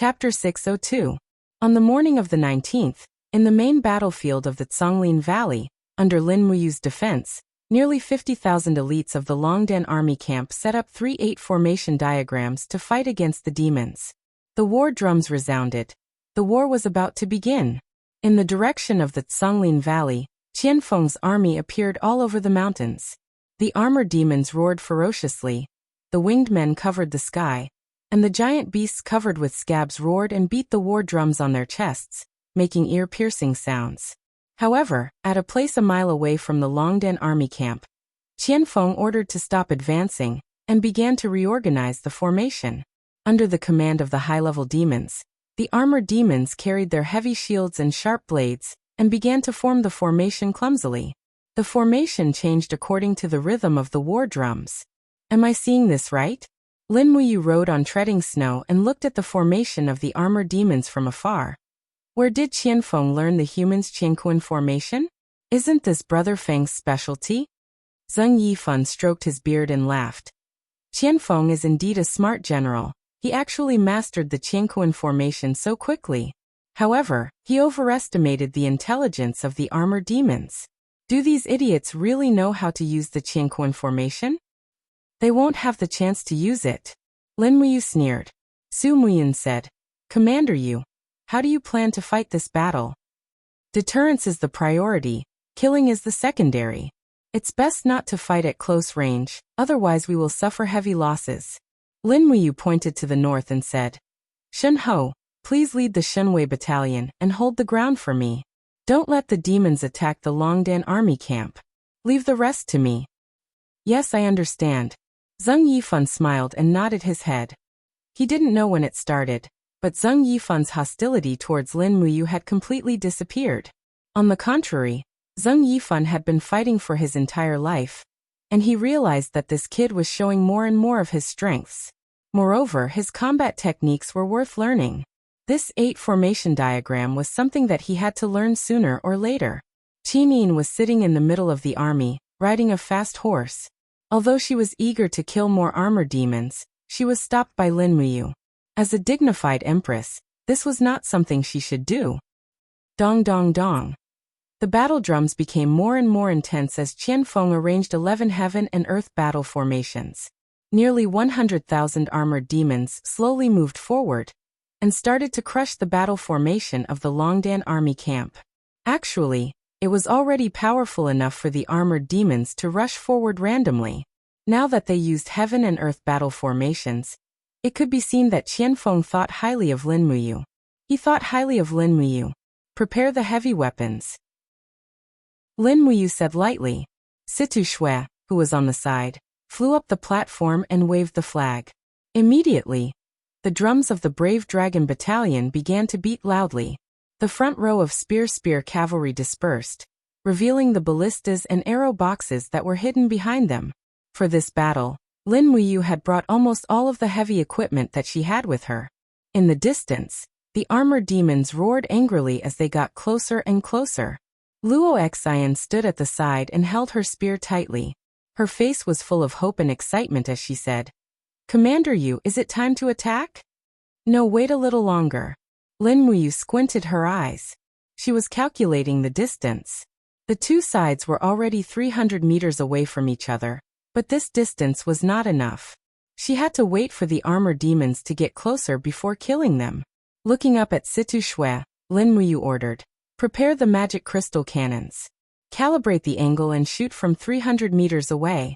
Chapter 602. On the morning of the 19th, in the main battlefield of the Zhonglin Valley, under Lin Muyu's defense, nearly 50,000 elites of the Longdan army camp set up 3-8 formation diagrams to fight against the demons. The war drums resounded. The war was about to begin. In the direction of the Zhonglin Valley, Qianfeng's army appeared all over the mountains. The armored demons roared ferociously, the winged men covered the sky, and the giant beasts covered with scabs roared and beat the war drums on their chests, making ear-piercing sounds. However, at a place a mile away from the Longdan army camp, Qianfeng ordered to stop advancing and began to reorganize the formation. Under the command of the high-level demons, the armored demons carried their heavy shields and sharp blades and began to form the formation clumsily. The formation changed according to the rhythm of the war drums. Am I seeing this right? Lin Muyu rode on treading snow and looked at the formation of the armored demons from afar. Where did Qianfeng learn the humans' Qianquan formation? Isn't this Brother Feng's specialty? Zheng Yifan stroked his beard and laughed. Qianfeng is indeed a smart general. He actually mastered the Qianquan formation so quickly. However, he overestimated the intelligence of the armored demons. Do these idiots really know how to use the Qianquan formation? They won't have the chance to use it. Lin Muyu sneered. Su Muyin said, Commander Yu, how do you plan to fight this battle? Deterrence is the priority, killing is the secondary. It's best not to fight at close range, otherwise we will suffer heavy losses. Lin Muyu pointed to the north and said, Shen Ho, please lead the Shenwei battalion and hold the ground for me. Don't let the demons attack the Longdan army camp. Leave the rest to me. Yes, I understand. Zheng Yifan smiled and nodded his head. He didn't know when it started, but Zheng Yifan's hostility towards Lin Muyu had completely disappeared. On the contrary, Zheng Yifan had been fighting for his entire life, and he realized that this kid was showing more and more of his strengths. Moreover, his combat techniques were worth learning. This 8 formation diagram was something that he had to learn sooner or later. Qinin was sitting in the middle of the army, riding a fast horse. Although she was eager to kill more armored demons, she was stopped by Lin Muyu. As a dignified empress, this was not something she should do. Dong dong dong. The battle drums became more and more intense as Qianfeng arranged 11 heaven and earth battle formations. Nearly 100,000 armored demons slowly moved forward and started to crush the battle formation of the Longdan army camp. Actually, it was already powerful enough for the armored demons to rush forward randomly. Now that they used heaven and earth battle formations, it could be seen that Qianfeng thought highly of Lin Muyu. He thought highly of Lin Muyu. Prepare the heavy weapons. Lin Muyu said lightly. Situ Shui, who was on the side, flew up the platform and waved the flag. Immediately, the drums of the brave dragon battalion began to beat loudly. The front row of spear cavalry dispersed, revealing the ballistas and arrow boxes that were hidden behind them. For this battle, Lin Muyu had brought almost all of the heavy equipment that she had with her. In the distance, the armored demons roared angrily as they got closer and closer. Luo Xian stood at the side and held her spear tightly. Her face was full of hope and excitement as she said, Commander Yu, is it time to attack? No, wait a little longer. Lin Muyu squinted her eyes. She was calculating the distance. The two sides were already 300 meters away from each other, but this distance was not enough. She had to wait for the armored demons to get closer before killing them. Looking up at Situ Shui, Lin Muyu ordered, Prepare the magic crystal cannons. Calibrate the angle and shoot from 300 meters away.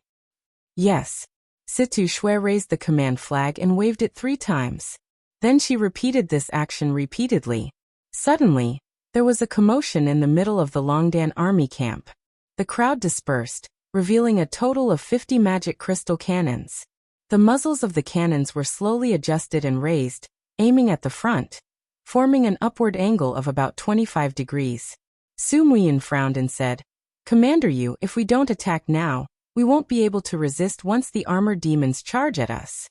Yes. Situ Shui raised the command flag and waved it 3 times. Then she repeated this action repeatedly. Suddenly, there was a commotion in the middle of the Longdan army camp. The crowd dispersed, revealing a total of 50 magic crystal cannons. The muzzles of the cannons were slowly adjusted and raised, aiming at the front, forming an upward angle of about 25 degrees. Su Muyin frowned and said, Commander Yu, if we don't attack now, we won't be able to resist once the armored demons charge at us.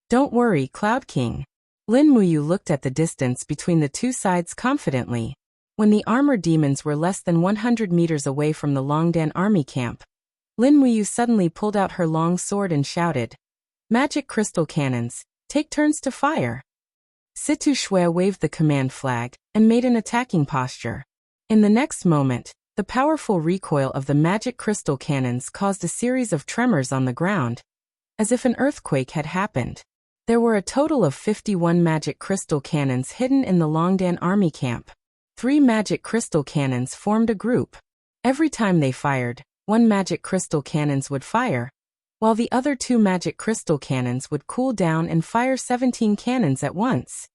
Don't worry, Cloud King. Lin Muyu looked at the distance between the two sides confidently. When the armored demons were less than 100 meters away from the Longdan army camp, Lin Muyu suddenly pulled out her long sword and shouted, Magic crystal cannons, take turns to fire. Situ Shui waved the command flag and made an attacking posture. In the next moment, the powerful recoil of the magic crystal cannons caused a series of tremors on the ground, as if an earthquake had happened. There were a total of 51 magic crystal cannons hidden in the Longdan army camp. 3 magic crystal cannons formed a group. Every time they fired, 1 magic crystal cannons would fire, while the other 2 magic crystal cannons would cool down and fire 17 cannons at once.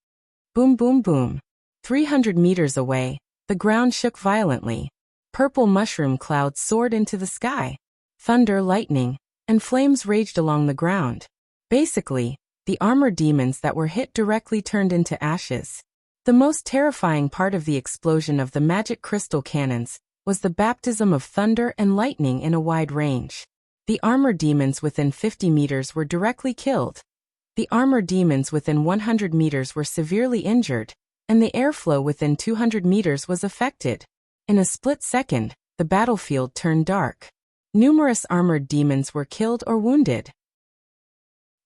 Boom boom boom. 300 meters away, the ground shook violently. Purple mushroom clouds soared into the sky. Thunder, lightning, and flames raged along the ground. Basically, the armored demons that were hit directly turned into ashes. The most terrifying part of the explosion of the magic crystal cannons was the baptism of thunder and lightning in a wide range. The armored demons within 50 meters were directly killed. The armored demons within 100 meters were severely injured, and the airflow within 200 meters was affected. In a split second, the battlefield turned dark. Numerous armored demons were killed or wounded.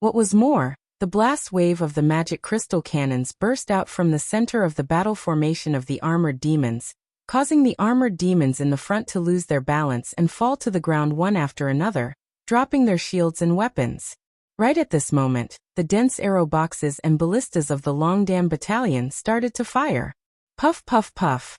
What was more, the blast wave of the magic crystal cannons burst out from the center of the battle formation of the armored demons, causing the armored demons in the front to lose their balance and fall to the ground one after another, dropping their shields and weapons. Right at this moment, the dense arrow boxes and ballistas of the Longdan battalion started to fire. Puff puff puff.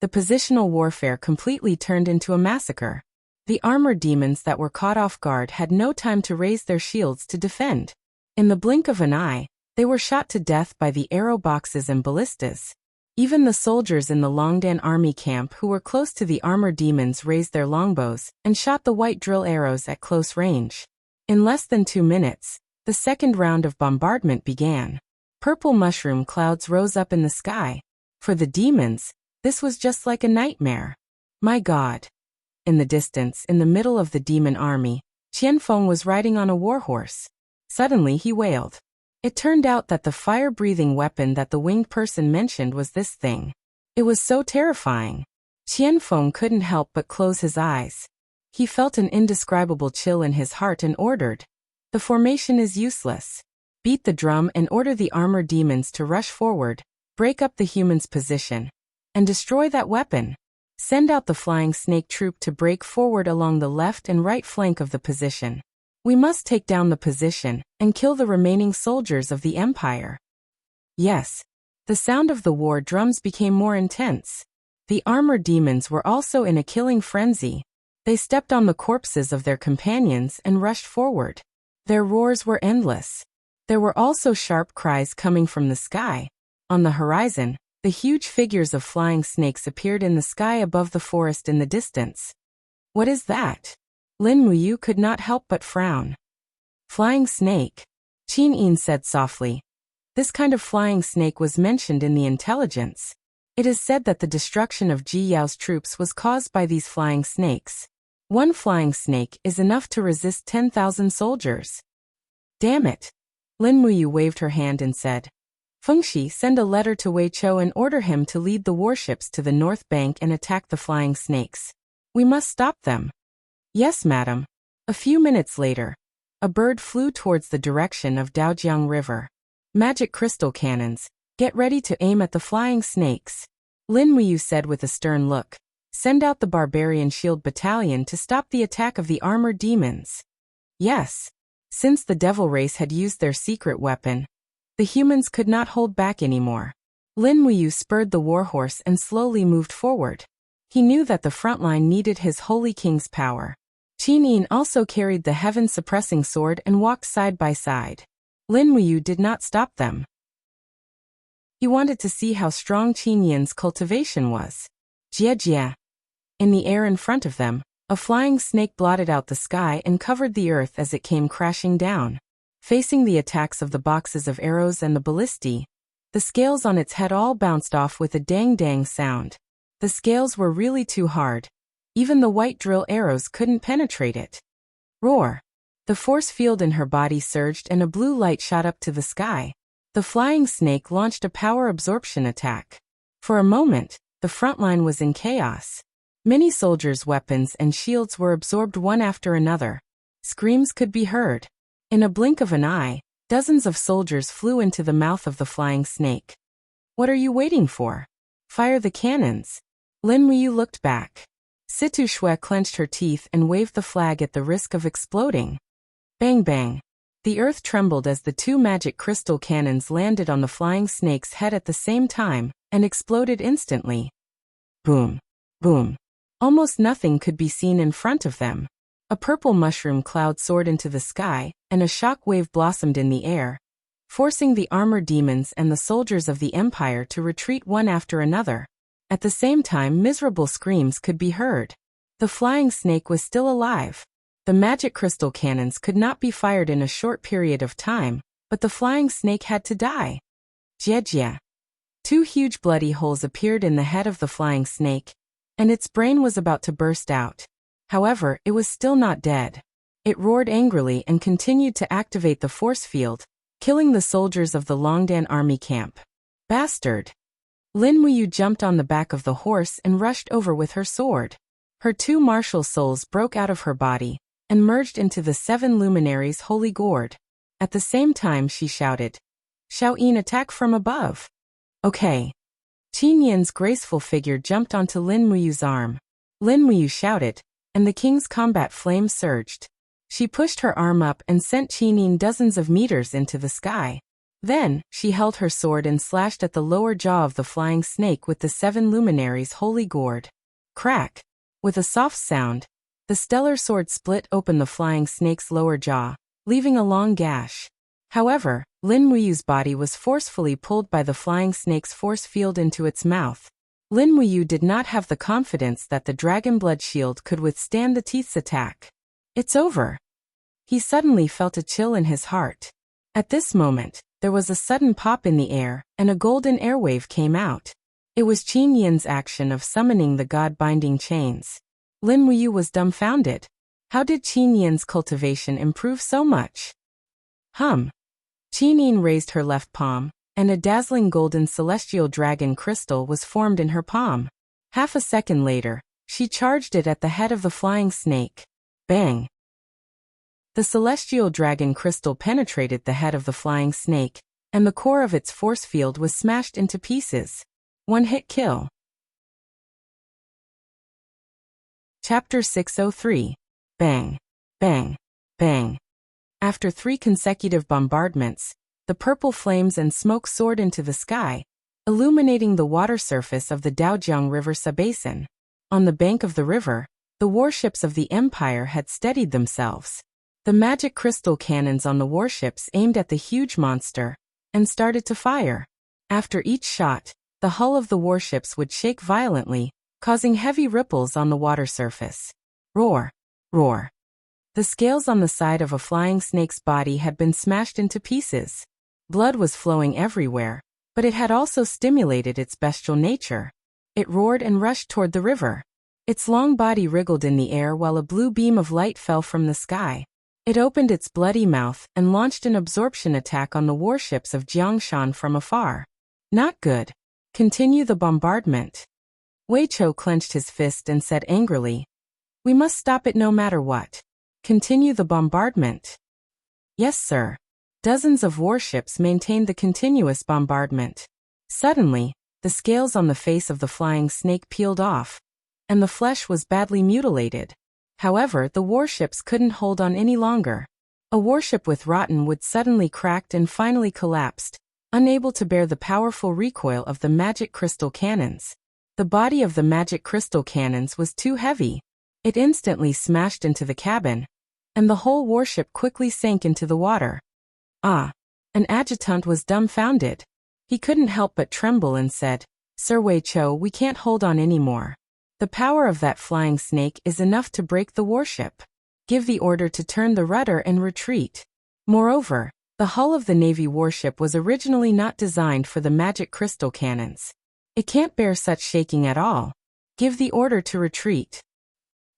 The positional warfare completely turned into a massacre. The armored demons that were caught off guard had no time to raise their shields to defend. In the blink of an eye, they were shot to death by the arrow boxes and ballistas. Even the soldiers in the Longdan army camp who were close to the armored demons raised their longbows and shot the white drill arrows at close range. In less than 2 minutes, the second round of bombardment began. Purple mushroom clouds rose up in the sky. For the demons, this was just like a nightmare. My God. In the distance, in the middle of the demon army, Qianfeng was riding on a warhorse. Suddenly he wailed. It turned out that the fire-breathing weapon that the winged person mentioned was this thing. It was so terrifying. Qianfeng couldn't help but close his eyes. He felt an indescribable chill in his heart and ordered, "The formation is useless. Beat the drum and order the armored demons to rush forward, break up the humans' position, and destroy that weapon. Send out the flying snake troop to break forward along the left and right flank of the position. We must take down the position and kill the remaining soldiers of the Empire." Yes. The sound of the war drums became more intense. The armored demons were also in a killing frenzy. They stepped on the corpses of their companions and rushed forward. Their roars were endless. There were also sharp cries coming from the sky. On the horizon, the huge figures of flying snakes appeared in the sky above the forest in the distance. What is that? Lin Muyu could not help but frown. Flying snake. Qin Yin said softly. This kind of flying snake was mentioned in the intelligence. It is said that the destruction of Ji Yao's troops was caused by these flying snakes. One flying snake is enough to resist 10,000 soldiers. Damn it. Lin Muyu waved her hand and said, "Fengxi, send a letter to Wei Chou and order him to lead the warships to the north bank and attack the flying snakes. We must stop them." "Yes, madam." A few minutes later, a bird flew towards the direction of Daojiang River. "Magic crystal cannons, get ready to aim at the flying snakes," Lin Muyu said with a stern look. "Send out the barbarian shield battalion to stop the attack of the armored demons." Yes. Since the devil race had used their secret weapon, the humans could not hold back anymore. Lin Muyu spurred the warhorse and slowly moved forward. He knew that the front line needed his holy king's power. Qin Yin also carried the heaven-suppressing sword and walked side by side. Lin Muyu did not stop them. He wanted to see how strong Qin Yin's cultivation was. Jia jia. In the air in front of them, a flying snake blotted out the sky and covered the earth as it came crashing down. Facing the attacks of the boxes of arrows and the ballistae, the scales on its head all bounced off with a dang-dang sound. The scales were really too hard. Even the white drill arrows couldn't penetrate it. Roar. The force field in her body surged and a blue light shot up to the sky. The flying snake launched a power absorption attack. For a moment, the front line was in chaos. Many soldiers' weapons and shields were absorbed one after another. Screams could be heard. In a blink of an eye, Dozens of soldiers flew into the mouth of the flying snake. What are you waiting for? Fire the cannons. Lin Muyu looked back. Situ Shui clenched her teeth and waved the flag at the risk of exploding. Bang bang. The earth trembled as the two magic crystal cannons landed on the flying snake's head at the same time, and exploded instantly. Boom. Boom. Almost nothing could be seen in front of them. A purple mushroom cloud soared into the sky, and a shock wave blossomed in the air, forcing the armored demons and the soldiers of the Empire to retreat one after another. At the same time, miserable screams could be heard. The flying snake was still alive. The magic crystal cannons could not be fired in a short period of time, but the flying snake had to die. Jie. Two huge bloody holes appeared in the head of the flying snake, and its brain was about to burst out. However, it was still not dead. It roared angrily and continued to activate the force field, killing the soldiers of the Longdan army camp. Bastard! Lin Muyu jumped on the back of the horse and rushed over with her sword. Her two martial souls broke out of her body and merged into the seven luminaries' holy gourd. At the same time she shouted, "Xiaoyin, attack from above!" Okay. Qin Yin's graceful figure jumped onto Lin Muyu's arm. Lin Muyu shouted, and the king's combat flame surged. She pushed her arm up and sent Qin Yin dozens of meters into the sky. Then, she held her sword and slashed at the lower jaw of the flying snake with the seven luminaries' holy gourd. Crack! With a soft sound, the stellar sword split open the flying snake's lower jaw, leaving a long gash. However, Lin Muyu's body was forcefully pulled by the flying snake's force field into its mouth. Lin Muyu did not have the confidence that the dragon blood shield could withstand the teeth's attack. It's over. He suddenly felt a chill in his heart. At this moment, there was a sudden pop in the air, and a golden airwave came out. It was Qin Yin's action of summoning the god-binding chains. Lin Muyu was dumbfounded. How did Qin Yin's cultivation improve so much? Qin Yin raised her left palm, and a dazzling golden celestial dragon crystal was formed in her palm. Half a second later, she charged it at the head of the flying snake. Bang! The celestial dragon crystal penetrated the head of the flying snake, and the core of its force field was smashed into pieces. One-hit kill. Chapter 603. Bang! Bang! Bang! After 3 consecutive bombardments, the purple flames and smoke soared into the sky, illuminating the water surface of the Daojiang River subbasin. On the bank of the river, the warships of the Empire had steadied themselves. The magic crystal cannons on the warships aimed at the huge monster and started to fire. After each shot, the hull of the warships would shake violently, causing heavy ripples on the water surface. Roar! Roar! The scales on the side of a flying snake's body had been smashed into pieces. Blood was flowing everywhere, but it had also stimulated its bestial nature. It roared and rushed toward the river. Its long body wriggled in the air while a blue beam of light fell from the sky. It opened its bloody mouth and launched an absorption attack on the warships of Jiangshan from afar. Not good. Continue the bombardment. Wei Chou clenched his fist and said angrily, "We must stop it no matter what. Continue the bombardment." Yes, sir. Dozens of warships maintained the continuous bombardment. Suddenly, the scales on the face of the flying snake peeled off, and the flesh was badly mutilated. However, the warships couldn't hold on any longer. A warship with rotten wood suddenly cracked and finally collapsed, unable to bear the powerful recoil of the magic crystal cannons. The body of the magic crystal cannons was too heavy. It instantly smashed into the cabin, and the whole warship quickly sank into the water. An adjutant was dumbfounded. He couldn't help but tremble and said, "Sir Wei Chou, we can't hold on anymore. The power of that flying snake is enough to break the warship. Give the order to turn the rudder and retreat." Moreover, the hull of the Navy warship was originally not designed for the magic crystal cannons. It can't bear such shaking at all. Give the order to retreat.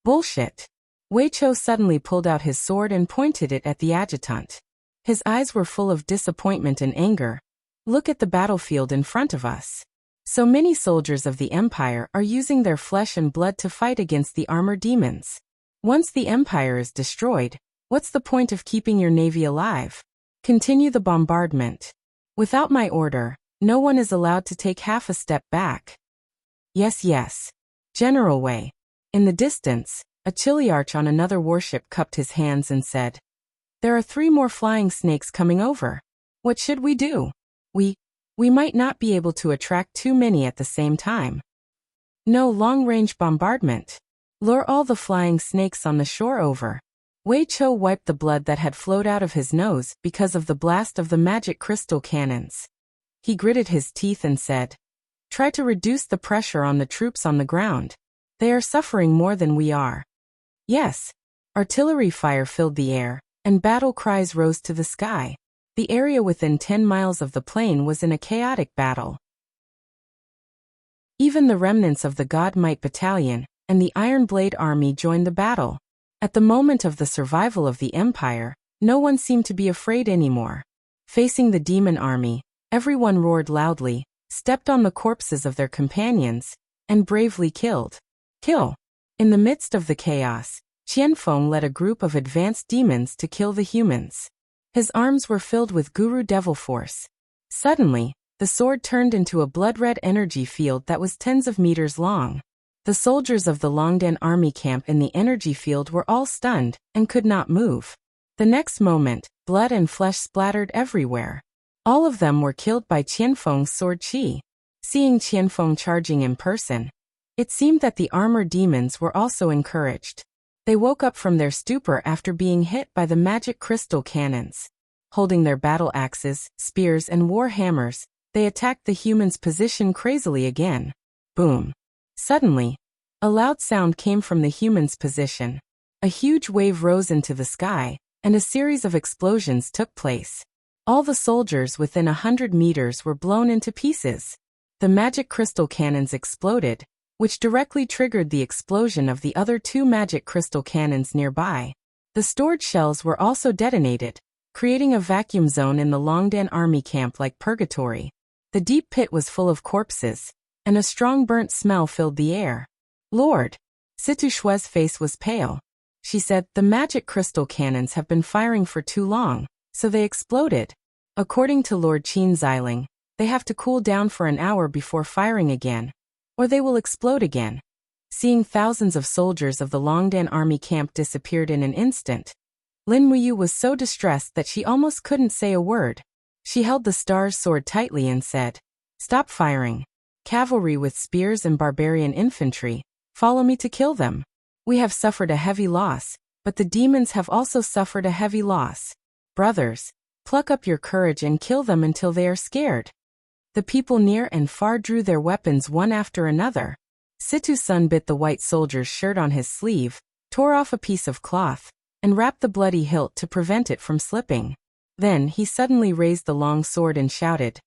Bullshit. Wei Chou suddenly pulled out his sword and pointed it at the adjutant. His eyes were full of disappointment and anger. Look at the battlefield in front of us. So many soldiers of the Empire are using their flesh and blood to fight against the armored demons. Once the Empire is destroyed, what's the point of keeping your navy alive? Continue the bombardment. Without my order, no one is allowed to take half a step back. Yes, yes. General Wei. In the distance, a Chiliarch on another warship cupped his hands and said, "There are 3 more flying snakes coming over. What should we do? We might not be able to attract too many at the same time. No long-range bombardment. Lure all the flying snakes on the shore over." Wei Chou wiped the blood that had flowed out of his nose because of the blast of the magic crystal cannons. He gritted his teeth and said, "Try to reduce the pressure on the troops on the ground. They are suffering more than we are." Yes. Artillery fire filled the air, and battle cries rose to the sky. The area within 10 miles of the plain was in a chaotic battle. Even the remnants of the God Might Battalion and the Iron Blade Army joined the battle. At the moment of the survival of the Empire, no one seemed to be afraid anymore. Facing the demon army, everyone roared loudly, stepped on the corpses of their companions, and bravely killed. Kill! In the midst of the chaos, Qianfeng led a group of advanced demons to kill the humans. His arms were filled with Guru Devil Force. Suddenly, the sword turned into a blood-red energy field that was tens of meters long. The soldiers of the Longdan army camp in the energy field were all stunned and could not move. The next moment, blood and flesh splattered everywhere. All of them were killed by Qianfeng's sword Qi. Seeing Qianfeng charging in person, it seemed that the armored demons were also encouraged. They woke up from their stupor after being hit by the magic crystal cannons. Holding their battle axes, spears and war hammers, they attacked the humans' position crazily again. Boom. Suddenly, a loud sound came from the humans' position. A huge wave rose into the sky, and a series of explosions took place. All the soldiers within 100 meters were blown into pieces. The magic crystal cannons exploded, which directly triggered the explosion of the other 2 magic crystal cannons nearby. The stored shells were also detonated, creating a vacuum zone in the Longdan army camp like purgatory. The deep pit was full of corpses, and a strong burnt smell filled the air. "Lord!" Situ Shue's face was pale. She said, "The magic crystal cannons have been firing for too long, so they exploded. According to Lord Qin Xiling, they have to cool down for an hour before firing again, or they will explode again." Seeing thousands of soldiers of the Longdan army camp disappeared in an instant, Lin Muyu was so distressed that she almost couldn't say a word. She held the star's sword tightly and said, "Stop firing. Cavalry with spears and barbarian infantry, follow me to kill them. We have suffered a heavy loss, but the demons have also suffered a heavy loss. Brothers, pluck up your courage and kill them until they are scared." The people near and far drew their weapons one after another. Situ Sun bit the white soldier's shirt on his sleeve, tore off a piece of cloth, and wrapped the bloody hilt to prevent it from slipping. Then he suddenly raised the long sword and shouted,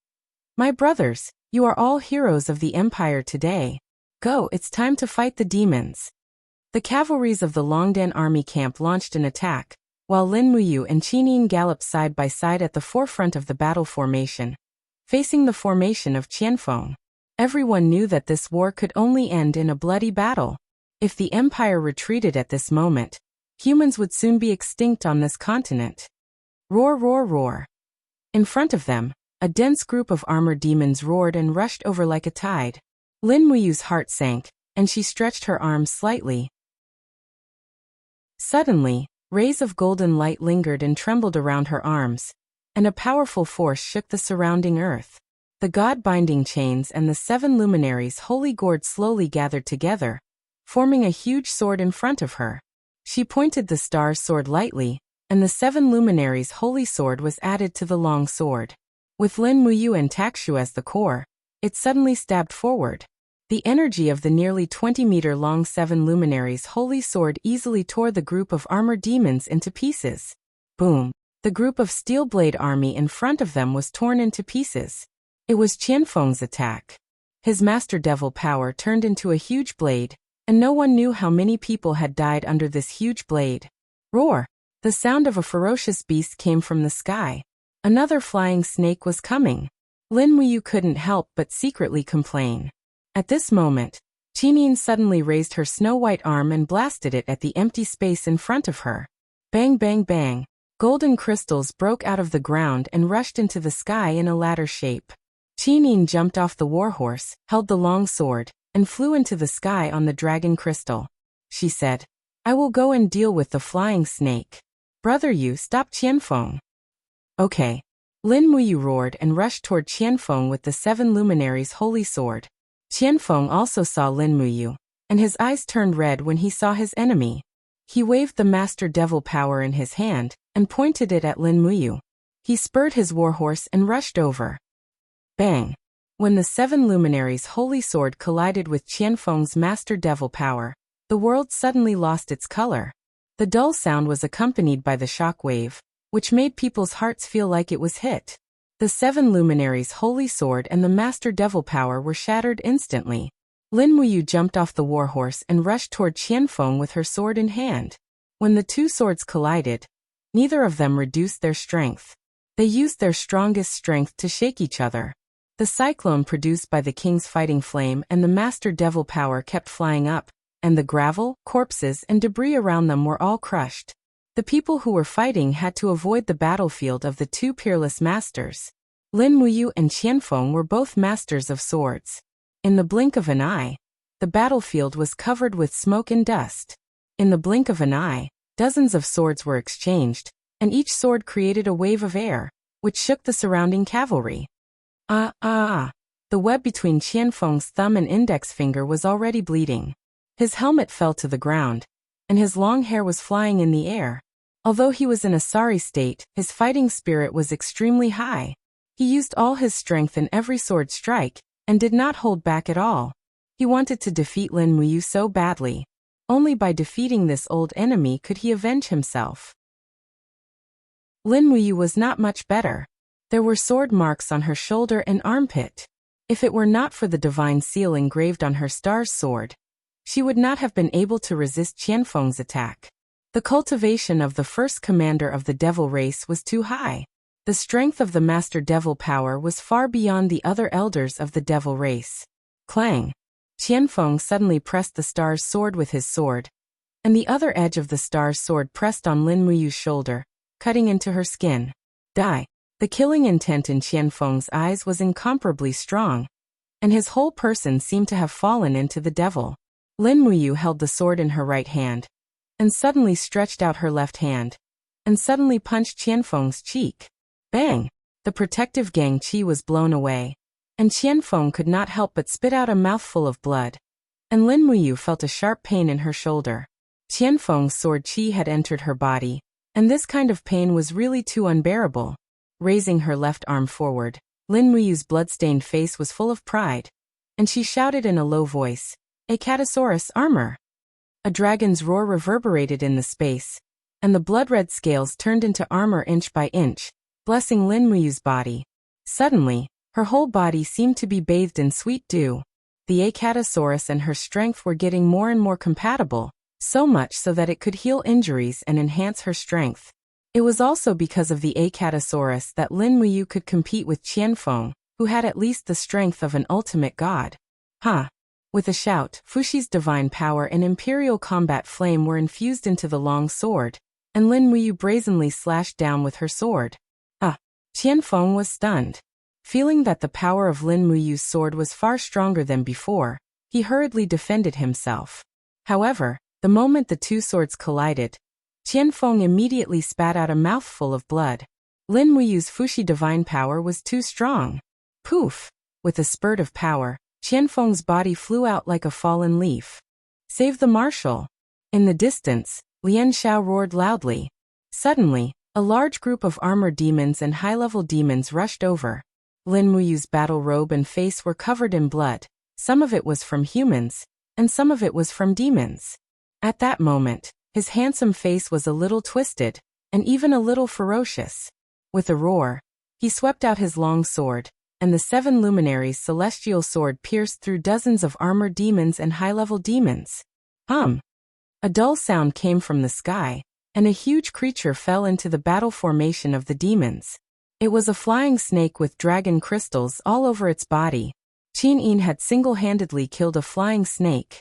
"My brothers, you are all heroes of the Empire today. Go, it's time to fight the demons." The cavalries of the Longdan army camp launched an attack, while Lin Muyu and Qinian galloped side by side at the forefront of the battle formation, facing the formation of Qianfeng. Everyone knew that this war could only end in a bloody battle. If the Empire retreated at this moment, humans would soon be extinct on this continent. Roar, roar, roar. In front of them, a dense group of armored demons roared and rushed over like a tide. Lin Muyu's heart sank, and she stretched her arms slightly. Suddenly, rays of golden light lingered and trembled around her arms, and a powerful force shook the surrounding earth. The god-binding chains and the 7 luminaries' holy gourd slowly gathered together, forming a huge sword in front of her. She pointed the star's sword lightly, and the 7 luminaries' holy sword was added to the long sword. With Lin Muyu and Takshu as the core, it suddenly stabbed forward. The energy of the nearly 20-meter-long 7 luminaries' holy sword easily tore the group of armored demons into pieces. Boom! The group of steel blade army in front of them was torn into pieces. It was Qianfeng's attack. His master devil power turned into a huge blade, and no one knew how many people had died under this huge blade. Roar! The sound of a ferocious beast came from the sky. Another flying snake was coming. Lin Muyu couldn't help but secretly complain. At this moment, Qinian suddenly raised her snow-white arm and blasted it at the empty space in front of her. Bang, bang, bang. Golden crystals broke out of the ground and rushed into the sky in a ladder shape. Qin jumped off the warhorse, held the long sword, and flew into the sky on the dragon crystal. She said, "I will go and deal with the flying snake. Brother Yu, stop Qianfeng." Okay. Lin Muyu roared and rushed toward Qianfeng with the 7 luminaries' holy sword. Qianfeng also saw Lin Muyu, and his eyes turned red when he saw his enemy. He waved the master devil power in his hand and pointed it at Lin Muyu. He spurred his warhorse and rushed over. Bang! When the 7 luminaries' holy sword collided with Qianfeng's master devil power, the world suddenly lost its color. The dull sound was accompanied by the shock wave, which made people's hearts feel like it was hit. The 7 luminaries' holy sword and the master devil power were shattered instantly. Lin Muyu jumped off the warhorse and rushed toward Qianfeng with her sword in hand. When the 2 swords collided, neither of them reduced their strength. They used their strongest strength to shake each other. The cyclone produced by the king's fighting flame and the master devil power kept flying up, and the gravel, corpses, and debris around them were all crushed. The people who were fighting had to avoid the battlefield of the 2 peerless masters. Lin Muyu and Qianfeng were both masters of swords. In the blink of an eye, the battlefield was covered with smoke and dust. In the blink of an eye, dozens of swords were exchanged, and each sword created a wave of air, which shook the surrounding cavalry. The web between Qianfeng's thumb and index finger was already bleeding. His helmet fell to the ground, and his long hair was flying in the air. Although he was in a sorry state, his fighting spirit was extremely high. He used all his strength in every sword strike, and did not hold back at all. He wanted to defeat Lin Muyu so badly. Only by defeating this old enemy could he avenge himself. Lin Muyu was not much better. There were sword marks on her shoulder and armpit. If it were not for the divine seal engraved on her star's sword, she would not have been able to resist Qianfeng's attack. The cultivation of the first commander of the devil race was too high. The strength of the master devil power was far beyond the other elders of the devil race. Clang! Qianfeng suddenly pressed the star's sword with his sword, and the other edge of the star's sword pressed on Lin Muyu's shoulder, cutting into her skin. Die! The killing intent in Qianfeng's eyes was incomparably strong, and his whole person seemed to have fallen into the devil. Lin Muyu held the sword in her right hand, and suddenly stretched out her left hand, and suddenly punched Qianfeng's cheek. Bang! The protective gang qi was blown away, and Qianfeng could not help but spit out a mouthful of blood, and Lin Muyu felt a sharp pain in her shoulder. Qianfeng's sword qi had entered her body, and this kind of pain was really too unbearable. Raising her left arm forward, Lin Muyu's blood-stained face was full of pride, and she shouted in a low voice, "Acatosaurus armor!" A dragon's roar reverberated in the space, and the blood-red scales turned into armor inch by inch, blessing Lin Muyu's body. Suddenly, her whole body seemed to be bathed in sweet dew. The Acatosaurus and her strength were getting more and more compatible, so much so that it could heal injuries and enhance her strength. It was also because of the Acatosaurus that Lin Muyu could compete with Qianfeng, who had at least the strength of an ultimate god. Ha! With a shout, Fushi's divine power and imperial combat flame were infused into the long sword, and Lin Muyu brazenly slashed down with her sword. Qianfeng was stunned. Feeling that the power of Lin Muyu's sword was far stronger than before, he hurriedly defended himself. However, the moment the 2 swords collided, Qianfeng immediately spat out a mouthful of blood. Lin Muyu's Fushi divine power was too strong. Poof! With a spurt of power, Qianfeng's body flew out like a fallen leaf. Save the marshal! In the distance, Lian Xiao roared loudly. Suddenly, a large group of armored demons and high-level demons rushed over. Lin Muyu's battle robe and face were covered in blood. Some of it was from humans, and some of it was from demons. At that moment, his handsome face was a little twisted, and even a little ferocious. With a roar, he swept out his long sword, and the 7 luminaries' celestial sword pierced through dozens of armored demons and high-level demons. A dull sound came from the sky, and a huge creature fell into the battle formation of the demons. It was a flying snake with dragon crystals all over its body. Qin Yin had single-handedly killed a flying snake.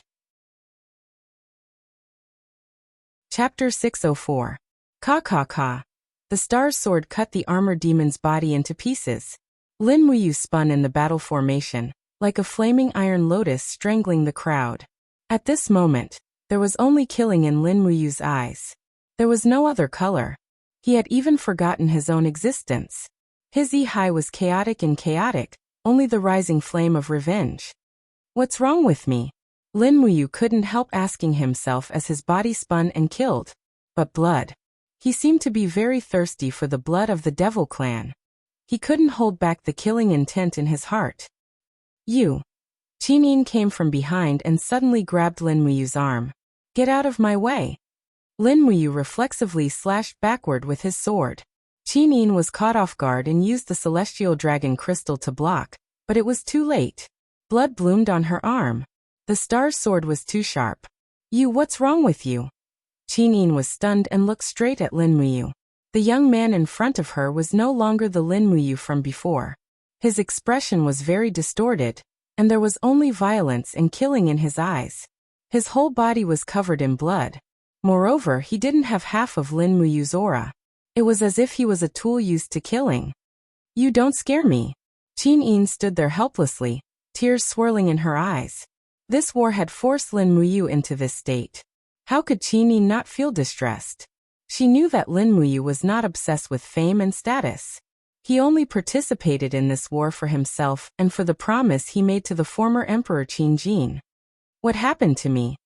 Chapter 604. Ka ka ka. The star's sword cut the armored demon's body into pieces. Lin Muyu spun in the battle formation, like a flaming iron lotus strangling the crowd. At this moment, there was only killing in Lin Muyu's eyes. There was no other color. He had even forgotten his own existence. His Yi was chaotic and chaotic, only the rising flame of revenge. What's wrong with me? Lin Muyu couldn't help asking himself as his body spun and killed. But blood. He seemed to be very thirsty for the blood of the Devil clan. He couldn't hold back the killing intent in his heart. You. Qinin came from behind and suddenly grabbed Lin Muyu's arm. Get out of my way. Lin Muyu reflexively slashed backward with his sword. Qinin was caught off guard and used the celestial dragon crystal to block, but it was too late. Blood bloomed on her arm. The star's sword was too sharp. You, what's wrong with you? Qinin was stunned and looked straight at Lin Muyu. The young man in front of her was no longer the Lin Muyu from before. His expression was very distorted, and there was only violence and killing in his eyes. His whole body was covered in blood. Moreover, he didn't have half of Lin Muyu's aura. It was as if he was a tool used to killing. You don't scare me. Qinin stood there helplessly, tears swirling in her eyes. This war had forced Lin Muyu into this state. How could Qinin not feel distressed? She knew that Lin Muyu was not obsessed with fame and status. He only participated in this war for himself and for the promise he made to the former Emperor Qin Jin. What happened to me?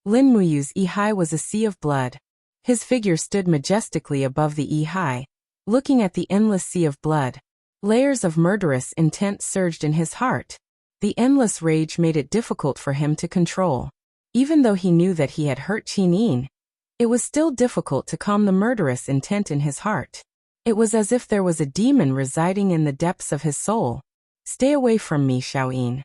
Lin Muyu's Yi was a sea of blood. His figure stood majestically above the Yi, looking at the endless sea of blood. Layers of murderous intent surged in his heart. The endless rage made it difficult for him to control. Even though he knew that he had hurt Qinin, it was still difficult to calm the murderous intent in his heart. It was as if there was a demon residing in the depths of his soul. Stay away from me, Xiaoyin.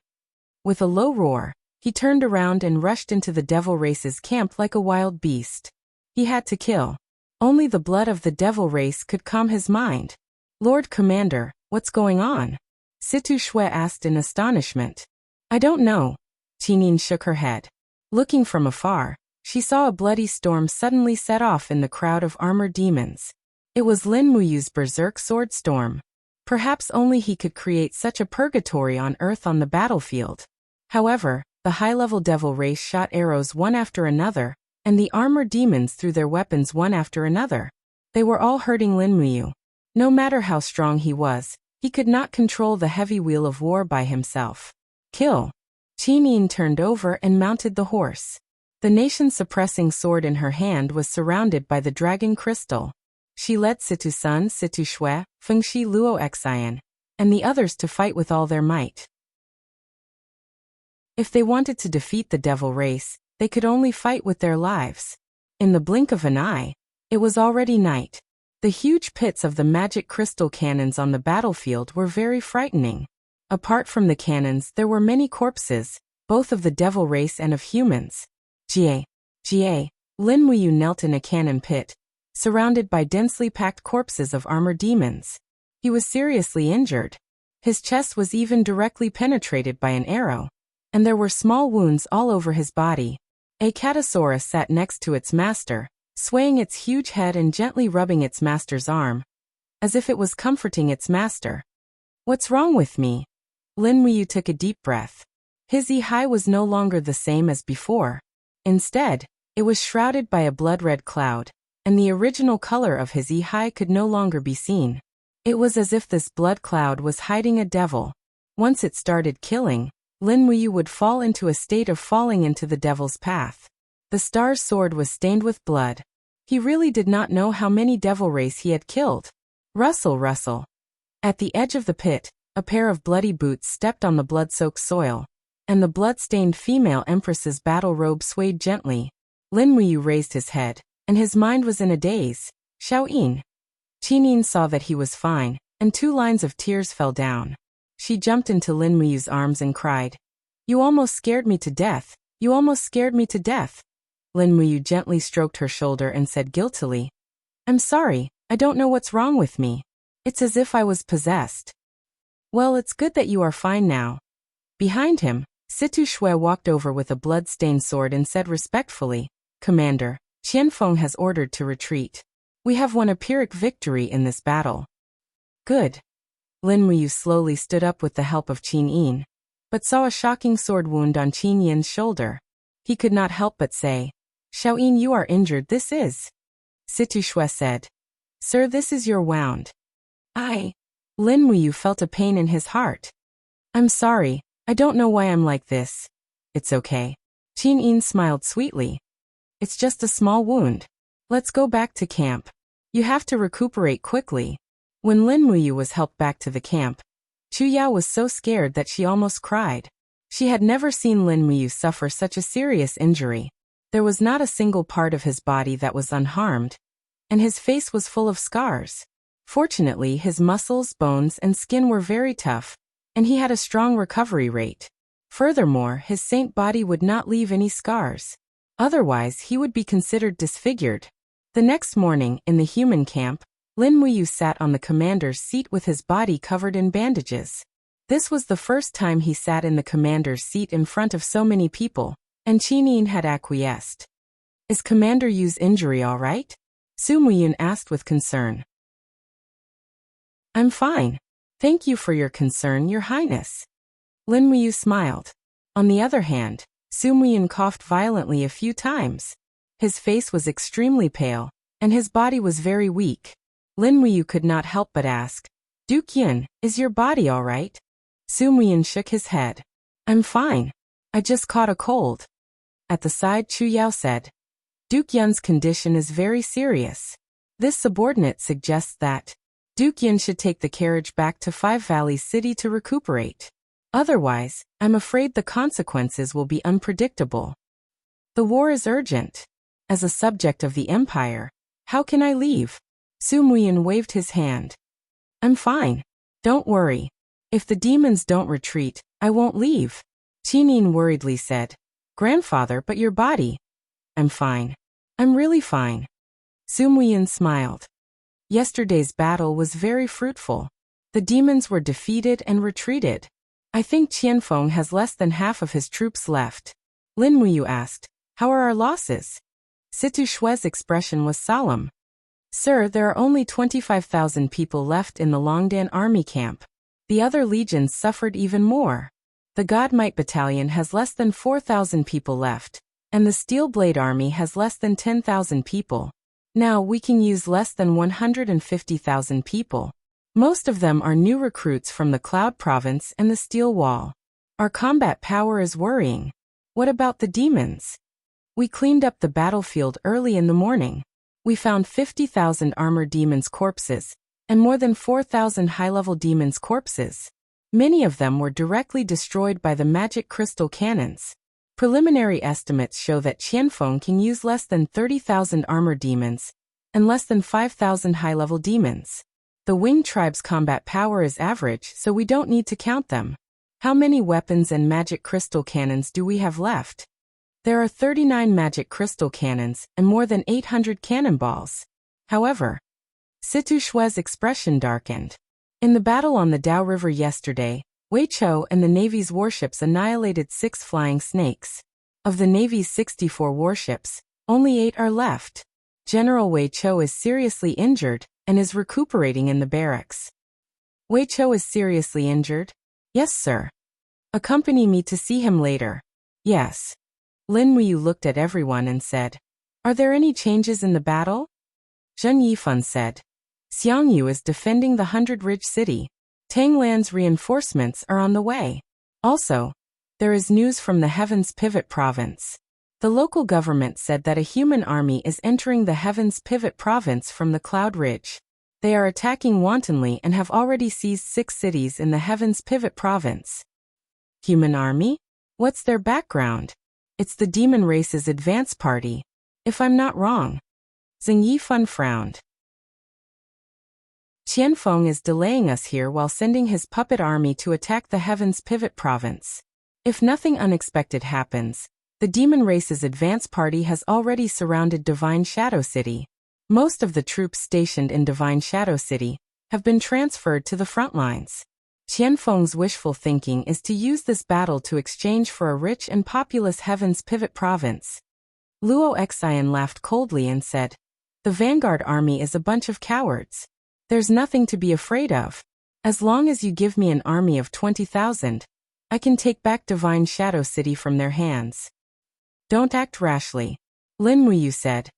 With a low roar, he turned around and rushed into the devil race's camp like a wild beast. He had to kill. Only the blood of the devil race could calm his mind. Lord Commander, what's going on? Situ Shui asked in astonishment. I don't know. Qinin shook her head. Looking from afar, she saw a bloody storm suddenly set off in the crowd of armored demons. It was Lin Muyu's berserk sword storm. Perhaps only he could create such a purgatory on Earth on the battlefield. However, the high-level devil race shot arrows one after another, and the armored demons threw their weapons one after another. They were all hurting Lin Muyu. No matter how strong he was, he could not control the heavy wheel of war by himself. Kill. Qinin turned over and mounted the horse. The nation-suppressing sword in her hand was surrounded by the dragon crystal. She led Situ Sun, Situ Shui, Fengshi Luo Xian, and the others to fight with all their might. If they wanted to defeat the devil race, they could only fight with their lives. In the blink of an eye, it was already night. The huge pits of the magic crystal cannons on the battlefield were very frightening. Apart from the cannons, there were many corpses, both of the devil race and of humans. Jie. Lin Muyu knelt in a cannon pit, surrounded by densely packed corpses of armored demons. He was seriously injured. His chest was even directly penetrated by an arrow, and there were small wounds all over his body. A Catasaurus sat next to its master, swaying its huge head and gently rubbing its master's arm, as if it was comforting its master. What's wrong with me? Lin Muyu took a deep breath. His Yi was no longer the same as before. Instead, it was shrouded by a blood-red cloud, and the original color of his Yi could no longer be seen. It was as if this blood cloud was hiding a devil. Once it started killing, Lin Muyu would fall into a state of falling into the devil's path. The star's sword was stained with blood. He really did not know how many devil race he had killed. Rustle. At the edge of the pit, a pair of bloody boots stepped on the blood-soaked soil, and the blood-stained female empress's battle robe swayed gently. Lin Muyu raised his head, and his mind was in a daze. Xiaoyin. Qinin saw that he was fine, and 2 lines of tears fell down. She jumped into Lin Muyu's arms and cried, You almost scared me to death. You almost scared me to death. Lin Muyu gently stroked her shoulder and said guiltily, I'm sorry, I don't know what's wrong with me. It's as if I was possessed. Well, it's good that you are fine now. Behind him, Situ Shui walked over with a blood-stained sword and said respectfully, Commander, Qianfeng has ordered to retreat. We have won a Pyrrhic victory in this battle. Good. Lin Muyu slowly stood up with the help of Qin Yin, but saw a shocking sword wound on Qin Yin's shoulder. He could not help but say, Xiao Yin, you are injured. This is. Situ Shui said. Sir, this is your wound. Lin Muyu felt a pain in his heart. I'm sorry, I don't know why I'm like this. It's okay. Qin Yin smiled sweetly. It's just a small wound. Let's go back to camp. You have to recuperate quickly. When Lin Muyu was helped back to the camp, Chu Yao was so scared that she almost cried. She had never seen Lin Muyu suffer such a serious injury. There was not a single part of his body that was unharmed, and his face was full of scars. Fortunately, his muscles, bones, and skin were very tough, and he had a strong recovery rate. Furthermore, his saint body would not leave any scars. Otherwise, he would be considered disfigured. The next morning, in the human camp, Lin Muyu sat on the commander's seat with his body covered in bandages. This was the first time he sat in the commander's seat in front of so many people, and Qin Yin had acquiesced. Is Commander Yu's injury all right? Su Muyun asked with concern. I'm fine. Thank you for your concern, Your Highness. Lin Muyu smiled. On the other hand, Su Muyun coughed violently a few times. His face was extremely pale, and his body was very weak. Lin Muyu could not help but ask, Duke Yun, is your body all right? Su Muyun shook his head. I'm fine. I just caught a cold. At the side, Chu Yao said, Duke Yun's condition is very serious. This subordinate suggests that Duke Yun should take the carriage back to Five Valleys City to recuperate. Otherwise, I'm afraid the consequences will be unpredictable. The war is urgent. As a subject of the Empire, how can I leave? Su Muyun waved his hand. I'm fine. Don't worry. If the demons don't retreat, I won't leave. Qin Yin worriedly said, Grandfather, but your body. I'm fine. I'm really fine. Su Muyun smiled. Yesterday's battle was very fruitful. The demons were defeated and retreated. I think Qianfeng has less than half of his troops left. Lin Muyu asked, How are our losses? Situ Shui's expression was solemn. Sir, there are only 25,000 people left in the Longdan army camp. The other legions suffered even more. The Godmight Battalion has less than 4,000 people left, and the Steel Blade Army has less than 10,000 people. Now we can use less than 150,000 people. Most of them are new recruits from the Cloud Province and the Steel Wall. Our combat power is worrying. What about the demons? We cleaned up the battlefield early in the morning. We found 50,000 armored demons' corpses, and more than 4,000 high-level demons' corpses. Many of them were directly destroyed by the magic crystal cannons. Preliminary estimates show that Qianfeng can use less than 30,000 armored demons, and less than 5,000 high-level demons. The Wing Tribe's combat power is average, so we don't need to count them. How many weapons and magic crystal cannons do we have left? There are 39 magic crystal cannons and more than 800 cannonballs. However, Situ Shui's expression darkened. In the battle on the Dao River yesterday, Wei Chou and the Navy's warships annihilated 6 flying snakes. Of the Navy's 64 warships, only 8 are left. General Wei Chou is seriously injured and is recuperating in the barracks. Wei Chou is seriously injured? Yes, sir. Accompany me to see him later. Yes. Lin Muyu looked at everyone and said, Are there any changes in the battle? Zheng Yifan said, Xiangyu is defending the 100 Ridge City. Tanglan's reinforcements are on the way. Also, there is news from the Heavens Pivot Province. The local government said that a human army is entering the Heavens Pivot Province from the Cloud Ridge. They are attacking wantonly and have already seized 6 cities in the Heavens Pivot Province. Human army? What's their background? It's the demon race's advance party, if I'm not wrong. Zheng Yifan frowned. Qianfeng is delaying us here while sending his puppet army to attack the Heavens Pivot Province. If nothing unexpected happens, the demon race's advance party has already surrounded Divine Shadow City. Most of the troops stationed in Divine Shadow City have been transferred to the front lines. Qianfeng's wishful thinking is to use this battle to exchange for a rich and populous Heavens Pivot Province. Luo Xian laughed coldly and said, The vanguard army is a bunch of cowards. There's nothing to be afraid of. As long as you give me an army of 20,000, I can take back Divine Shadow City from their hands. Don't act rashly, Lin Muyu said.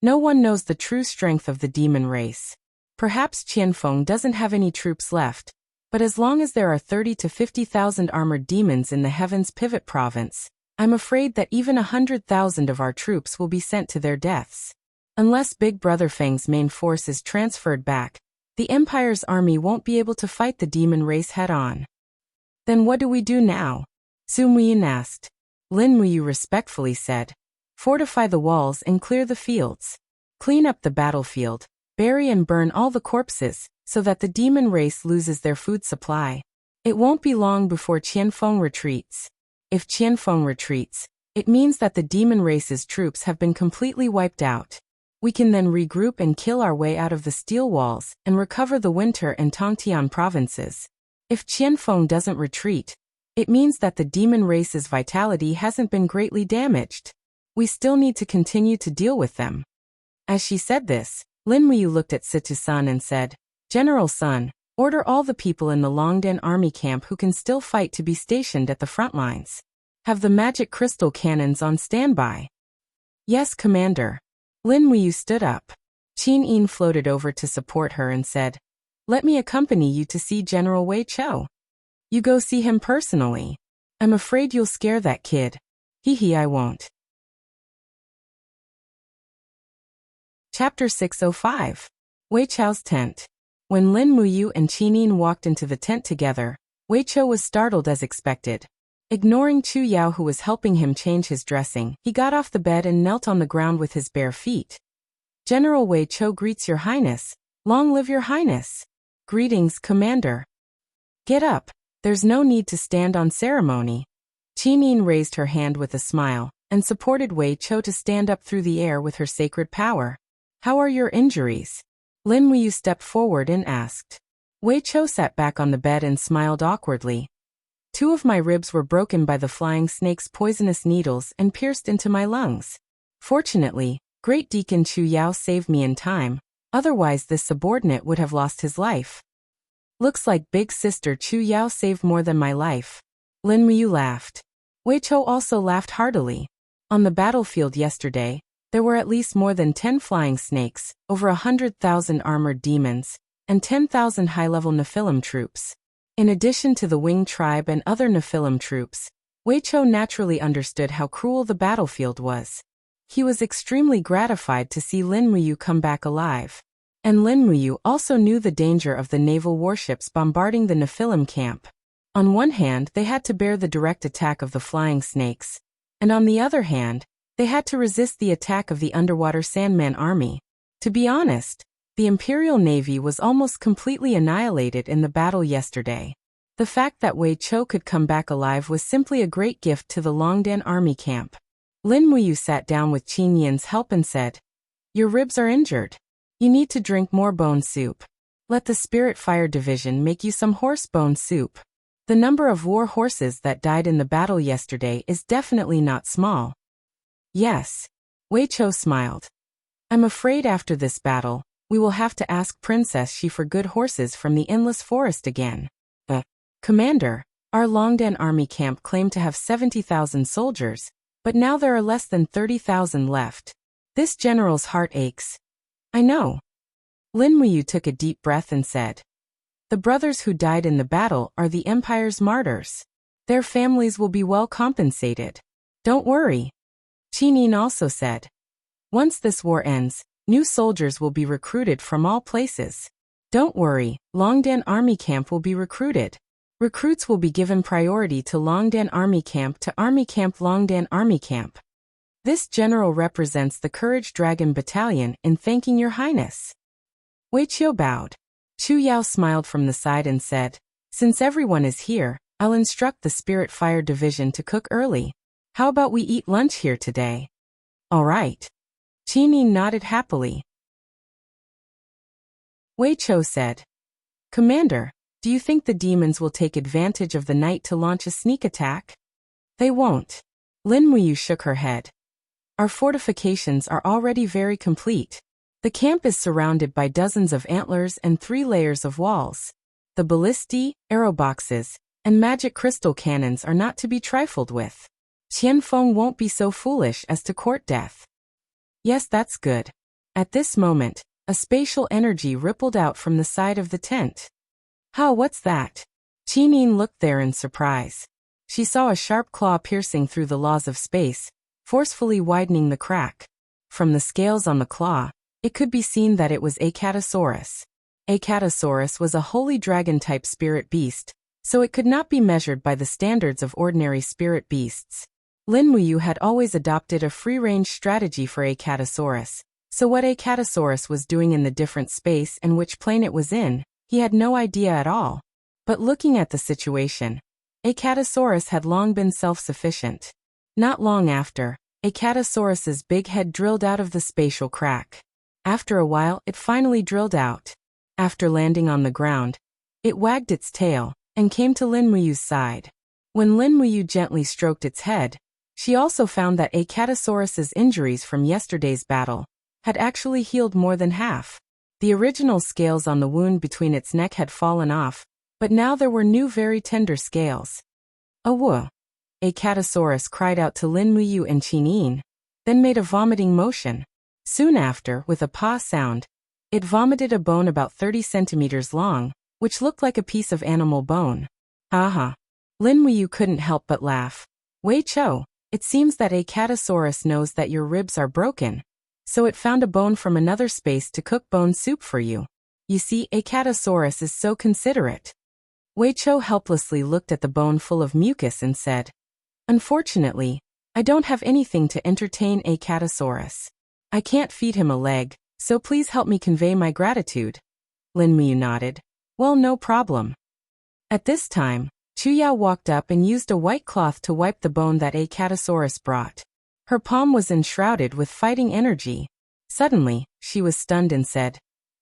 No one knows the true strength of the demon race. Perhaps Qianfeng doesn't have any troops left, but as long as there are 30 to 50,000 armored demons in the Heaven's Pivot Province, I'm afraid that even 100,000 of our troops will be sent to their deaths. Unless Big Brother Feng's main force is transferred back, the Empire's army won't be able to fight the demon race head-on. Then what do we do now? Su Muyin asked. Lin Muyu respectfully said, fortify the walls and clear the fields. Clean up the battlefield, bury and burn all the corpses, so that the demon race loses their food supply. It won't be long before Qianfeng retreats. If Qianfeng retreats, it means that the demon race's troops have been completely wiped out. We can then regroup and kill our way out of the steel walls and recover the Winter and Tongtian provinces. If Qianfeng doesn't retreat, it means that the demon race's vitality hasn't been greatly damaged. We still need to continue to deal with them. As she said this, Lin Muyu looked at Situ Sun and said, General Sun, order all the people in the Longdan army camp who can still fight to be stationed at the front lines. Have the magic crystal cannons on standby. Yes, Commander. Lin Muyu stood up. Qin Yin floated over to support her and said, let me accompany you to see General Wei Chou. You go see him personally. I'm afraid you'll scare that kid. I won't. Chapter 605. Wei Chou's tent. When Lin Muyu and Qin Yin walked into the tent together, Wei Chou was startled as expected. Ignoring Chu Yao who was helping him change his dressing, he got off the bed and knelt on the ground with his bare feet. General Wei Chou greets Your Highness. Long live Your Highness. Greetings, Commander. Get up. There's no need to stand on ceremony. Qin Yin raised her hand with a smile and supported Wei Chou to stand up through the air with her sacred power. How are your injuries? Lin Muyu stepped forward and asked. Wei Chou sat back on the bed and smiled awkwardly. 2 of my ribs were broken by the flying snake's poisonous needles and pierced into my lungs. Fortunately, Great Deacon Chu Yao saved me in time, otherwise this subordinate would have lost his life. Looks like Big Sister Chu Yao saved more than my life. Lin Muyu laughed. Wei Chou also laughed heartily. On the battlefield yesterday, there were at least more than 10 flying snakes, over 100,000 armored demons, and 10,000 high-level Nephilim troops. In addition to the Wing tribe and other Nephilim troops, Wei Chou naturally understood how cruel the battlefield was. He was extremely gratified to see Lin Muyu come back alive. And Lin Muyu also knew the danger of the naval warships bombarding the Nephilim camp. On one hand, they had to bear the direct attack of the flying snakes, and on the other hand, they had to resist the attack of the underwater Sandman army. To be honest, the Imperial Navy was almost completely annihilated in the battle yesterday. The fact that Wei Chou could come back alive was simply a great gift to the Longdan army camp. Lin Muyu sat down with Qin Yin's help and said, Your ribs are injured. You need to drink more bone soup. Let the Spirit Fire Division make you some horse bone soup. The number of war horses that died in the battle yesterday is definitely not small. Yes. Wei Chou smiled. I'm afraid after this battle, we will have to ask Princess Shi for good horses from the Endless Forest again. Commander, our Longdan army camp claimed to have 70,000 soldiers, but now there are less than 30,000 left. This general's heart aches. I know. Lin Muyu took a deep breath and said, The brothers who died in the battle are the Empire's martyrs. Their families will be well compensated. Don't worry. Qin Yin also said, Once this war ends, new soldiers will be recruited from all places. Don't worry, Longdan Army Camp will be recruited. Recruits will be given priority to Longdan Army Camp to Army Camp Longdan Army Camp. This general represents the Courage Dragon Battalion in thanking Your Highness. Wei Chou bowed. Chu Yao smiled from the side and said, Since everyone is here, I'll instruct the Spirit Fire Division to cook early. How about we eat lunch here today? All right. Qin Yin nodded happily. Wei Chou said, Commander, do you think the demons will take advantage of the night to launch a sneak attack? They won't. Lin Muyu shook her head. Our fortifications are already very complete. The camp is surrounded by dozens of antlers and 3 layers of walls. The ballistae, arrow boxes, and magic crystal cannons are not to be trifled with. Qianfeng won't be so foolish as to court death. Yes, that's good. At this moment, a spatial energy rippled out from the side of the tent. What's that? Qinin looked there in surprise. She saw a sharp claw piercing through the laws of space, forcefully widening the crack. From the scales on the claw, it could be seen that it was a Catasaurus. A Catasaurus was a holy dragon-type spirit beast, so it could not be measured by the standards of ordinary spirit beasts. Lin Muyu had always adopted a free-range strategy for a Catasaurus, so what a Catasaurus was doing in the different space and which plane it was in, he had no idea at all. But looking at the situation, a Catasaurus had long been self-sufficient. Not long after, a Catasaurus's big head drilled out of the spatial crack. After a while, it finally drilled out. After landing on the ground, it wagged its tail and came to Lin Muyu's side. When Lin Muyu gently stroked its head, she also found that a Catasaurus's injuries from yesterday's battle had actually healed more than half. The original scales on the wound between its neck had fallen off, but now there were new very tender scales. "Awoo!" A Catasaurus cried out to Lin Muyu and Qinin, then made a vomiting motion. Soon after, with a paw sound, it vomited a bone about 30 centimeters long, which looked like a piece of animal bone. Aha! Lin Muyu couldn't help but laugh. Wei Chou, it seems that a Catasaurus knows that your ribs are broken, so it found a bone from another space to cook bone soup for you. You see, a Catasaurus is so considerate. Wei Chou helplessly looked at the bone full of mucus and said, "Unfortunately, I don't have anything to entertain a Catasaurus. I can't feed him a leg, so please help me convey my gratitude." Lin Muyu nodded. "Well, no problem." At this time, Chu Yao walked up and used a white cloth to wipe the bone that a Catasaurus brought. Her palm was enshrouded with fighting energy. Suddenly, she was stunned and said,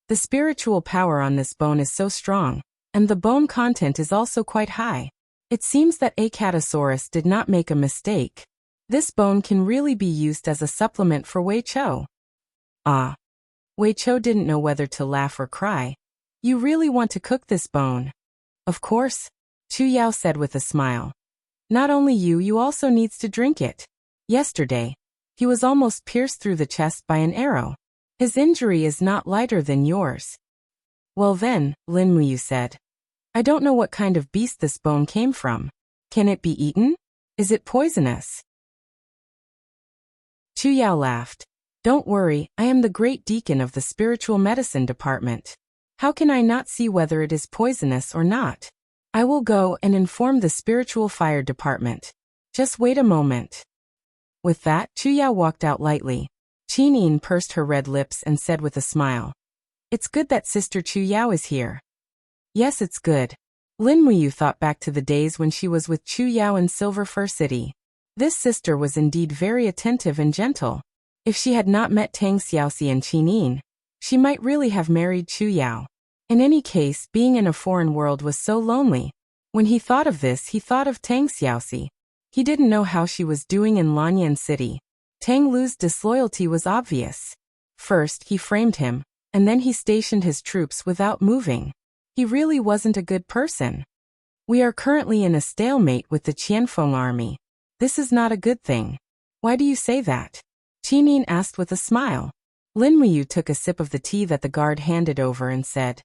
"The spiritual power on this bone is so strong, and the bone content is also quite high. It seems that a Catasaurus did not make a mistake. This bone can really be used as a supplement for Wei Chou." Ah. Wei Chou didn't know whether to laugh or cry. "You really want to cook this bone?" "Of course," Chu Yao said with a smile. "Not only you also needs to drink it. Yesterday, he was almost pierced through the chest by an arrow. His injury is not lighter than yours." "Well then," Lin Muyu said, "I don't know what kind of beast this bone came from. Can it be eaten? Is it poisonous?" Chu Yao laughed. "Don't worry, I am the great deacon of the spiritual medicine department. How can I not see whether it is poisonous or not? I will go and inform the spiritual fire department. Just wait a moment." With that, Chu Yao walked out lightly. Qinin pursed her red lips and said with a smile, "It's good that Sister Chu Yao is here." Yes, it's good. Lin Muyu thought back to the days when she was with Chu Yao in Silver Fir City. This sister was indeed very attentive and gentle. If she had not met Tang Xiaoxi and Qinin, she might really have married Chu Yao. In any case, being in a foreign world was so lonely. When he thought of this, he thought of Tang Xiaoxi. He didn't know how she was doing in Lanyan City. Tang Lu's disloyalty was obvious. First, he framed him, and then he stationed his troops without moving. He really wasn't a good person. We are currently in a stalemate with the Qianfeng army. This is not a good thing. Why do you say that? Qinin asked with a smile. Lin Muyu took a sip of the tea that the guard handed over and said,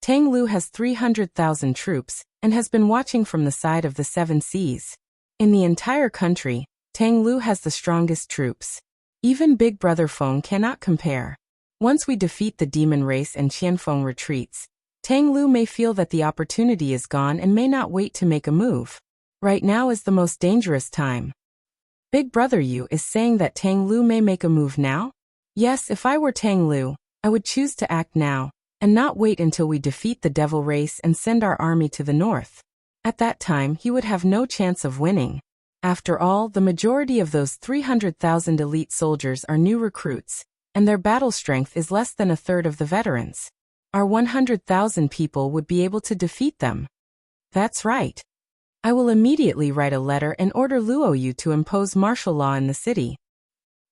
"Tang Lu has 300,000 troops, and has been watching from the side of the Seven Seas. In the entire country, Tang Lu has the strongest troops. Even Big Brother Feng cannot compare. Once we defeat the demon race and Qianfeng retreats, Tang Lu may feel that the opportunity is gone and may not wait to make a move. Right now is the most dangerous time." "Big Brother Yu is saying that Tang Lu may make a move now?" "Yes, if I were Tang Lu, I would choose to act now, and not wait until we defeat the devil race and send our army to the north. At that time he would have no chance of winning. After all, the majority of those 300,000 elite soldiers are new recruits, and their battle strength is less than a third of the veterans. Our 100,000 people would be able to defeat them." "That's right. I will immediately write a letter and order Luo Yu to impose martial law in the city."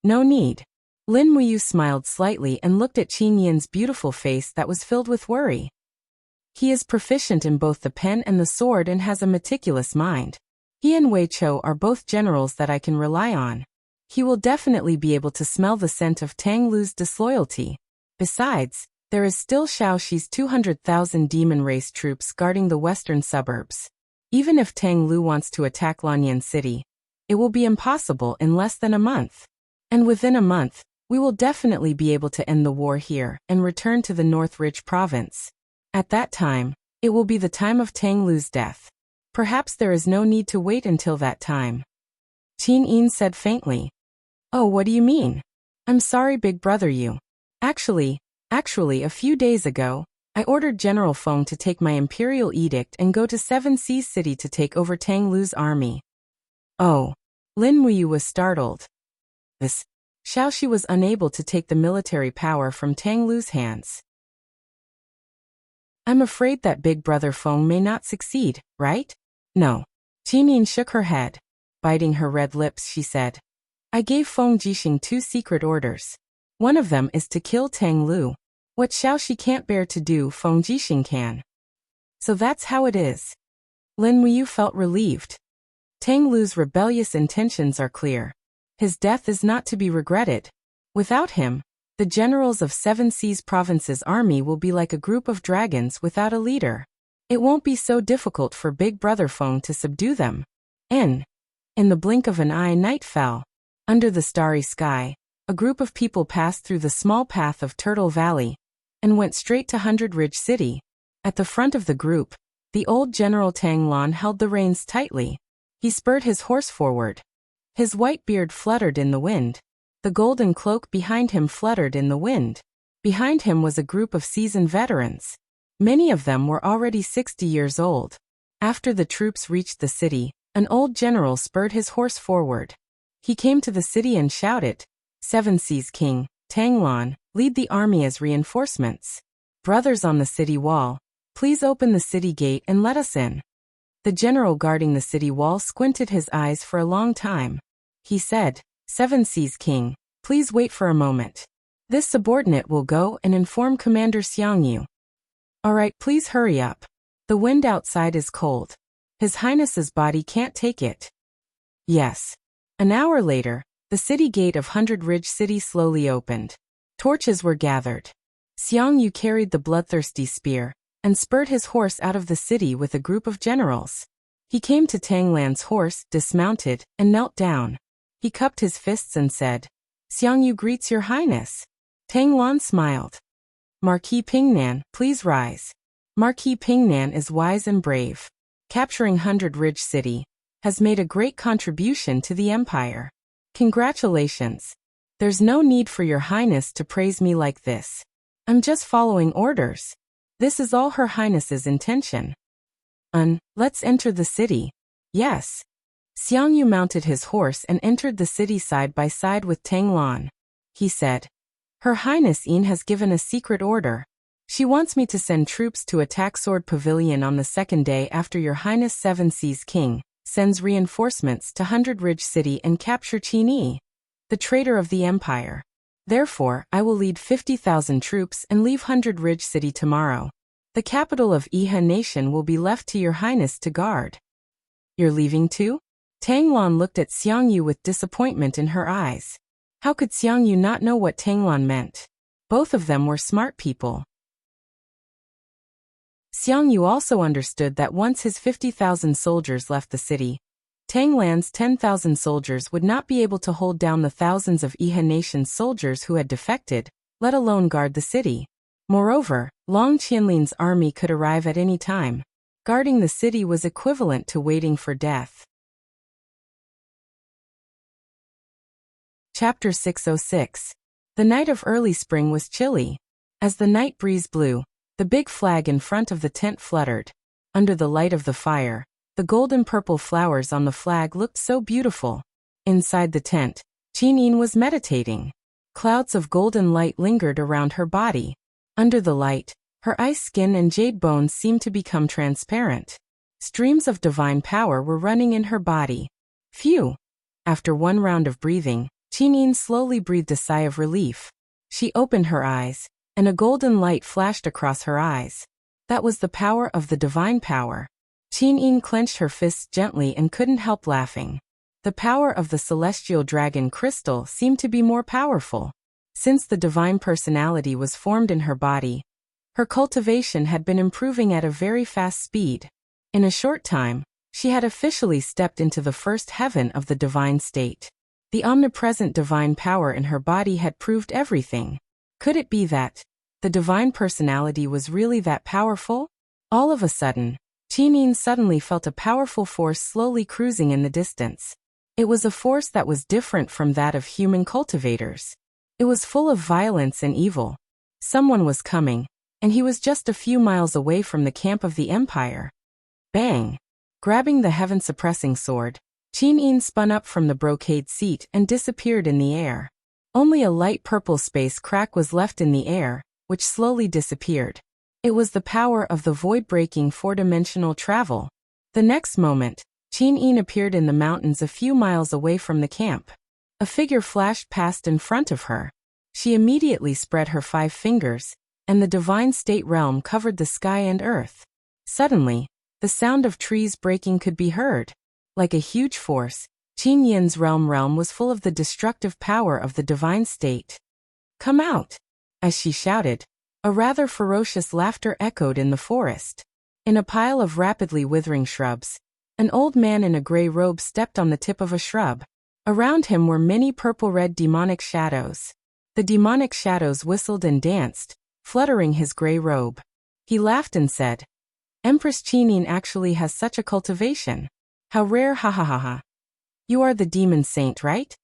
"No need. Lin Muyu smiled slightly and looked at Qin Yin's beautiful face that was filled with worry. He is proficient in both the pen and the sword and has a meticulous mind. He and Wei Chou are both generals that I can rely on. He will definitely be able to smell the scent of Tang Lu's disloyalty. Besides, there is still Xiao Shi's 200,000 demon race troops guarding the western suburbs. Even if Tang Lu wants to attack Lanyan City, it will be impossible in less than a month. And within a month, we will definitely be able to end the war here and return to the North Ridge province. At that time, it will be the time of Tang Lu's death. Perhaps there is no need to wait until that time. Qin Yin said faintly. Oh, what do you mean? I'm sorry, big brother you. Actually, a few days ago, I ordered General Feng to take my imperial edict and go to Seven Seas City to take over Tang Lu's army. Oh. Lin Muyu was startled. This. Xiao Shi was unable to take the military power from Tang Lu's hands. I'm afraid that big brother Feng may not succeed, right? No. Qin Yin shook her head. Biting her red lips, she said. I gave Feng Jixing 2 secret orders. One of them is to kill Tang Lu. What Xiao Shi can't bear to do, Feng Jixing can. So that's how it is. Lin Muyu felt relieved. Tang Lu's rebellious intentions are clear. His death is not to be regretted. Without him, the generals of Seven Seas Province's army will be like a group of dragons without a leader. It won't be so difficult for Big Brother Feng to subdue them. In the blink of an eye, night fell. Under the starry sky, a group of people passed through the small path of Turtle Valley and went straight to Hundred Ridge City. At the front of the group, the old General Tang Lan held the reins tightly. He spurred his horse forward. His white beard fluttered in the wind. The golden cloak behind him fluttered in the wind. Behind him was a group of seasoned veterans. Many of them were already 60 years old. After the troops reached the city, an old general spurred his horse forward. He came to the city and shouted, Seven Seas King, Tang Lan, lead the army as reinforcements. Brothers on the city wall, please open the city gate and let us in. The general guarding the city wall squinted his eyes for a long time. He said, Seven Seas King, please wait for a moment. This subordinate will go and inform Commander Xiang Yu. All right, please hurry up. The wind outside is cold. His Highness's body can't take it. Yes. An hour later, the city gate of Hundred Ridge City slowly opened. Torches were gathered. Xiang Yu carried the bloodthirsty spear and spurred his horse out of the city with a group of generals. He came to Tang Lan's horse, dismounted, and knelt down. He cupped his fists and said, Xiang Yu greets your highness. Tang Lan smiled. Marquis Pingnan, please rise. Marquis Pingnan is wise and brave. Capturing Hundred Ridge City has made a great contribution to the empire. Congratulations. There's no need for your highness to praise me like this. I'm just following orders. This is all her highness's intention. Let's enter the city. Yes. Xiang Yu mounted his horse and entered the city side by side with Tang Lan. He said, Her Highness Yin has given a secret order. She wants me to send troops to attack Sword Pavilion on the second day after your Highness Seven Seas King sends reinforcements to Hundred Ridge City and capture Qin Yi, the traitor of the empire. Therefore, I will lead 50,000 troops and leave Hundred Ridge City tomorrow. The capital of Iha Nation will be left to your highness to guard. You're leaving too? Tang Lan looked at Xiang Yu with disappointment in her eyes. How could Xiang Yu not know what Tang Lan meant? Both of them were smart people. Xiang Yu also understood that once his 50,000 soldiers left the city, Tang Lan's 10,000 soldiers would not be able to hold down the thousands of Iha Nation's soldiers who had defected, let alone guard the city. Moreover, Long Qianlin's army could arrive at any time. Guarding the city was equivalent to waiting for death. Chapter 606. The night of early spring was chilly. As the night breeze blew, the big flag in front of the tent fluttered. Under the light of the fire, the golden-purple flowers on the flag looked so beautiful. Inside the tent, Qin Yin was meditating. Clouds of golden light lingered around her body. Under the light, her ice skin and jade bones seemed to become transparent. Streams of divine power were running in her body. Phew! After one round of breathing, Qinyin slowly breathed a sigh of relief. She opened her eyes, and a golden light flashed across her eyes. That was the power of the divine power. Qinyin clenched her fists gently and couldn't help laughing. The power of the celestial dragon crystal seemed to be more powerful. Since the divine personality was formed in her body, her cultivation had been improving at a very fast speed. In a short time, she had officially stepped into the first heaven of the divine state. The omnipresent divine power in her body had proved everything. Could it be that the divine personality was really that powerful? All of a sudden, Qinyin suddenly felt a powerful force slowly cruising in the distance. It was a force that was different from that of human cultivators. It was full of violence and evil. Someone was coming, and he was just a few miles away from the camp of the Empire. Bang! Grabbing the heaven-suppressing sword, Qinyin spun up from the brocade seat and disappeared in the air. Only a light purple space crack was left in the air, which slowly disappeared. It was the power of the void-breaking four-dimensional travel. The next moment, Qinyin appeared in the mountains a few miles away from the camp. A figure flashed past in front of her. She immediately spread her 5 fingers, and the divine state realm covered the sky and earth. Suddenly, the sound of trees breaking could be heard. Like a huge force, Qinyin's realm was full of the destructive power of the divine state. "Come out!" As she shouted, a rather ferocious laughter echoed in the forest. In a pile of rapidly withering shrubs, an old man in a gray robe stepped on the tip of a shrub. Around him were many purple-red demonic shadows. The demonic shadows whistled and danced, fluttering his gray robe. He laughed and said, "Empress Qinyin actually has such a cultivation. How rare, ha ha ha ha. You are the demon saint, right?"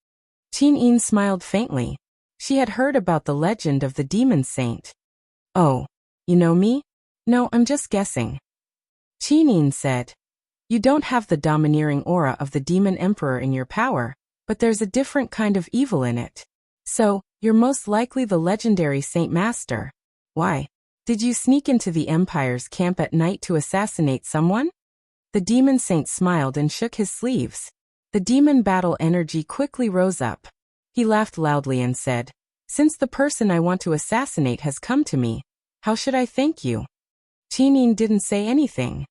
Qinyin smiled faintly. She had heard about the legend of the demon saint. "Oh, you know me?" "No, I'm just guessing." Qinyin said, "You don't have the domineering aura of the demon emperor in your power, but there's a different kind of evil in it. So, you're most likely the legendary Saint Master. Why? Did you sneak into the Empire's camp at night to assassinate someone?" The demon saint smiled and shook his sleeves. The demon battle energy quickly rose up. He laughed loudly and said, "Since the person I want to assassinate has come to me, how should I thank you?" Qinyin didn't say anything.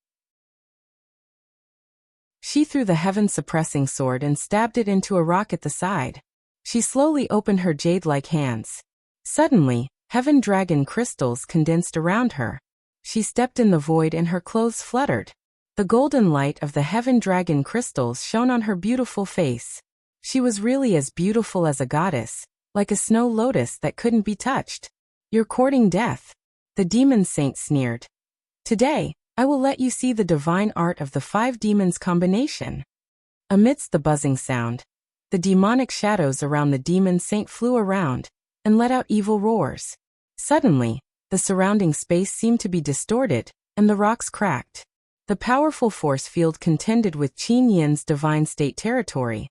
She threw the heaven-suppressing sword and stabbed it into a rock at the side. She slowly opened her jade-like hands. Suddenly, heaven dragon crystals condensed around her. She stepped in the void and her clothes fluttered. The golden light of the heaven dragon crystals shone on her beautiful face. She was really as beautiful as a goddess, like a snow lotus that couldn't be touched. "You're courting death," the demon saint sneered. "Today, I will let you see the divine art of the 5 demons combination." Amidst the buzzing sound, the demonic shadows around the demon saint flew around and let out evil roars. Suddenly, the surrounding space seemed to be distorted, and the rocks cracked. The powerful force field contended with Qinyin's divine state territory,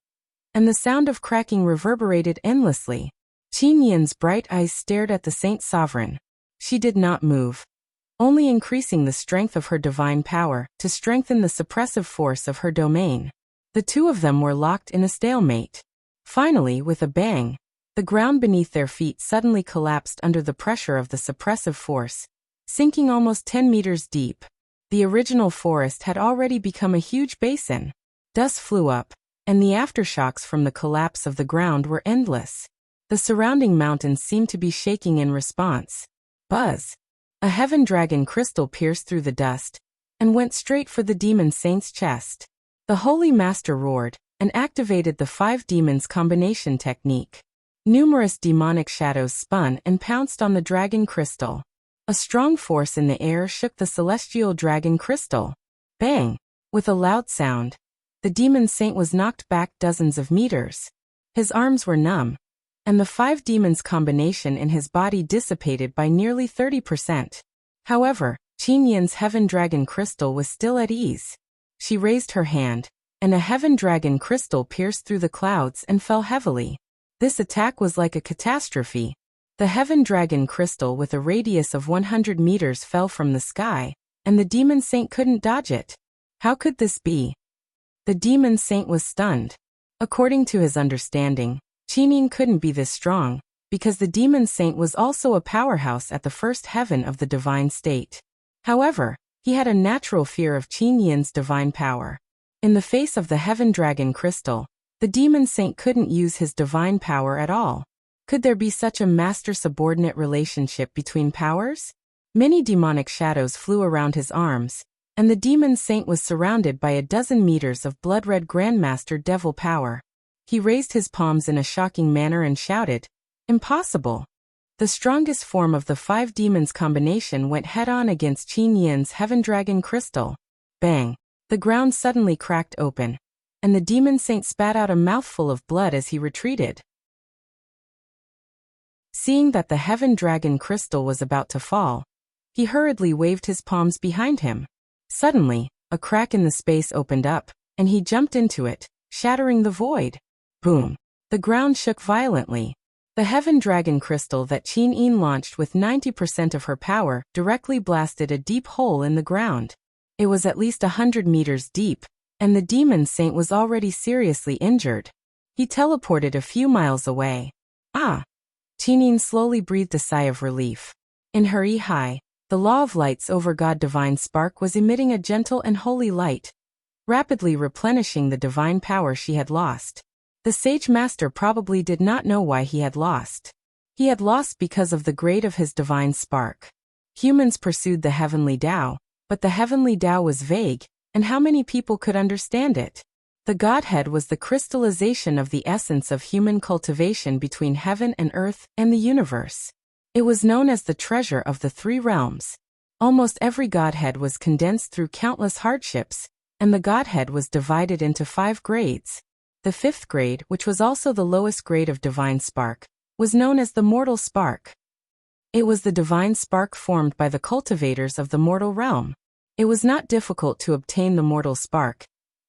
and the sound of cracking reverberated endlessly. Qinyin's bright eyes stared at the saint sovereign. She did not move, only increasing the strength of her divine power to strengthen the suppressive force of her domain. The two of them were locked in a stalemate. Finally, with a bang, the ground beneath their feet suddenly collapsed under the pressure of the suppressive force, sinking almost 10 meters deep. The original forest had already become a huge basin. Dust flew up, and the aftershocks from the collapse of the ground were endless. The surrounding mountains seemed to be shaking in response. Buzz! A heaven dragon crystal pierced through the dust and went straight for the demon saint's chest. The Holy Master roared and activated the 5 demons combination technique. Numerous demonic shadows spun and pounced on the dragon crystal. A strong force in the air shook the celestial dragon crystal. Bang! With a loud sound, the demon saint was knocked back dozens of meters. His arms were numb, and the 5 demons combination in his body dissipated by nearly 30%. However, Qinyin's heaven dragon crystal was still at ease. She raised her hand, and a heaven dragon crystal pierced through the clouds and fell heavily. This attack was like a catastrophe. The heaven dragon crystal with a radius of 100 meters fell from the sky, and the demon saint couldn't dodge it. How could this be? The demon saint was stunned. According to his understanding, Qinin couldn't be this strong, because the demon saint was also a powerhouse at the first heaven of the divine state. However, he had a natural fear of Qin Yin's divine power. In the face of the heaven dragon crystal, the demon saint couldn't use his divine power at all. Could there be such a master-subordinate relationship between powers? Many demonic shadows flew around his arms, and the demon saint was surrounded by a dozen meters of blood-red grandmaster devil power. He raised his palms in a shocking manner and shouted, "Impossible!" The strongest form of the 5 demons combination went head-on against Qin Yin's heaven dragon crystal. Bang! The ground suddenly cracked open, and the demon saint spat out a mouthful of blood as he retreated. Seeing that the heaven dragon crystal was about to fall, he hurriedly waved his palms behind him. Suddenly, a crack in the space opened up, and he jumped into it, shattering the void. Boom! The ground shook violently. The heaven dragon crystal that Qin Yin launched with 90% of her power directly blasted a deep hole in the ground. It was at least 100 meters deep, and the demon saint was already seriously injured. He teleported a few miles away. Ah! Qin Yin slowly breathed a sigh of relief. In her high, the law of light's over God divine spark was emitting a gentle and holy light, rapidly replenishing the divine power she had lost. The sage master probably did not know why he had lost. He had lost because of the grade of his divine spark. Humans pursued the heavenly Tao, but the heavenly Tao was vague, and how many people could understand it? The Godhead was the crystallization of the essence of human cultivation between heaven and earth and the universe. It was known as the treasure of the 3 realms. Almost every Godhead was condensed through countless hardships, and the Godhead was divided into 5 grades. The 5th grade, which was also the lowest grade of divine spark, was known as the mortal spark. It was the divine spark formed by the cultivators of the mortal realm. It was not difficult to obtain the mortal spark.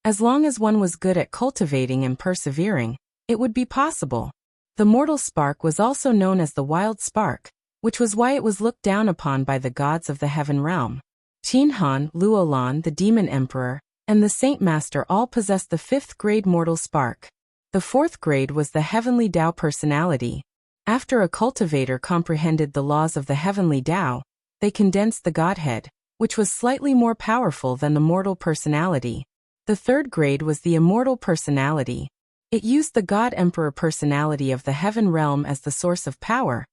As long as one was good at cultivating and persevering, it would be possible. The mortal spark was also known as the wild spark, which was why it was looked down upon by the gods of the heaven realm. Qin Han, Luolan, the demon emperor, and the Saint Master all possessed the 5th grade mortal spark. The 4th grade was the heavenly Tao personality. After a cultivator comprehended the laws of the heavenly Tao, they condensed the Godhead, which was slightly more powerful than the mortal personality. The 3rd grade was the immortal personality. It used the God Emperor personality of the heaven realm as the source of power,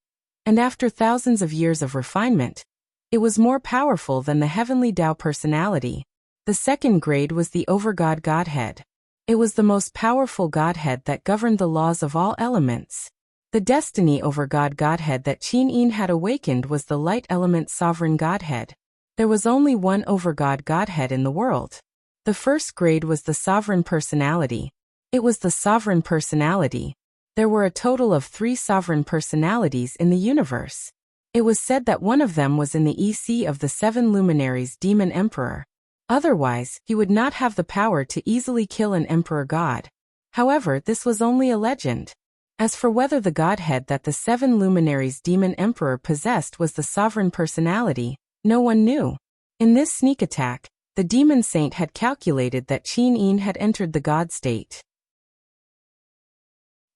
and after thousands of years of refinement, it was more powerful than the heavenly Tao personality. The 2nd grade was the Overgod Godhead. It was the most powerful Godhead that governed the laws of all elements. The destiny Overgod Godhead that Qin Yin had awakened was the light element sovereign Godhead. There was only one Overgod Godhead in the world. The 1st grade was the sovereign personality. It was the sovereign personality. There were a total of 3 sovereign personalities in the universe. It was said that one of them was in the EC of the 7 luminaries demon emperor. Otherwise, he would not have the power to easily kill an emperor god. However, this was only a legend. As for whether the Godhead that the 7 luminaries demon emperor possessed was the sovereign personality, no one knew. In this sneak attack, the demon saint had calculated that Qin Yin had entered the God state.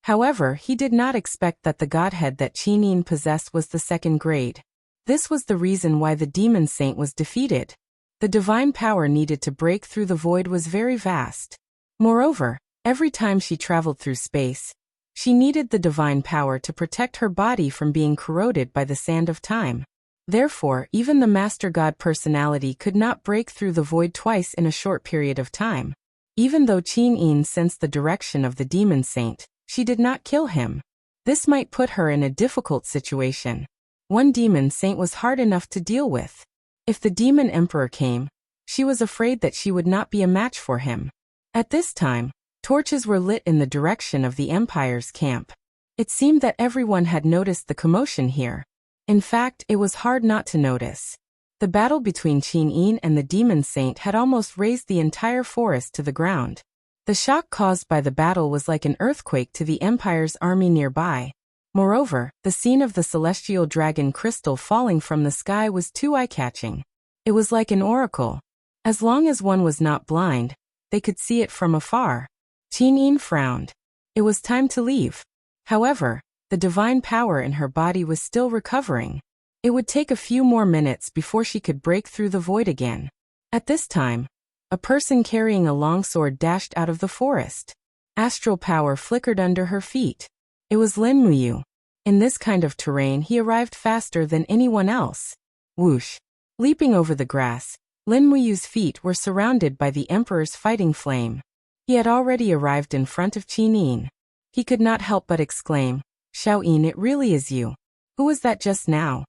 However, he did not expect that the Godhead that Qin Yin possessed was the 2nd grade. This was the reason why the demon saint was defeated. The divine power needed to break through the void was very vast. Moreover, every time she traveled through space, she needed the divine power to protect her body from being corroded by the sand of time. Therefore, even the Master God personality could not break through the void twice in a short period of time. Even though Qin Yin sensed the direction of the demon saint, she did not kill him. This might put her in a difficult situation. One demon saint was hard enough to deal with. If the demon emperor came, she was afraid that she would not be a match for him. At this time, torches were lit in the direction of the empire's camp. It seemed that everyone had noticed the commotion here. In fact, it was hard not to notice. The battle between Qin Yin and the demon saint had almost razed the entire forest to the ground. The shock caused by the battle was like an earthquake to the empire's army nearby. Moreover, the scene of the celestial dragon crystal falling from the sky was too eye-catching. It was like an oracle. As long as one was not blind, they could see it from afar. Qin Yin frowned. It was time to leave. However, the divine power in her body was still recovering. It would take a few more minutes before she could break through the void again. At this time, a person carrying a longsword dashed out of the forest. Astral power flickered under her feet. It was Lin Muyu. In this kind of terrain he arrived faster than anyone else. Whoosh! Leaping over the grass, Lin Muyu's feet were surrounded by the Emperor's fighting flame. He had already arrived in front of Qin Yin. He could not help but exclaim, "Xiao Yin, it really is you. Who was that just now?"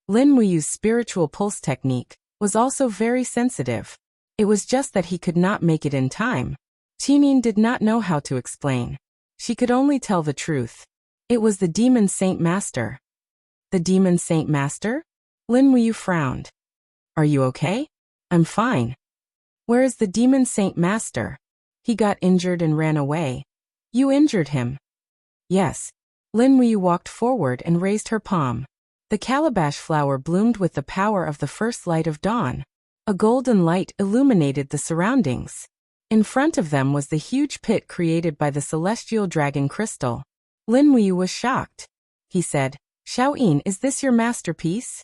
Lin Muyu's spiritual pulse technique was also very sensitive. It was just that he could not make it in time. Qin Yin did not know how to explain. She could only tell the truth. It was the Demon Saint Master. The Demon Saint Master? Lin Muyu frowned. "Are you okay?" "I'm fine." "Where is the Demon Saint Master?" "He got injured and ran away." "You injured him?" "Yes." Lin Muyu walked forward and raised her palm. The calabash flower bloomed with the power of the first light of dawn. A golden light illuminated the surroundings. In front of them was the huge pit created by the celestial dragon crystal. Lin Muyu was shocked. He said, "Xiao Yin, is this your masterpiece?"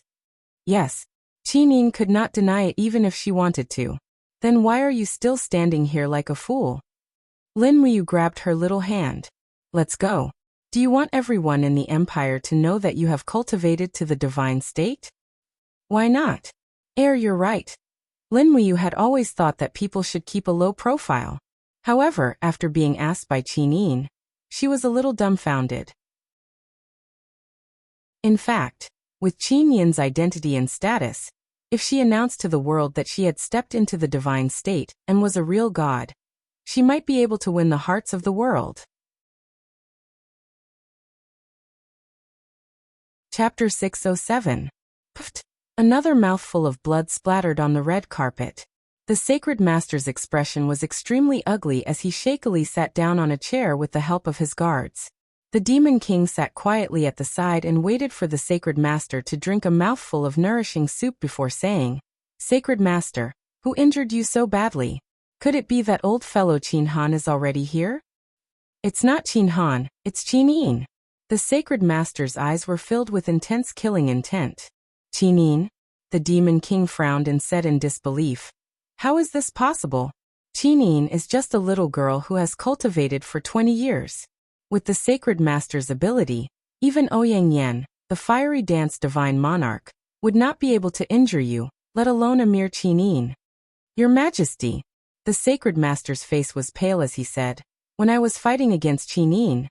"Yes." Qin Yin could not deny it even if she wanted to. "Then why are you still standing here like a fool?" Lin Muyu grabbed her little hand. "Let's go. Do you want everyone in the empire to know that you have cultivated to the divine state?" "Why not?" You're right." Lin Muyu had always thought that people should keep a low profile. However, after being asked by Qin Yin, she was a little dumbfounded. In fact, with Qin Yin's identity and status, if she announced to the world that she had stepped into the divine state and was a real god, she might be able to win the hearts of the world. Chapter 607. Pft! Another mouthful of blood splattered on the red carpet. The sacred master's expression was extremely ugly as he shakily sat down on a chair with the help of his guards. The Demon King sat quietly at the side and waited for the sacred master to drink a mouthful of nourishing soup before saying, "Sacred master, who injured you so badly? Could it be that old fellow Qin Han is already here?" "It's not Qin Han, it's Qin Yin." The sacred master's eyes were filled with intense killing intent. "Qin Yin?" The Demon King frowned and said in disbelief, "How is this possible? Qin Yin is just a little girl who has cultivated for 20 years. With the sacred master's ability, even Ouyang Yan, the fiery dance divine monarch, would not be able to injure you, let alone a mere Qin Yin." "Your Majesty." The sacred master's face was pale as he said, "When I was fighting against Qin Yin,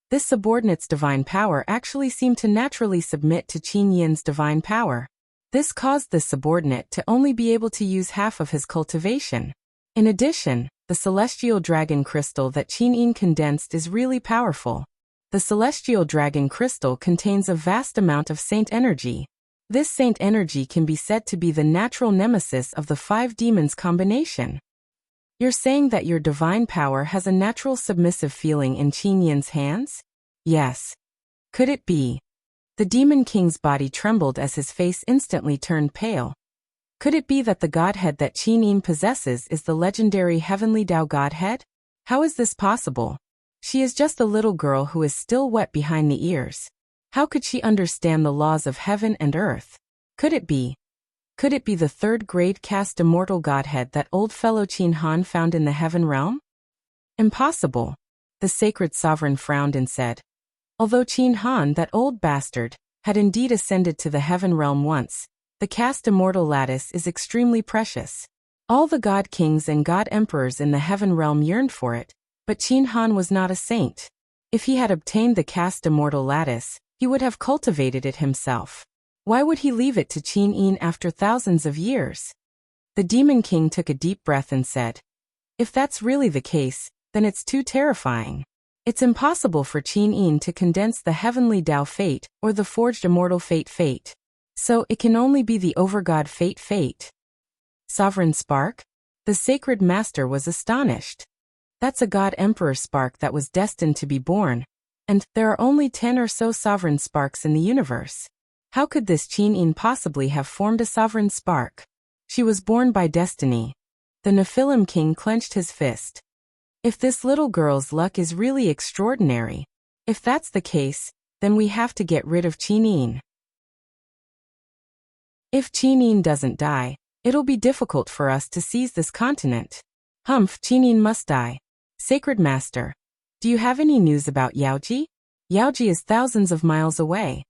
this subordinate's divine power actually seemed to naturally submit to Qin Yin's divine power. This caused this subordinate to only be able to use half of his cultivation. In addition, the celestial dragon crystal that Qin Yin condensed is really powerful. The celestial dragon crystal contains a vast amount of saint energy. This saint energy can be said to be the natural nemesis of the 5 demons combination." "You're saying that your divine power has a natural submissive feeling in Qin Yin's hands?" "Yes." "Could it be?" The Demon King's body trembled as his face instantly turned pale. "Could it be that the godhead that Qin Yin possesses is the legendary heavenly Tao godhead? How is this possible? She is just a little girl who is still wet behind the ears. How could she understand the laws of heaven and earth? Could it be? Could it be the 3rd-grade caste immortal godhead that old fellow Qin Han found in the heaven realm?" "Impossible." The sacred sovereign frowned and said, "Although Qin Han, that old bastard, had indeed ascended to the heaven realm once, the caste immortal lattice is extremely precious. All the god kings and god emperors in the heaven realm yearned for it, but Qin Han was not a saint. If he had obtained the caste immortal lattice, he would have cultivated it himself. Why would he leave it to Qin Yin after thousands of years?" The Demon King took a deep breath and said, "If that's really the case, then it's too terrifying. It's impossible for Qin Yin to condense the heavenly Tao fate or the forged immortal fate. So it can only be the overgod fate. Sovereign spark?" The sacred master was astonished. "That's a god emperor spark that was destined to be born, and there are only 10 or so sovereign sparks in the universe. How could this Qin Yin possibly have formed a sovereign spark? She was born by destiny." The Nephilim King clenched his fist. "If this little girl's luck is really extraordinary, If that's the case, then we have to get rid of Qinin. If Qinin doesn't die, it'll be difficult for us to seize this continent. Humph, Qinin must die. Sacred Master, do you have any news about Yaoji? Yaoji is thousands of miles away.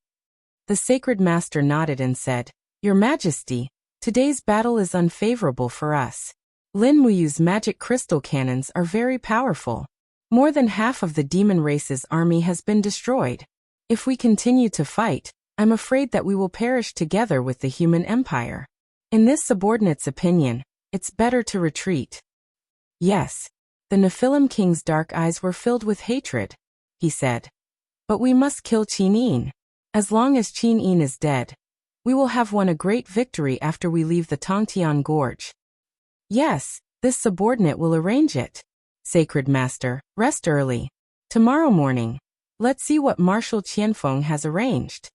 The Sacred Master nodded and said, Your Majesty, today's battle is unfavorable for us. Lin Muyu's magic crystal cannons are very powerful. More than half of the demon race's army has been destroyed. If we continue to fight, I'm afraid that we will perish together with the human empire. In this subordinate's opinion, it's better to retreat. Yes. The Nephilim King's dark eyes were filled with hatred, he said. But we must kill Qinin. As long as Qinin is dead, we will have won a great victory after we leave the Tongtian Gorge. Yes, this subordinate will arrange it. Sacred Master, rest early. Tomorrow morning, let's see what Marshal Qianfeng has arranged.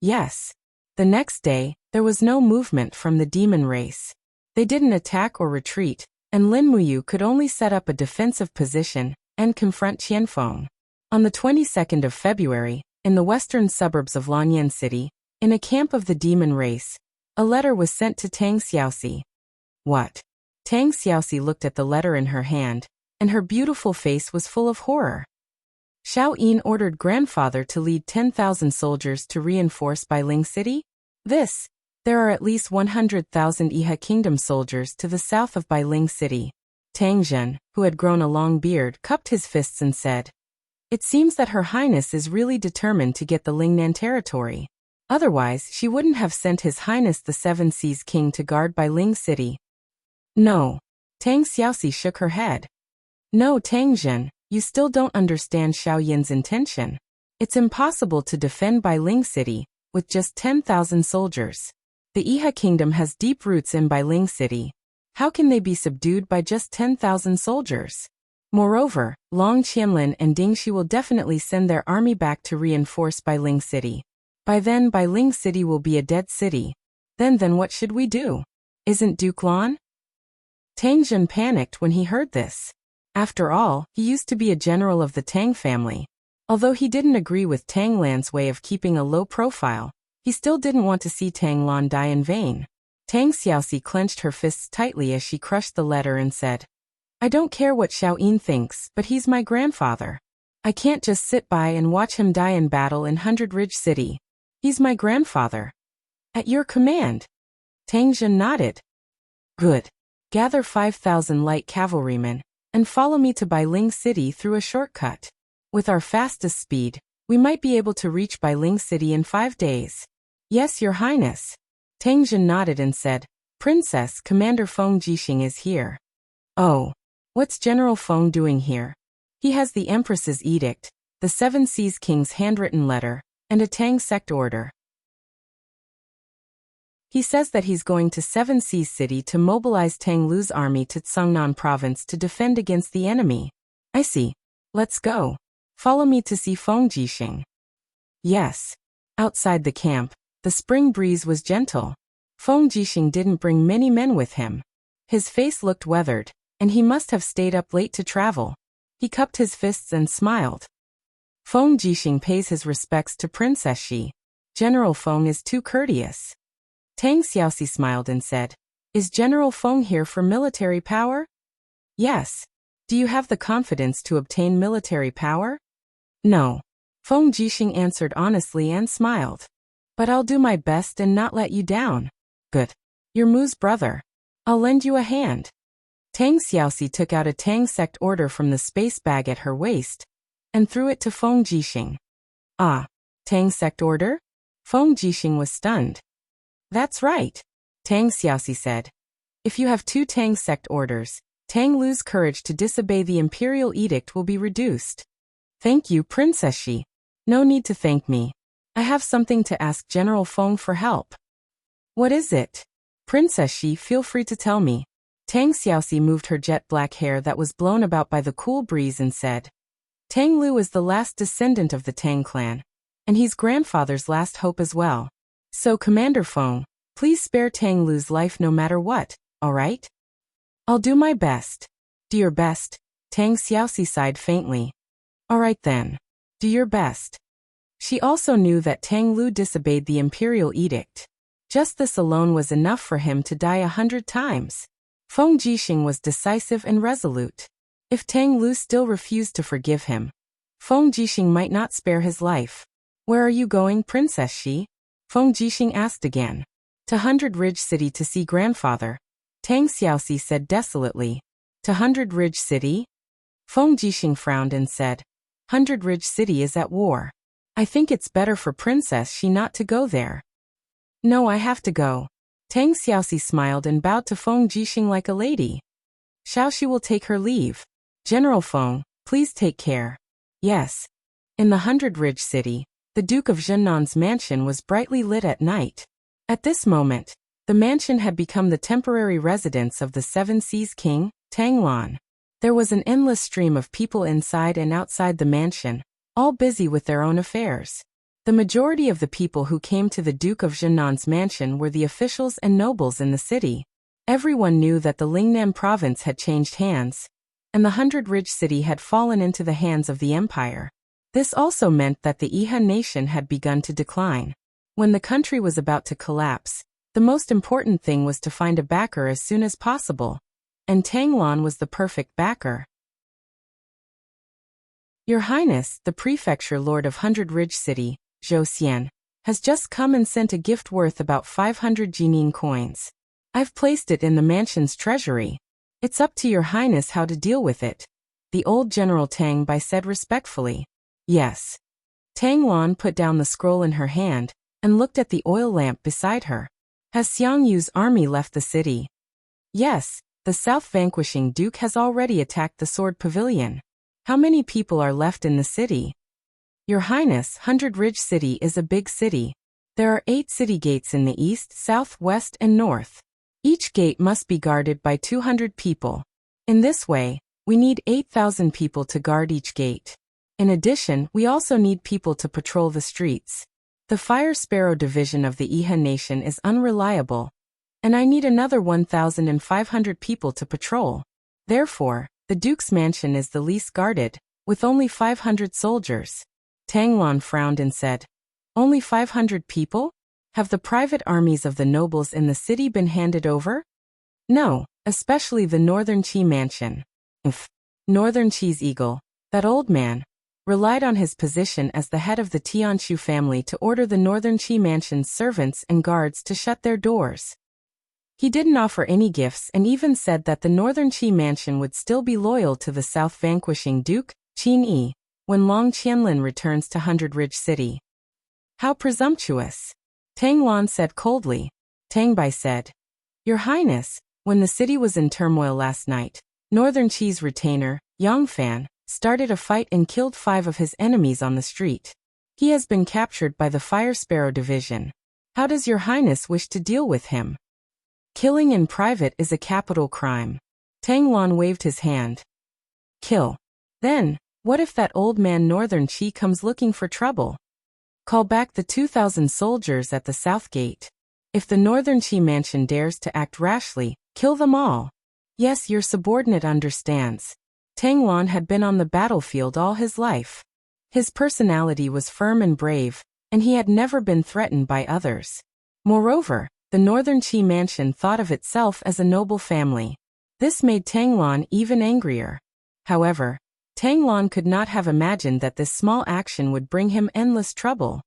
Yes. The next day, there was no movement from the demon race. They didn't attack or retreat, and Lin Muyu could only set up a defensive position and confront Qianfeng. On the 22nd of February, in the western suburbs of Lanyan City, in a camp of the demon race, a letter was sent to Tang Xiaoxi. What? Tang Xiaoxi looked at the letter in her hand, and her beautiful face was full of horror. Xiao Yin ordered grandfather to lead 10,000 soldiers to reinforce Bailing City? There are at least 100,000 Iha Kingdom soldiers to the south of Bailing City. Tang Zhen, who had grown a long beard, cupped his fists and said, It seems that Her Highness is really determined to get the Lingnan territory. Otherwise, she wouldn't have sent His Highness the Seven Seas King to guard Bailing City. No. Tang Xiaoxi shook her head. No, Tang Zhen, you still don't understand Xiao Yin's intention. It's impossible to defend Bailing City with just 10,000 soldiers. The Iha Kingdom has deep roots in Bailing City. How can they be subdued by just 10,000 soldiers? Moreover, Long Qianlin and Ding Shi will definitely send their army back to reinforce Bailing City. By then Bailing City will be a dead city. Then what should we do? Isn't Duke Lan? Tang Zhen panicked when he heard this. After all, he used to be a general of the Tang family. Although he didn't agree with Tang Lan's way of keeping a low profile, he still didn't want to see Tang Lan die in vain. Tang Xiaoxi clenched her fists tightly as she crushed the letter and said, I don't care what Xiao Yin thinks, but he's my grandfather. I can't just sit by and watch him die in battle in Hundred Ridge City. He's my grandfather. At your command. Tang Zhen nodded. Good. Gather 5,000 light cavalrymen, and follow me to Bailing City through a shortcut. With our fastest speed, we might be able to reach Bailing City in 5 days. Yes, Your Highness. Tang Zhen nodded and said, Princess, Commander Feng Jixing is here. Oh. What's General Feng doing here? He has the Empress's edict, the Seven Seas King's handwritten letter, and a Tang sect order. He says that he's going to Seven Seas City to mobilize Tang Lu's army to Tsungnan province to defend against the enemy. I see. Let's go. Follow me to see Feng Jixing. Yes. Outside the camp, the spring breeze was gentle. Feng Jixing didn't bring many men with him. His face looked weathered, and he must have stayed up late to travel. He cupped his fists and smiled. Feng Jixing pays his respects to Princess Shi. General Feng is too courteous. Tang Xiaoxi smiled and said, Is General Feng here for military power? Yes. Do you have the confidence to obtain military power? No. Feng Jixing answered honestly and smiled. But I'll do my best and not let you down. Good. You're Mu's brother. I'll lend you a hand. Tang Xiaoxi took out a Tang sect order from the space bag at her waist and threw it to Feng Jixing. Ah, Tang sect order? Feng Jixing was stunned. That's right, Tang Xiaoxi said. If you have 2 Tang sect orders, Tang Lu's courage to disobey the imperial edict will be reduced. Thank you, Princess Shi. No need to thank me. I have something to ask General Feng for help. What is it? Princess Shi, feel free to tell me. Tang Xiaoxi moved her jet black hair that was blown about by the cool breeze and said, Tang Lu is the last descendant of the Tang clan, and he's grandfather's last hope as well. So Commander Feng, please spare Tang Lu's life no matter what, alright? I'll do my best. Do your best, Tang Xiaoxi sighed faintly. Alright then. Do your best. She also knew that Tang Lu disobeyed the imperial edict. Just this alone was enough for him to die 100 times. Feng Jixing was decisive and resolute. If Tang Lu still refused to forgive him, Feng Jixing might not spare his life. Where are you going, Princess Shi? Feng Jixing asked again. To 100 Ridge City to see grandfather. Tang Xiaoxi said desolately. To 100 Ridge City? Feng Jixing frowned and said, 100 Ridge City is at war. I think it's better for Princess Shi not to go there. No, I have to go. Tang Xiaoxi smiled and bowed to Feng Jixing like a lady. Xiaoxi will take her leave. General Feng, please take care. Yes. In the 100 Ridge City, the Duke of Zhennan's mansion was brightly lit at night. At this moment, the mansion had become the temporary residence of the Seven Seas King, Tang Lan. There was an endless stream of people inside and outside the mansion, all busy with their own affairs. The majority of the people who came to the Duke of Zhennan's mansion were the officials and nobles in the city. Everyone knew that the Lingnan province had changed hands, and the 100 Ridge City had fallen into the hands of the empire. This also meant that the Iha nation had begun to decline. When the country was about to collapse, the most important thing was to find a backer as soon as possible, and Tang Lan was the perfect backer. Your Highness, the Prefecture Lord of 100 Ridge City, Zhou Xian, has just come and sent a gift worth about 500 Jining coins. I've placed it in the mansion's treasury. It's up to your Highness how to deal with it. The old General Tang Bai said respectfully. Yes. Tang Lan put down the scroll in her hand and looked at the oil lamp beside her. Has Xiang Yu's army left the city? Yes, the South Vanquishing Duke has already attacked the Sword Pavilion. How many people are left in the city? Your Highness, 100 Ridge City is a big city. There are 8 city gates in the east, south, west, and north. Each gate must be guarded by 200 people. In this way, we need 8,000 people to guard each gate. In addition, we also need people to patrol the streets. The Fire Sparrow division of the Iha nation is unreliable, and I need another 1,500 people to patrol. Therefore, the Duke's mansion is the least guarded, with only 500 soldiers. Tang Lan frowned and said, Only 500 people? Have the private armies of the nobles in the city been handed over? No, especially the Northern Qi mansion. Northern Qi's eagle, that old man, relied on his position as the head of the Tianshu family to order the Northern Qi mansion's servants and guards to shut their doors. He didn't offer any gifts and even said that the Northern Qi mansion would still be loyal to the South Vanquishing Duke, Qin Yi, when Long Qianlin returns to 100 Ridge City. How presumptuous! Tang Lan said coldly. Tang Bai said, Your Highness, when the city was in turmoil last night, Northern Qi's retainer, Yang Fan, started a fight and killed 5 of his enemies on the street. He has been captured by the Fire Sparrow division. How does your Highness wish to deal with him? Killing in private is a capital crime. Tang Lan waved his hand. Kill. Then, what if that old man Northern Qi comes looking for trouble? Call back the 2,000 soldiers at the south gate. If the Northern Qi mansion dares to act rashly, kill them all. Yes, your subordinate understands. Tang Lan had been on the battlefield all his life. His personality was firm and brave, and he had never been threatened by others. Moreover, the Northern Qi mansion thought of itself as a noble family. This made Tang Lan even angrier. However, Tang Lan could not have imagined that this small action would bring him endless trouble.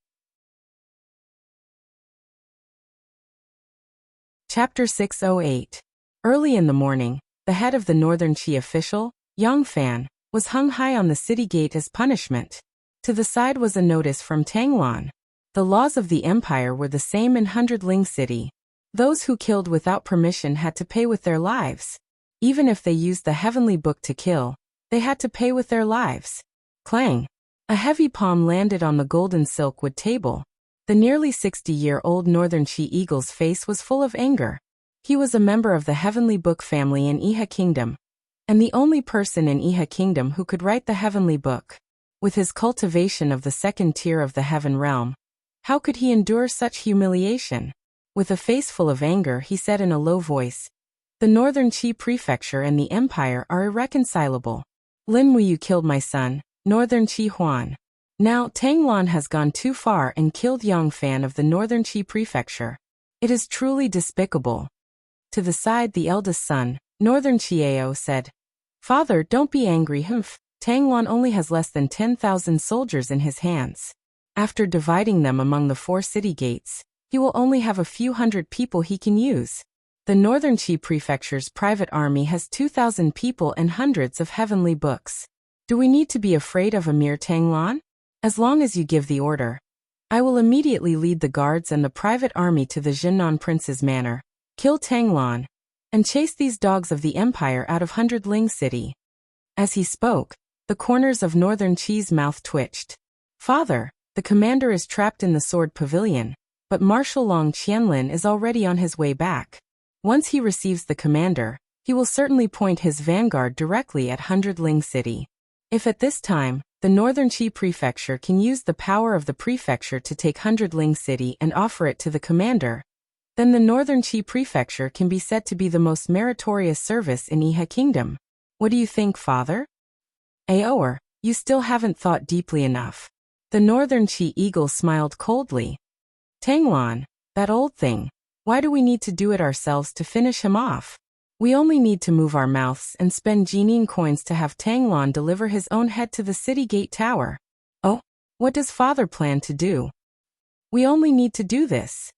Chapter 608. Early in the morning, the head of the Northern Qi official, Yang Fan, was hung high on the city gate as punishment. To the side was a notice from Tang Lan. The laws of the empire were the same in 100 Ling City. Those who killed without permission had to pay with their lives. Even if they used the heavenly book to kill, they had to pay with their lives. Clang! A heavy palm landed on the golden silkwood table. The nearly 60-year-old Northern Qi eagle's face was full of anger. He was a member of the Heavenly Book family in Iha Kingdom, and the only person in Iha Kingdom who could write the Heavenly Book. With his cultivation of the second tier of the Heaven Realm, how could he endure such humiliation? With a face full of anger, he said in a low voice, The Northern Qi Prefecture and the Empire are irreconcilable. Lin Muyu killed my son, Northern Qi Huan. Now, Tanglan has gone too far and killed Yongfan of the Northern Qi Prefecture. It is truly despicable. To the side, the eldest son, Northern Chiao, said, Father, don't be angry. Tanglan only has less than 10,000 soldiers in his hands. After dividing them among the 4 city gates, he will only have a few hundred people he can use. The Northern Qi Prefecture's private army has 2,000 people and hundreds of heavenly books. Do we need to be afraid of a mere Tanglan? As long as you give the order. I will immediately lead the guards and the private army to the Jinnan Prince's manor, kill Tanglan, and chase these dogs of the empire out of Hundredling City. As he spoke, the corners of Northern Qi's mouth twitched. Father, the commander is trapped in the sword pavilion, but Marshal Long Qianlin is already on his way back. Once he receives the commander, he will certainly point his vanguard directly at Hundredling City. If at this time, the Northern Qi Prefecture can use the power of the prefecture to take Hundredling City and offer it to the commander, then the Northern Qi Prefecture can be said to be the most meritorious service in Iha Kingdom. What do you think, Father? Aoer, you still haven't thought deeply enough. The Northern Qi Eagle smiled coldly. Tanglan, that old thing, why do we need to do it ourselves to finish him off? We only need to move our mouths and spend Jining coins to have Tanglan deliver his own head to the city gate tower. Oh, what does Father plan to do? We only need to do this.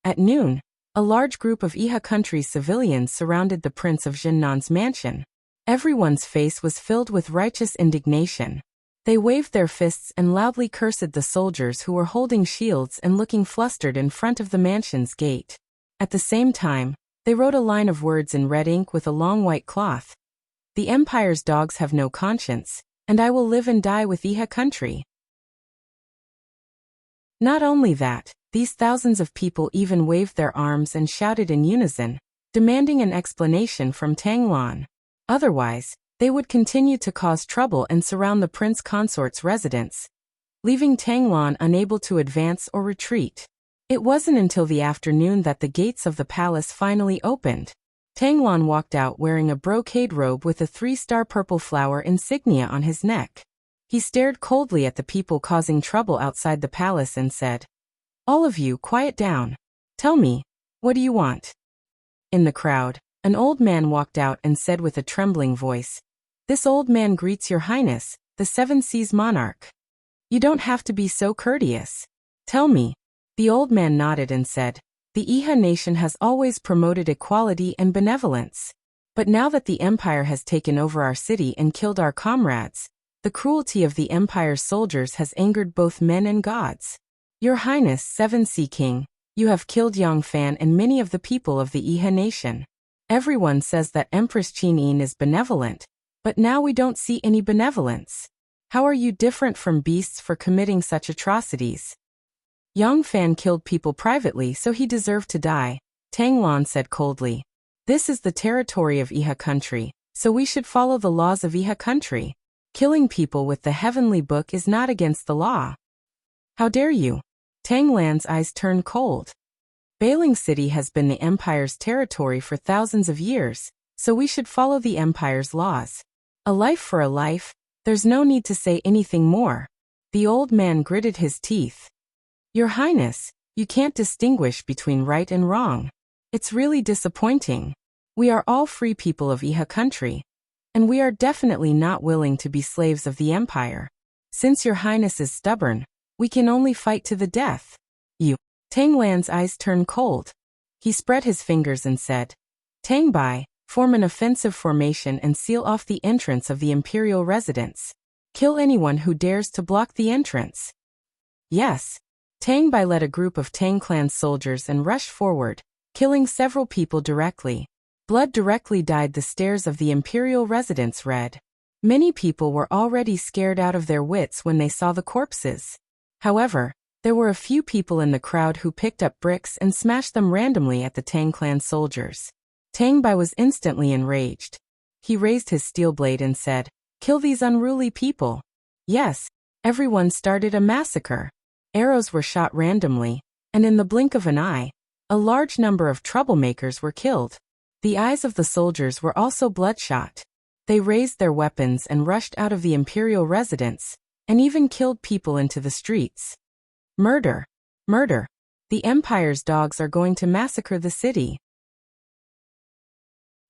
At noon, a large group of Iha country civilians surrounded the Prince of Jinnan's mansion. Everyone's face was filled with righteous indignation. They waved their fists and loudly cursed the soldiers who were holding shields and looking flustered in front of the mansion's gate. At the same time, they wrote a line of words in red ink with a long white cloth. The Empire's dogs have no conscience, and I will live and die with Iha country. Not only that, these thousands of people even waved their arms and shouted in unison, demanding an explanation from Tanglan. Otherwise, they would continue to cause trouble and surround the prince consort's residence, leaving Tanglan unable to advance or retreat. It wasn't until the afternoon that the gates of the palace finally opened. Tanglan walked out wearing a brocade robe with a 3-star purple flower insignia on his neck. He stared coldly at the people causing trouble outside the palace and said, All of you, quiet down. Tell me, what do you want? In the crowd, an old man walked out and said with a trembling voice, This old man greets your highness, the 7 Seas monarch. You don't have to be so courteous. Tell me. The old man nodded and said, The Iha nation has always promoted equality and benevolence. But now that the Empire has taken over our city and killed our comrades, the cruelty of the Empire's soldiers has angered both men and gods. Your Highness 7 Sea King, you have killed Yongfan and many of the people of the Iha nation. Everyone says that Empress Qin is benevolent, but now we don't see any benevolence. How are you different from beasts for committing such atrocities? Yongfan killed people privately, so he deserved to die, Tanglan said coldly. This is the territory of Iha country, so we should follow the laws of Iha country. Killing people with the heavenly book is not against the law. How dare you? Tanglan's eyes turned cold. Bailing City has been the Empire's territory for thousands of years, so we should follow the Empire's laws. A life for a life, there's no need to say anything more. The old man gritted his teeth. Your Highness, you can't distinguish between right and wrong. It's really disappointing. We are all free people of Iha country, and we are definitely not willing to be slaves of the Empire. Since your Highness is stubborn, we can only fight to the death. You. Tanglan's eyes turned cold. He spread his fingers and said, Tangbai, form an offensive formation and seal off the entrance of the imperial residence. Kill anyone who dares to block the entrance. Yes. Tangbai led a group of Tang clan soldiers and rushed forward, killing several people directly. Blood directly dyed the stairs of the imperial residence red. Many people were already scared out of their wits when they saw the corpses. However, there were a few people in the crowd who picked up bricks and smashed them randomly at the Tang clan soldiers. Tangbai was instantly enraged. He raised his steel blade and said, Kill these unruly people. Yes, everyone started a massacre. Arrows were shot randomly, and in the blink of an eye, a large number of troublemakers were killed. The eyes of the soldiers were also bloodshot. They raised their weapons and rushed out of the imperial residence, and even killed people into the streets. Murder! Murder! The Empire's dogs are going to massacre the city.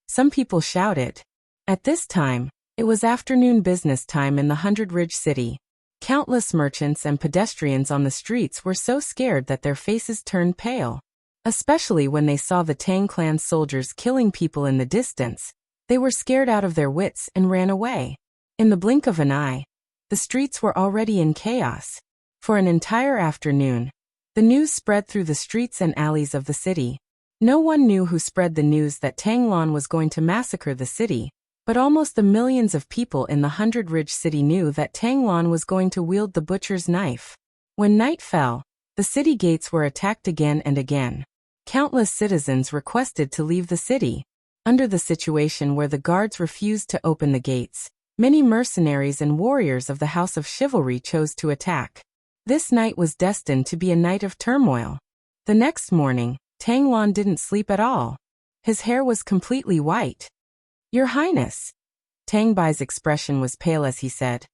Some people shouted. At this time, it was afternoon business time in the Hundred Ridge City. Countless merchants and pedestrians on the streets were so scared that their faces turned pale. Especially when they saw the Tang clan soldiers killing people in the distance, they were scared out of their wits and ran away. In the blink of an eye, the streets were already in chaos. For an entire afternoon, the news spread through the streets and alleys of the city. No one knew who spread the news that Tanglan was going to massacre the city, but almost the millions of people in the Hundred Ridge City knew that Tanglan was going to wield the butcher's knife. When night fell, the city gates were attacked again and again. Countless citizens requested to leave the city. Under the situation where the guards refused to open the gates, many mercenaries and warriors of the House of Chivalry chose to attack. This night was destined to be a night of turmoil. The next morning, Tanglan didn't sleep at all. His hair was completely white. Your Highness. Tang Bai's expression was pale as he said.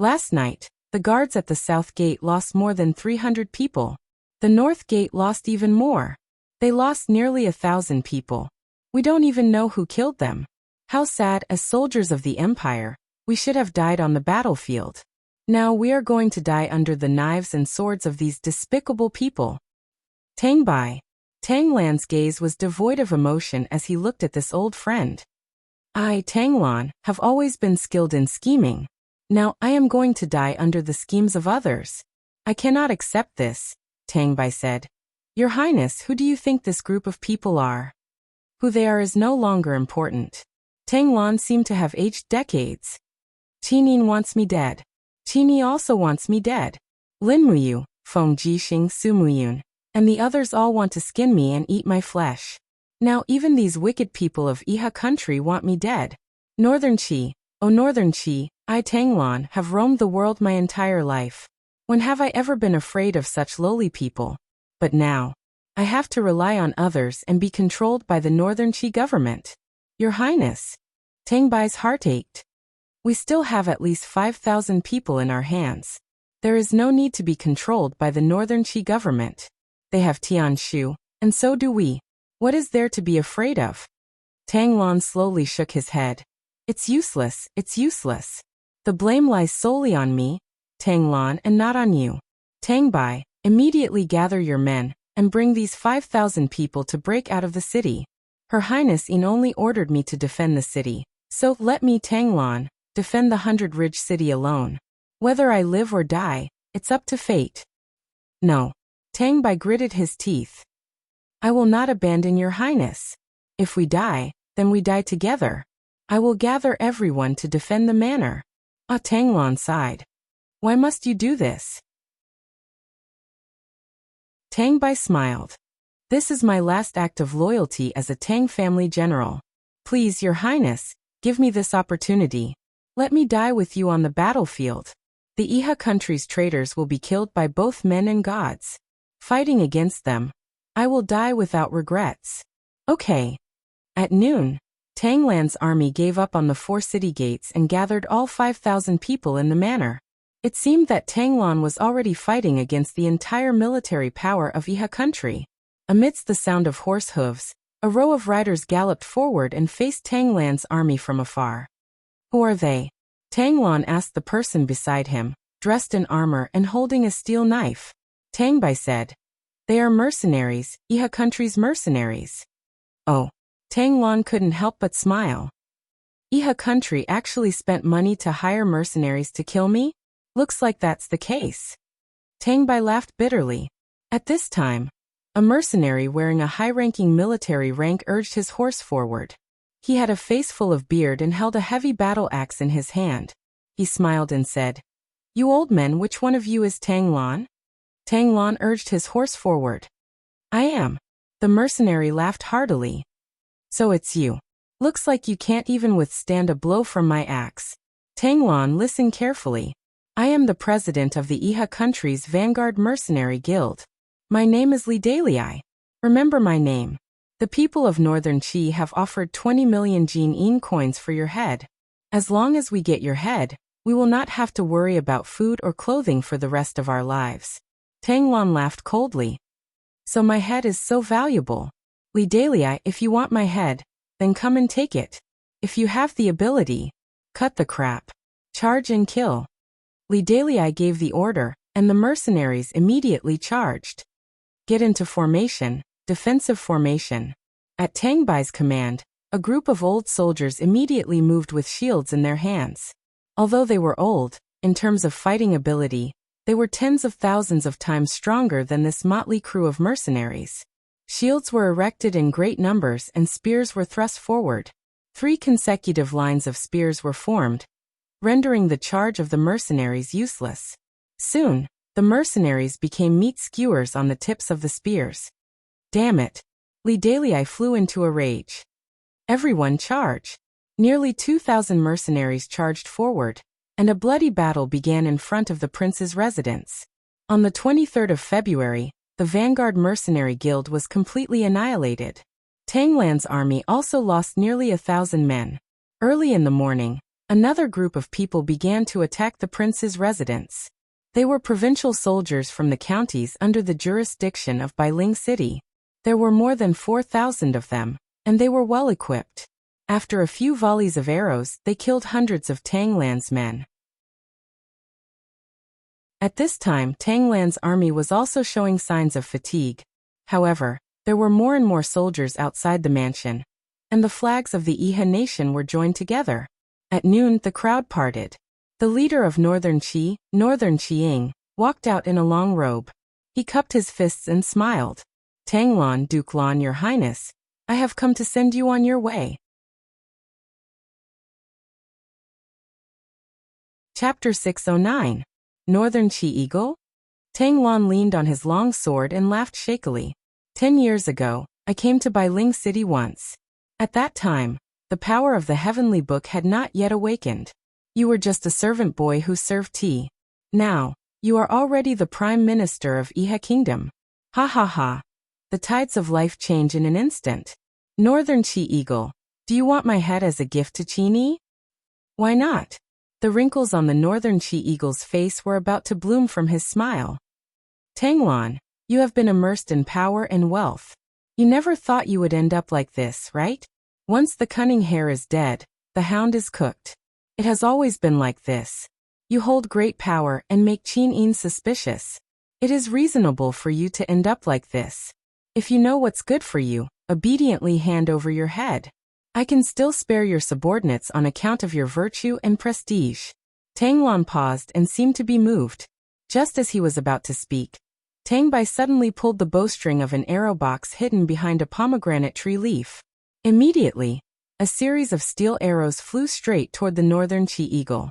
Last night, the guards at the south gate lost more than 300 people. The north gate lost even more. They lost nearly 1,000 people. We don't even know who killed them. How sad. As soldiers of the Empire, we should have died on the battlefield. Now we are going to die under the knives and swords of these despicable people. Tang Bai. Tanglan's gaze was devoid of emotion as he looked at this old friend. I, Tanglan, have always been skilled in scheming. Now I am going to die under the schemes of others. I cannot accept this, Tang Bai said. Your Highness, who do you think this group of people are? Who they are is no longer important. Tanglan seemed to have aged decades. Qinin wants me dead. Qini also wants me dead. Lin Muyu, Feng Jixing, Su Muyun, and the others all want to skin me and eat my flesh. Now even these wicked people of Iha country want me dead. Northern Qi, oh Northern Qi, I Tanglan have roamed the world my entire life. When have I ever been afraid of such lowly people? But now, I have to rely on others and be controlled by the Northern Qi government. Your Highness. Tang Bai's heart ached. We still have at least 5,000 people in our hands. There is no need to be controlled by the Northern Qi government. They have Tianshu, and so do we. What is there to be afraid of? Tanglan slowly shook his head. It's useless, it's useless. The blame lies solely on me, Tanglan, and not on you. Tang Bai, immediately gather your men, and bring these 5,000 people to break out of the city. Her Highness Yin only ordered me to defend the city, so let me, Tanglan, defend the Hundred Ridge City alone. Whether I live or die, it's up to fate. No. Tang Bai gritted his teeth. I will not abandon your Highness. If we die, then we die together. I will gather everyone to defend the manor. Tanglan sighed. Why must you do this? Tang Bai smiled. This is my last act of loyalty as a Tang family general. Please, your Highness, give me this opportunity. Let me die with you on the battlefield. The Iha country's traitors will be killed by both men and gods. Fighting against them, I will die without regrets. Okay. At noon, Tanglan's army gave up on the 4 city gates and gathered all 5,000 people in the manor. It seemed that Tanglan was already fighting against the entire military power of Iha country. Amidst the sound of horse hooves, a row of riders galloped forward and faced Tanglan's army from afar. Who are they? Tanglan asked the person beside him, dressed in armor and holding a steel knife. Tang Bai said, they are mercenaries, Iha country's mercenaries. Oh. Tanglan couldn't help but smile. Iha country actually spent money to hire mercenaries to kill me? Looks like that's the case. Tang Bai laughed bitterly. At this time, a mercenary wearing a high-ranking military rank urged his horse forward. He had a face full of beard and held a heavy battle axe in his hand. He smiled and said, You old men, which one of you is Tanglan? Tanglan urged his horse forward. I am. The mercenary laughed heartily. So it's you. Looks like you can't even withstand a blow from my axe. Tanglan, listen carefully. I am the president of the Iha country's Vanguard Mercenary Guild. My name is Li Dalii. Remember my name. The people of Northern Qi have offered 20 million Jin coins for your head. As long as we get your head, We will not have to worry about food or clothing for the rest of our lives. Tang Lan laughed coldly. So my head is so valuable. Li Dalai, if you want my head, then come and take it. If you have the ability, cut the crap. Charge and kill. Li Dalai gave the order, and the mercenaries immediately charged. Get into formation, defensive formation. At Tang Bai's command, a group of old soldiers immediately moved with shields in their hands. Although they were old, in terms of fighting ability, they were tens of thousands of times stronger than this motley crew of mercenaries. Shields were erected in great numbers and spears were thrust forward. 3 consecutive lines of spears were formed, rendering the charge of the mercenaries useless. Soon, the mercenaries became meat skewers on the tips of the spears. Damn it! Li Dalai flew into a rage. Everyone charge! Nearly 2,000 mercenaries charged forward, and a bloody battle began in front of the prince's residence. On the 23rd of February, the Vanguard Mercenary Guild was completely annihilated. Tang Lan's army also lost nearly 1,000 men. Early in the morning, another group of people began to attack the prince's residence. They were provincial soldiers from the counties under the jurisdiction of Bailing City. There were more than 4,000 of them, and they were well equipped. After a few volleys of arrows, they killed hundreds of Tang Lan's men. At this time, Tang Lan's army was also showing signs of fatigue. However, there were more and more soldiers outside the mansion, and the flags of the Iha nation were joined together. At noon, the crowd parted. The leader of Northern Qi, Northern Qiang, walked out in a long robe. He cupped his fists and smiled. Tang Lan, Duke Lan, Your Highness, I have come to send you on your way. Chapter 609. Northern Qi Eagle? Tang Lan leaned on his long sword and laughed shakily. 10 years ago, I came to Bailing City once. At that time, the power of the heavenly book had not yet awakened. You were just a servant boy who served tea. Now, you are already the Prime Minister of Iha Kingdom. Ha ha ha. The tides of life change in an instant. Northern Qi Eagle, do you want my head as a gift to Qini? Why not? The wrinkles on the Northern Qi Eagle's face were about to bloom from his smile. Tang Lan, you have been immersed in power and wealth. You never thought you would end up like this, right? Once the cunning hare is dead, the hound is cooked. It has always been like this. You hold great power and make Qin suspicious. It is reasonable for you to end up like this. If you know what's good for you, obediently hand over your head. I can still spare your subordinates on account of your virtue and prestige. Tang Lan paused and seemed to be moved. Just as he was about to speak, Tang Bai suddenly pulled the bowstring of an arrow box hidden behind a pomegranate tree leaf. Immediately, a series of steel arrows flew straight toward the Northern Qi Eagle.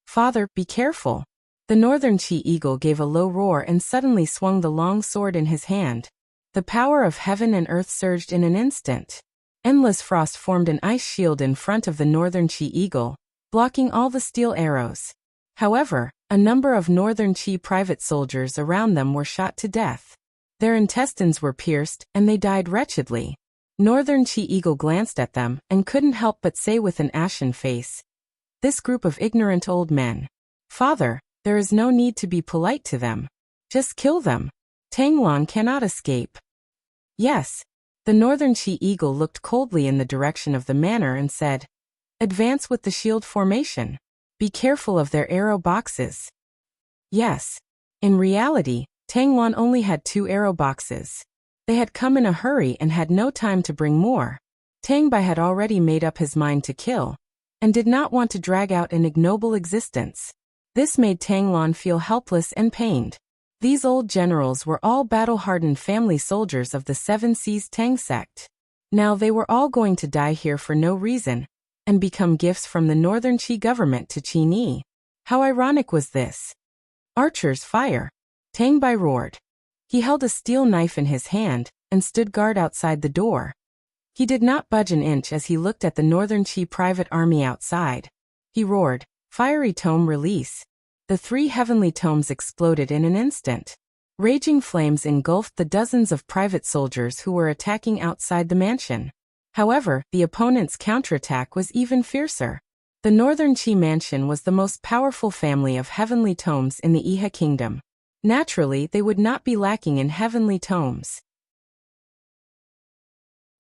Father, be careful. The Northern Qi Eagle gave a low roar and suddenly swung the long sword in his hand. The power of heaven and earth surged in an instant. Endless frost formed an ice shield in front of the Northern Qi Eagle, blocking all the steel arrows. However, a number of Northern Qi private soldiers around them were shot to death. Their intestines were pierced, and they died wretchedly. Northern Qi Eagle glanced at them and couldn't help but say with an ashen face, "This group of ignorant old men. Father, there is no need to be polite to them. Just kill them. Tang Lan cannot escape." Yes. The Northern Qi Eagle looked coldly in the direction of the manor and said, "Advance with the shield formation. Be careful of their arrow boxes." Yes. In reality, Tang Lan only had 2 arrow boxes. They had come in a hurry and had no time to bring more. Tang Bai had already made up his mind to kill, and did not want to drag out an ignoble existence. This made Tang Lan feel helpless and pained. These old generals were all battle-hardened family soldiers of the Seven Seas Tang sect. Now they were all going to die here for no reason, and become gifts from the Northern Qi government to Qin. How ironic was this? Archers, fire! Tang Bai roared. He held a steel knife in his hand, and stood guard outside the door. He did not budge an inch as he looked at the Northern Qi private army outside. He roared, "Fiery tome release." The 3 heavenly tomes exploded in an instant. Raging flames engulfed the dozens of private soldiers who were attacking outside the mansion. However, the opponent's counterattack was even fiercer. The Northern Qi mansion was the most powerful family of heavenly tomes in the Iha kingdom. Naturally, they would not be lacking in heavenly tomes.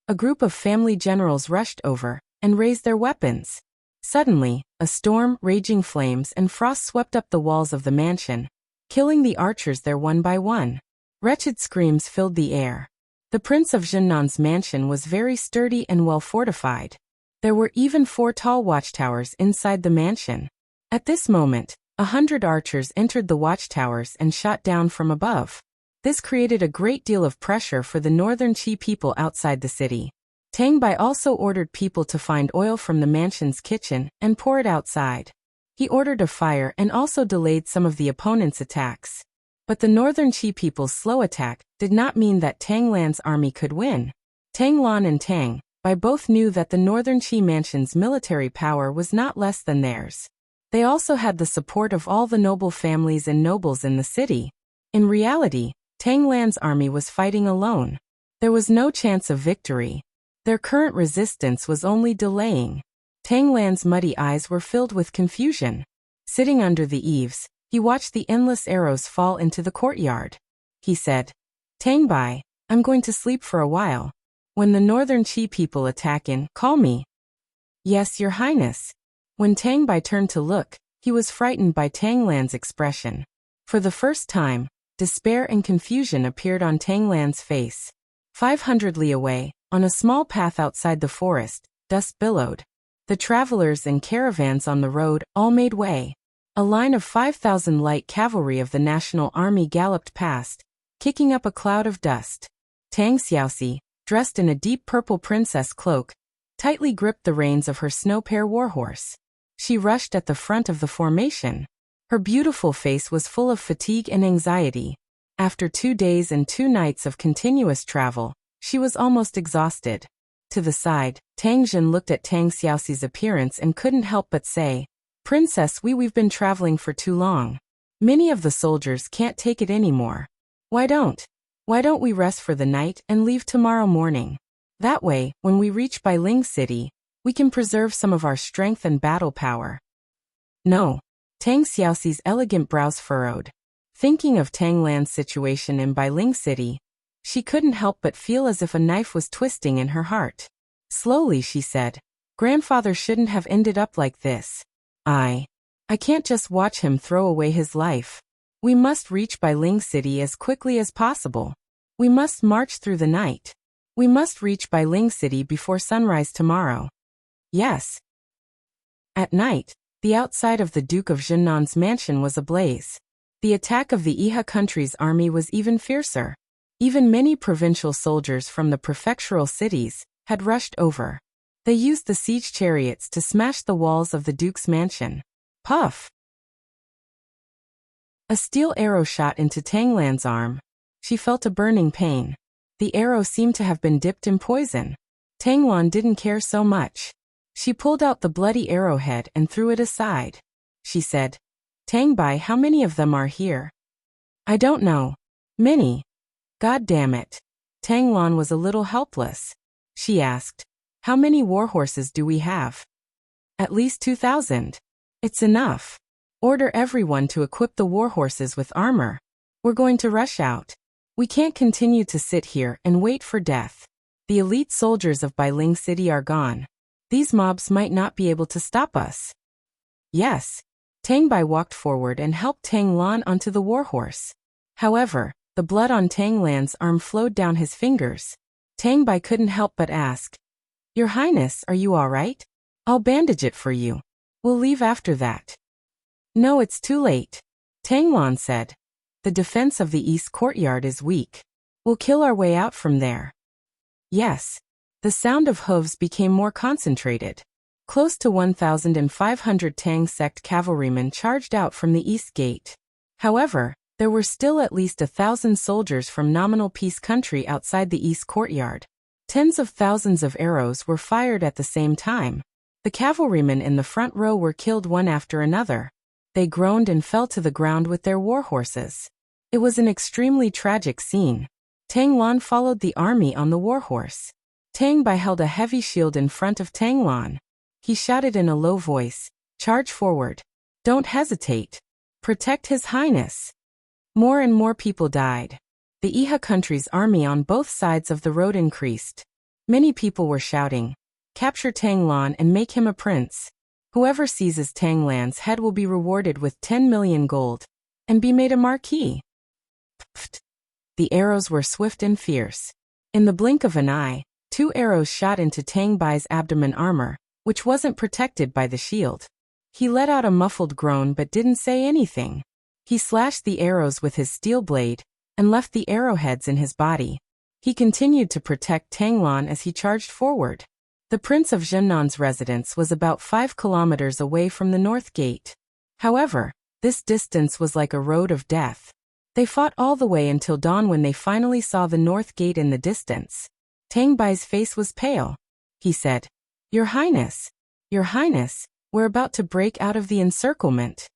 A group of family generals rushed over and raised their weapons. Suddenly, a storm, raging flames, and frost swept up the walls of the mansion, killing the archers there one by one. Wretched screams filled the air. The Prince of Jinnan's mansion was very sturdy and well fortified. There were even 4 tall watchtowers inside the mansion. At this moment, 100 archers entered the watchtowers and shot down from above. This created a great deal of pressure for the Northern Qi people outside the city. Tang Bai also ordered people to find oil from the mansion's kitchen and pour it outside. He ordered a fire and also delayed some of the opponent's attacks. But the Northern Qi people's slow attack did not mean that Tang Lan's army could win. Tang Lan and Tang Bai both knew that the Northern Qi mansion's military power was not less than theirs. They also had the support of all the noble families and nobles in the city. In reality, Tang Lan's army was fighting alone. There was no chance of victory. Their current resistance was only delaying. Tang Lan's muddy eyes were filled with confusion. Sitting under the eaves, he watched the endless arrows fall into the courtyard. He said, "Tang Bai, I'm going to sleep for a while. When the Northern Qi people attack call me." "Yes, Your Highness." When Tang Bai turned to look, he was frightened by Tang Lan's expression. For the first time, despair and confusion appeared on Tang Lan's face. 500 li away, on a small path outside the forest, dust billowed. The travelers and caravans on the road all made way. A line of 5,000 light cavalry of the National Army galloped past, kicking up a cloud of dust. Tang Xiaoxi, dressed in a deep purple princess cloak, tightly gripped the reins of her snow-pear warhorse. She rushed at the front of the formation. Her beautiful face was full of fatigue and anxiety. After 2 days and 2 nights of continuous travel, she was almost exhausted. To the side, Tang Jin looked at Tang Xiaoxi's appearance and couldn't help but say, "Princess, we've been traveling for too long. Many of the soldiers can't take it anymore. Why don't we rest for the night and leave tomorrow morning? That way, when we reach Bailing City, we can preserve some of our strength and battle power." "No." Tang Xiaoxi's elegant brows furrowed. Thinking of Tang Lan's situation in Bailing City, she couldn't help but feel as if a knife was twisting in her heart. Slowly she said, "Grandfather shouldn't have ended up like this. I can't just watch him throw away his life. We must reach Bailing City as quickly as possible. We must march through the night. We must reach Bailing City before sunrise tomorrow." "Yes." At night, the outside of the Duke of Jinnan's mansion was ablaze. The attack of the Iha country's army was even fiercer. Even many provincial soldiers from the prefectural cities had rushed over. They used the siege chariots to smash the walls of the Duke's mansion. Puff! A steel arrow shot into Tang Lan's arm. She felt a burning pain. The arrow seemed to have been dipped in poison. Tang Lan didn't care so much. She pulled out the bloody arrowhead and threw it aside. She said, "Tang Bai, how many of them are here?" "I don't know. Many." "God damn it." Tang Lan was a little helpless. She asked, "How many warhorses do we have?" "At least 2,000. It's enough. Order everyone to equip the warhorses with armor. We're going to rush out. We can't continue to sit here and wait for death. The elite soldiers of Bailing City are gone. These mobs might not be able to stop us." "Yes." Tang Bai walked forward and helped Tang Lan onto the warhorse. However, the blood on Tang Lan's arm flowed down his fingers. Tang Bai couldn't help but ask, "Your Highness, are you all right? I'll bandage it for you. We'll leave after that." "No, it's too late." Tang Lan said. "The defense of the east courtyard is weak. We'll kill our way out from there." "Yes." The sound of hooves became more concentrated. Close to 1,500 Tang sect cavalrymen charged out from the east gate. However, there were still at least 1,000 soldiers from nominal peace country outside the east courtyard. Tens of thousands of arrows were fired at the same time. The cavalrymen in the front row were killed one after another. They groaned and fell to the ground with their warhorses. It was an extremely tragic scene. Tang Lan followed the army on the warhorse. Tang Bai held a heavy shield in front of Tang Lan. He shouted in a low voice, "Charge forward. Don't hesitate. Protect His Highness." More and more people died. The Iha country's army on both sides of the road increased. Many people were shouting, "Capture Tang Lan and make him a prince. Whoever seizes Tang Lan's head will be rewarded with 10 million gold and be made a marquis." Pft. The arrows were swift and fierce. In the blink of an eye, 2 arrows shot into Tang Bai's abdomen armor, which wasn't protected by the shield. He let out a muffled groan but didn't say anything. He slashed the arrows with his steel blade and left the arrowheads in his body. He continued to protect Tang Lan as he charged forward. The Prince of Zhennan's residence was about 5 kilometers away from the North Gate. However, this distance was like a road of death. They fought all the way until dawn when they finally saw the North Gate in the distance. Tang Bai's face was pale. He said, Your Highness, we're about to break out of the encirclement."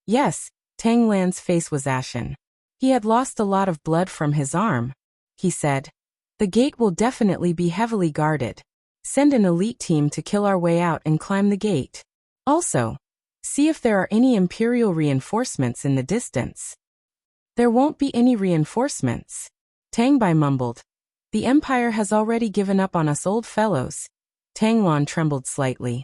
Yes, Tang Lan's face was ashen. He had lost a lot of blood from his arm. He said, "The gate will definitely be heavily guarded. Send an elite team to kill our way out and climb the gate. Also, see if there are any Imperial reinforcements in the distance." "There won't be any reinforcements," Tang Bai mumbled. "The Empire has already given up on us old fellows." Tang Lan trembled slightly.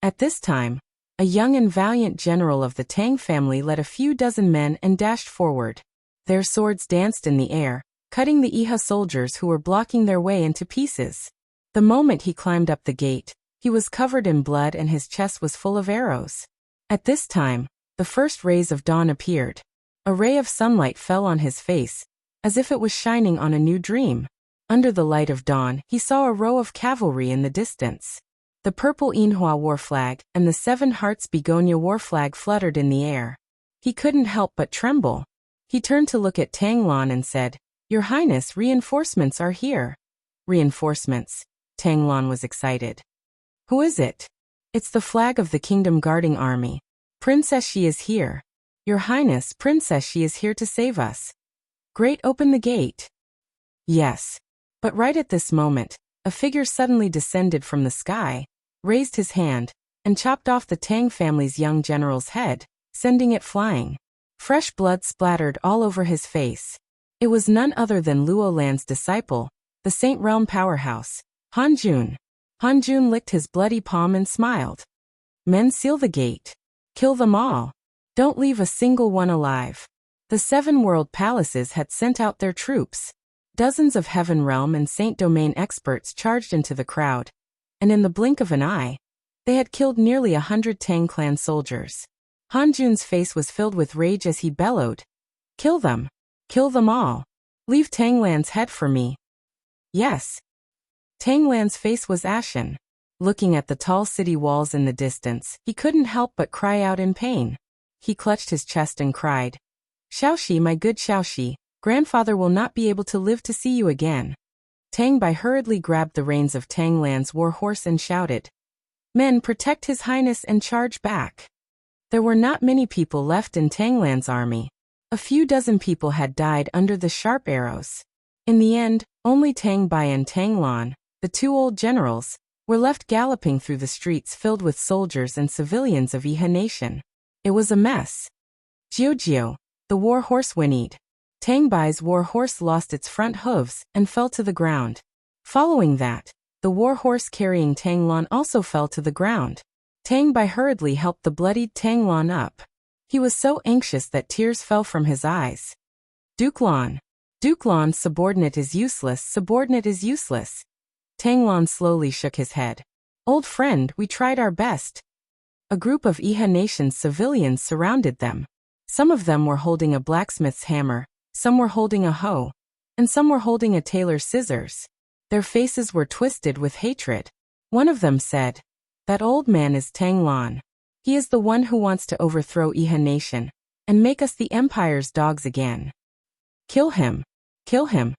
At this time, a young and valiant general of the Tang family led a few dozen men and dashed forward. Their swords danced in the air, cutting the Iha soldiers who were blocking their way into pieces. The moment he climbed up the gate, he was covered in blood and his chest was full of arrows. At this time, the first rays of dawn appeared. A ray of sunlight fell on his face, as if it was shining on a new dream. Under the light of dawn, he saw a row of cavalry in the distance. The purple Yinhua war flag and the 7 Hearts begonia war flag fluttered in the air. He couldn't help but tremble. He turned to look at Tang Lan and said, "Your Highness, reinforcements are here." "Reinforcements?" Tang Lan was excited. "Who is it?" "It's the flag of the kingdom guarding army. Princess Shi is here. Your Highness, Princess Shi is here to save us." "Great, open the gate." Yes. But right at this moment, a figure suddenly descended from the sky, raised his hand, and chopped off the Tang family's young general's head, sending it flying. Fresh blood splattered all over his face. It was none other than Luo Lan's disciple, the Saint Realm powerhouse, Han Jun. Han Jun licked his bloody palm and smiled. "Men, seal the gate. Kill them all. Don't leave a single one alive." The 7 world palaces had sent out their troops. Dozens of Heaven Realm and Saint Domain experts charged into the crowd, and in the blink of an eye, they had killed nearly 100 Tang clan soldiers. Han Jun's face was filled with rage as he bellowed, "Kill them! Kill them all! Leave Tang Lan's head for me." "Yes." Tang Lan's face was ashen. Looking at the tall city walls in the distance, he couldn't help but cry out in pain. He clutched his chest and cried, "Xiaoxi, my good Xiaoxi, grandfather will not be able to live to see you again." Tang Bai hurriedly grabbed the reins of Tang Lan's war horse and shouted, "Men, protect His Highness and charge back." There were not many people left in Tang Lan's army. A few dozen people had died under the sharp arrows. In the end, only Tang Bai and Tang Lan, the 2 old generals, were left galloping through the streets filled with soldiers and civilians of Iha Nation. It was a mess. Jiu, the war horse whinnied. Tang Bai's war horse lost its front hooves and fell to the ground. Following that, the war horse carrying Tang Lan also fell to the ground. Tang Bai hurriedly helped the bloodied Tang Lan up. He was so anxious that tears fell from his eyes. Duke Lan, subordinate is useless, subordinate is useless." Tang Lan slowly shook his head. "Old friend, we tried our best." A group of Iha Nation's civilians surrounded them. Some of them were holding a blacksmith's hammer, some were holding a hoe, and some were holding a tailor's scissors. Their faces were twisted with hatred. One of them said, "That old man is Tang Lan. He is the one who wants to overthrow Iha Nation and make us the Empire's dogs again. Kill him! Kill him!"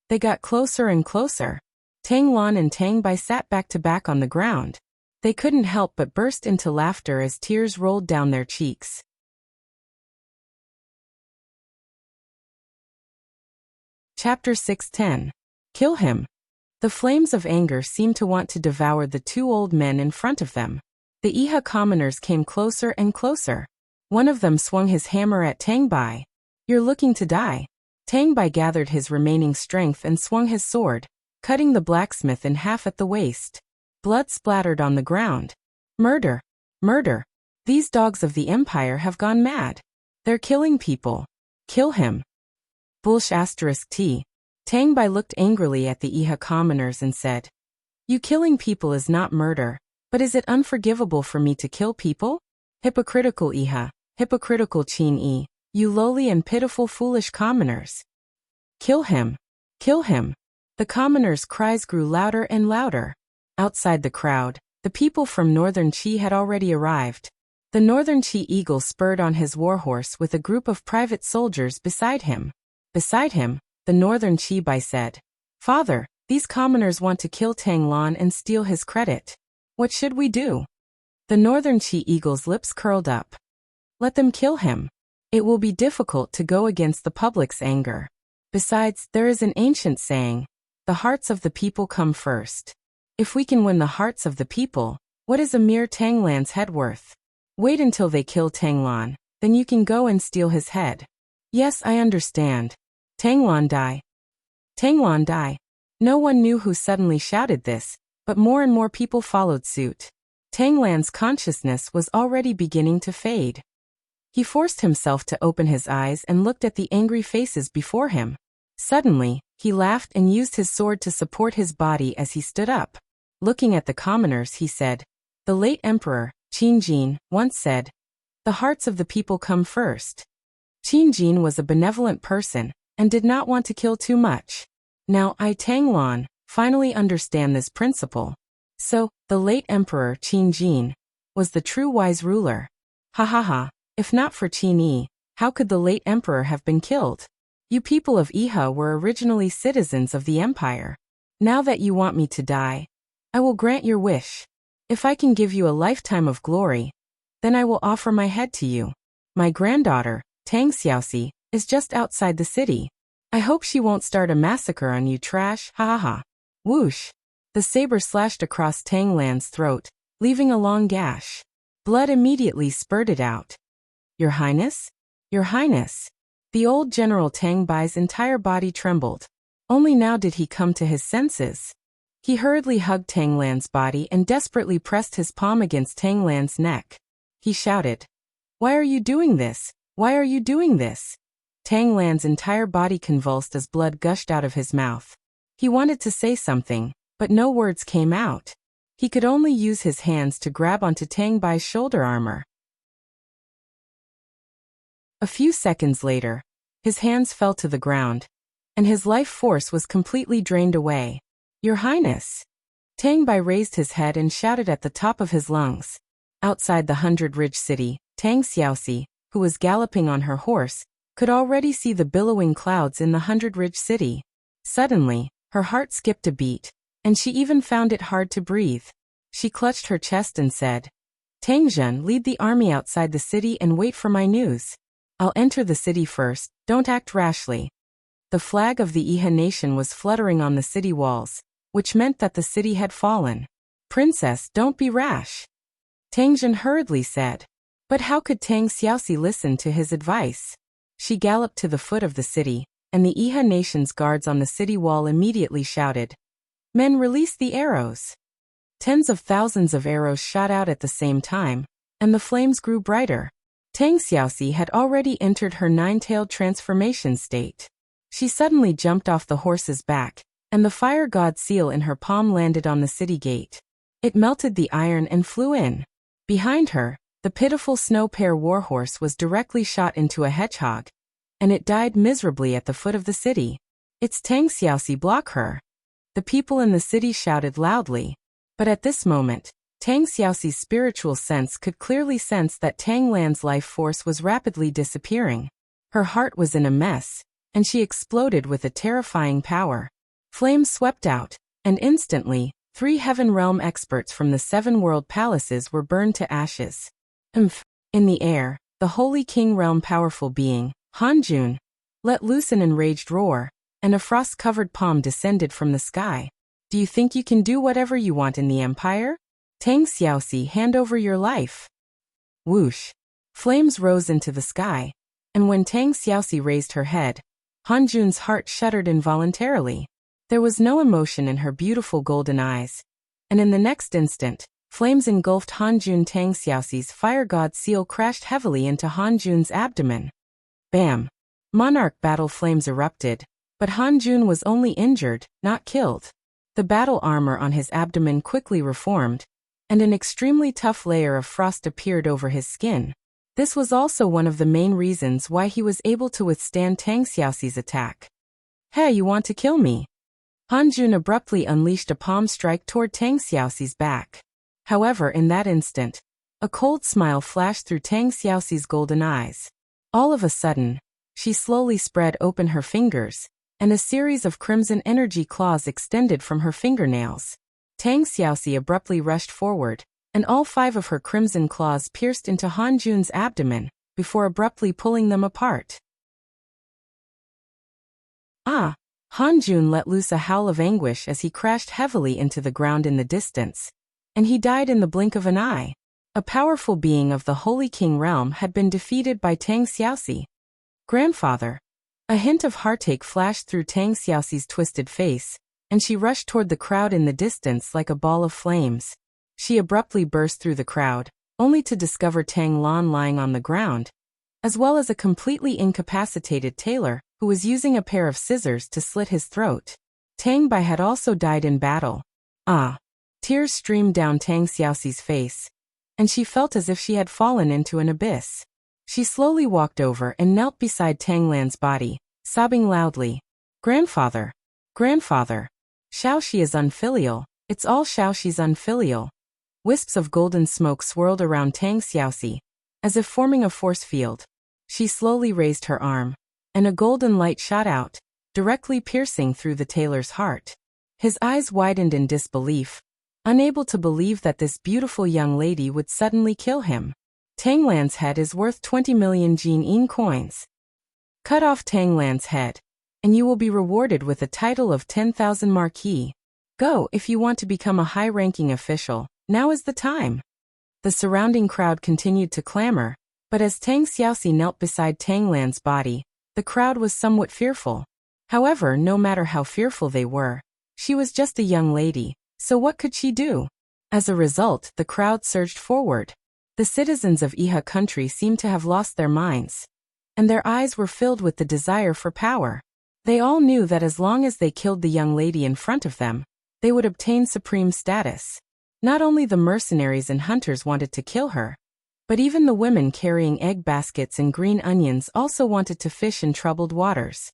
They got closer and closer. Tang Lan and Tang Bai sat back to back on the ground. They couldn't help but burst into laughter as tears rolled down their cheeks. Chapter 610. Kill him. The flames of anger seemed to want to devour the two old men in front of them. The Iha commoners came closer and closer. One of them swung his hammer at Tangbai. "You're looking to die." Tangbai gathered his remaining strength and swung his sword, cutting the blacksmith in half at the waist. Blood splattered on the ground. "Murder! Murder! These dogs of the Empire have gone mad. They're killing people. Kill him." T. Tangbai looked angrily at the Iha commoners and said, "You killing people is not murder, but is it unforgivable for me to kill people? Hypocritical Iha, hypocritical Chin-e, you lowly and pitiful foolish commoners. Kill him! Kill him!" The commoners' cries grew louder and louder. Outside the crowd, the people from Northern Qi had already arrived. The Northern Qi eagle spurred on his warhorse with a group of private soldiers beside him. Beside him, the Northern Qi Bai said, "Father, these commoners want to kill Tang Lan and steal his credit. What should we do?" The Northern Qi eagle's lips curled up. "Let them kill him. It will be difficult to go against the public's anger. Besides, there is an ancient saying, the hearts of the people come first. If we can win the hearts of the people, what is a mere Tang Lan's head worth? Wait until they kill Tang Lan, then you can go and steal his head." "Yes, I understand. Tang Lan die. Tang Lan die." No one knew who suddenly shouted this, but more and more people followed suit. Tang Lan's consciousness was already beginning to fade. He forced himself to open his eyes and looked at the angry faces before him. Suddenly, he laughed and used his sword to support his body as he stood up. Looking at the commoners, he said, "The late emperor, Qin Jin, once said, 'The hearts of the people come first.'" Qin Jin was a benevolent person and did not want to kill too much. Now I, Tang Lan, finally understand this principle. So, the late emperor Qin Jin was the true wise ruler. Ha ha ha, if not for Qin Yi, how could the late emperor have been killed? You people of Iha were originally citizens of the empire. Now that you want me to die, I will grant your wish. If I can give you a lifetime of glory, then I will offer my head to you. My granddaughter, Tang Xiaoxi, is just outside the city. I hope she won't start a massacre on you trash, ha ha ha." Whoosh! The saber slashed across Tang Lan's throat, leaving a long gash. Blood immediately spurted out. "Your Highness? Your Highness!" The old General Tang Bai's entire body trembled. Only now did he come to his senses. He hurriedly hugged Tang Lan's body and desperately pressed his palm against Tang Lan's neck. He shouted, "Why are you doing this? Why are you doing this?" Tang Lan's entire body convulsed as blood gushed out of his mouth. He wanted to say something, but no words came out. He could only use his hands to grab onto Tang Bai's shoulder armor. A few seconds later, his hands fell to the ground, and his life force was completely drained away. "Your Highness!" Tang Bai raised his head and shouted at the top of his lungs. Outside the 100-ridge city, Tang Xiaoxi, who was galloping on her horse, could already see the billowing clouds in the 100-ridge city. Suddenly, her heart skipped a beat, and she even found it hard to breathe. She clutched her chest and said, "Tang Zhen, lead the army outside the city and wait for my news. I'll enter the city first, don't act rashly." The flag of the Iha nation was fluttering on the city walls, which meant that the city had fallen. "Princess, don't be rash," Tang Zhen hurriedly said. But how could Tang Xiaoxi listen to his advice? She galloped to the foot of the city, and the Iha nation's guards on the city wall immediately shouted, "Men, release the arrows!" Tens of thousands of arrows shot out at the same time, and the flames grew brighter. Tang Xiaoxi had already entered her nine-tailed transformation state. She suddenly jumped off the horse's back, and the fire god seal in her palm landed on the city gate. It melted the iron and flew in. Behind her, the pitiful snow pear warhorse was directly shot into a hedgehog, and it died miserably at the foot of the city. "It's Tang Xiaoxi, block her!" The people in the city shouted loudly. But at this moment, Tang Xiaoxi's spiritual sense could clearly sense that Tang Lan's life force was rapidly disappearing. Her heart was in a mess, and she exploded with a terrifying power. Flames swept out, and instantly, 3 Heaven Realm experts from the 7 world palaces were burned to ashes. In the air, the Holy King Realm powerful being, Hanjun, let loose an enraged roar, and a frost-covered palm descended from the sky. Do you think you can do whatever you want in the Empire? Tang Xiaoxi, hand over your life. Whoosh. Flames rose into the sky, and when Tang Xiaoxi raised her head, Han Jun's heart shuddered involuntarily. There was no emotion in her beautiful golden eyes, and in the next instant, flames engulfed Han Jun. Tang Xiaoxi's fire god seal crashed heavily into Han Jun's abdomen. Bam! Monarch battle flames erupted, but Han Jun was only injured, not killed. The battle armor on his abdomen quickly reformed, and an extremely tough layer of frost appeared over his skin. This was also one of the main reasons why he was able to withstand Tang Xiaoxi's attack. Hey, you want to kill me? Han Jun abruptly unleashed a palm strike toward Tang Xiaoxi's back. However, in that instant, a cold smile flashed through Tang Xiaoxi's golden eyes. All of a sudden, she slowly spread open her fingers, and a series of crimson energy claws extended from her fingernails. Tang Xiaoxi abruptly rushed forward, and all 5 of her crimson claws pierced into Han Jun's abdomen, before abruptly pulling them apart. Ah! Han Jun let loose a howl of anguish as he crashed heavily into the ground in the distance, and he died in the blink of an eye. A powerful being of the Holy King realm had been defeated by Tang Xiaoxi. Grandfather! A hint of heartache flashed through Tang Xiaoxi's twisted face, and she rushed toward the crowd in the distance like a ball of flames. She abruptly burst through the crowd, only to discover Tang Lan lying on the ground, as well as a completely incapacitated tailor who was using a pair of scissors to slit his throat. Tang Bai had also died in battle. Ah! Tears streamed down Tang Xiaoxi's face, and she felt as if she had fallen into an abyss. She slowly walked over and knelt beside Tang Lan's body, sobbing loudly. Grandfather! Grandfather! Xiaoxi is unfilial. It's all Xiaoxi's unfilial. Wisps of golden smoke swirled around Tang Xiaoxi, as if forming a force field. She slowly raised her arm, and a golden light shot out, directly piercing through the tailor's heart. His eyes widened in disbelief, unable to believe that this beautiful young lady would suddenly kill him. Tang Lan's head is worth 20 million Jin coins. Cut off Tang Lan's head, and you will be rewarded with a title of 10,000 marquis. Go if you want to become a high-ranking official. Now is the time. The surrounding crowd continued to clamor, but as Tang Xiaoxi knelt beside Tang Lan's body, the crowd was somewhat fearful. However, no matter how fearful they were, she was just a young lady, so what could she do? As a result, the crowd surged forward. The citizens of Iha country seemed to have lost their minds, and their eyes were filled with the desire for power. They all knew that as long as they killed the young lady in front of them, they would obtain supreme status. Not only the mercenaries and hunters wanted to kill her, but even the women carrying egg baskets and green onions also wanted to fish in troubled waters.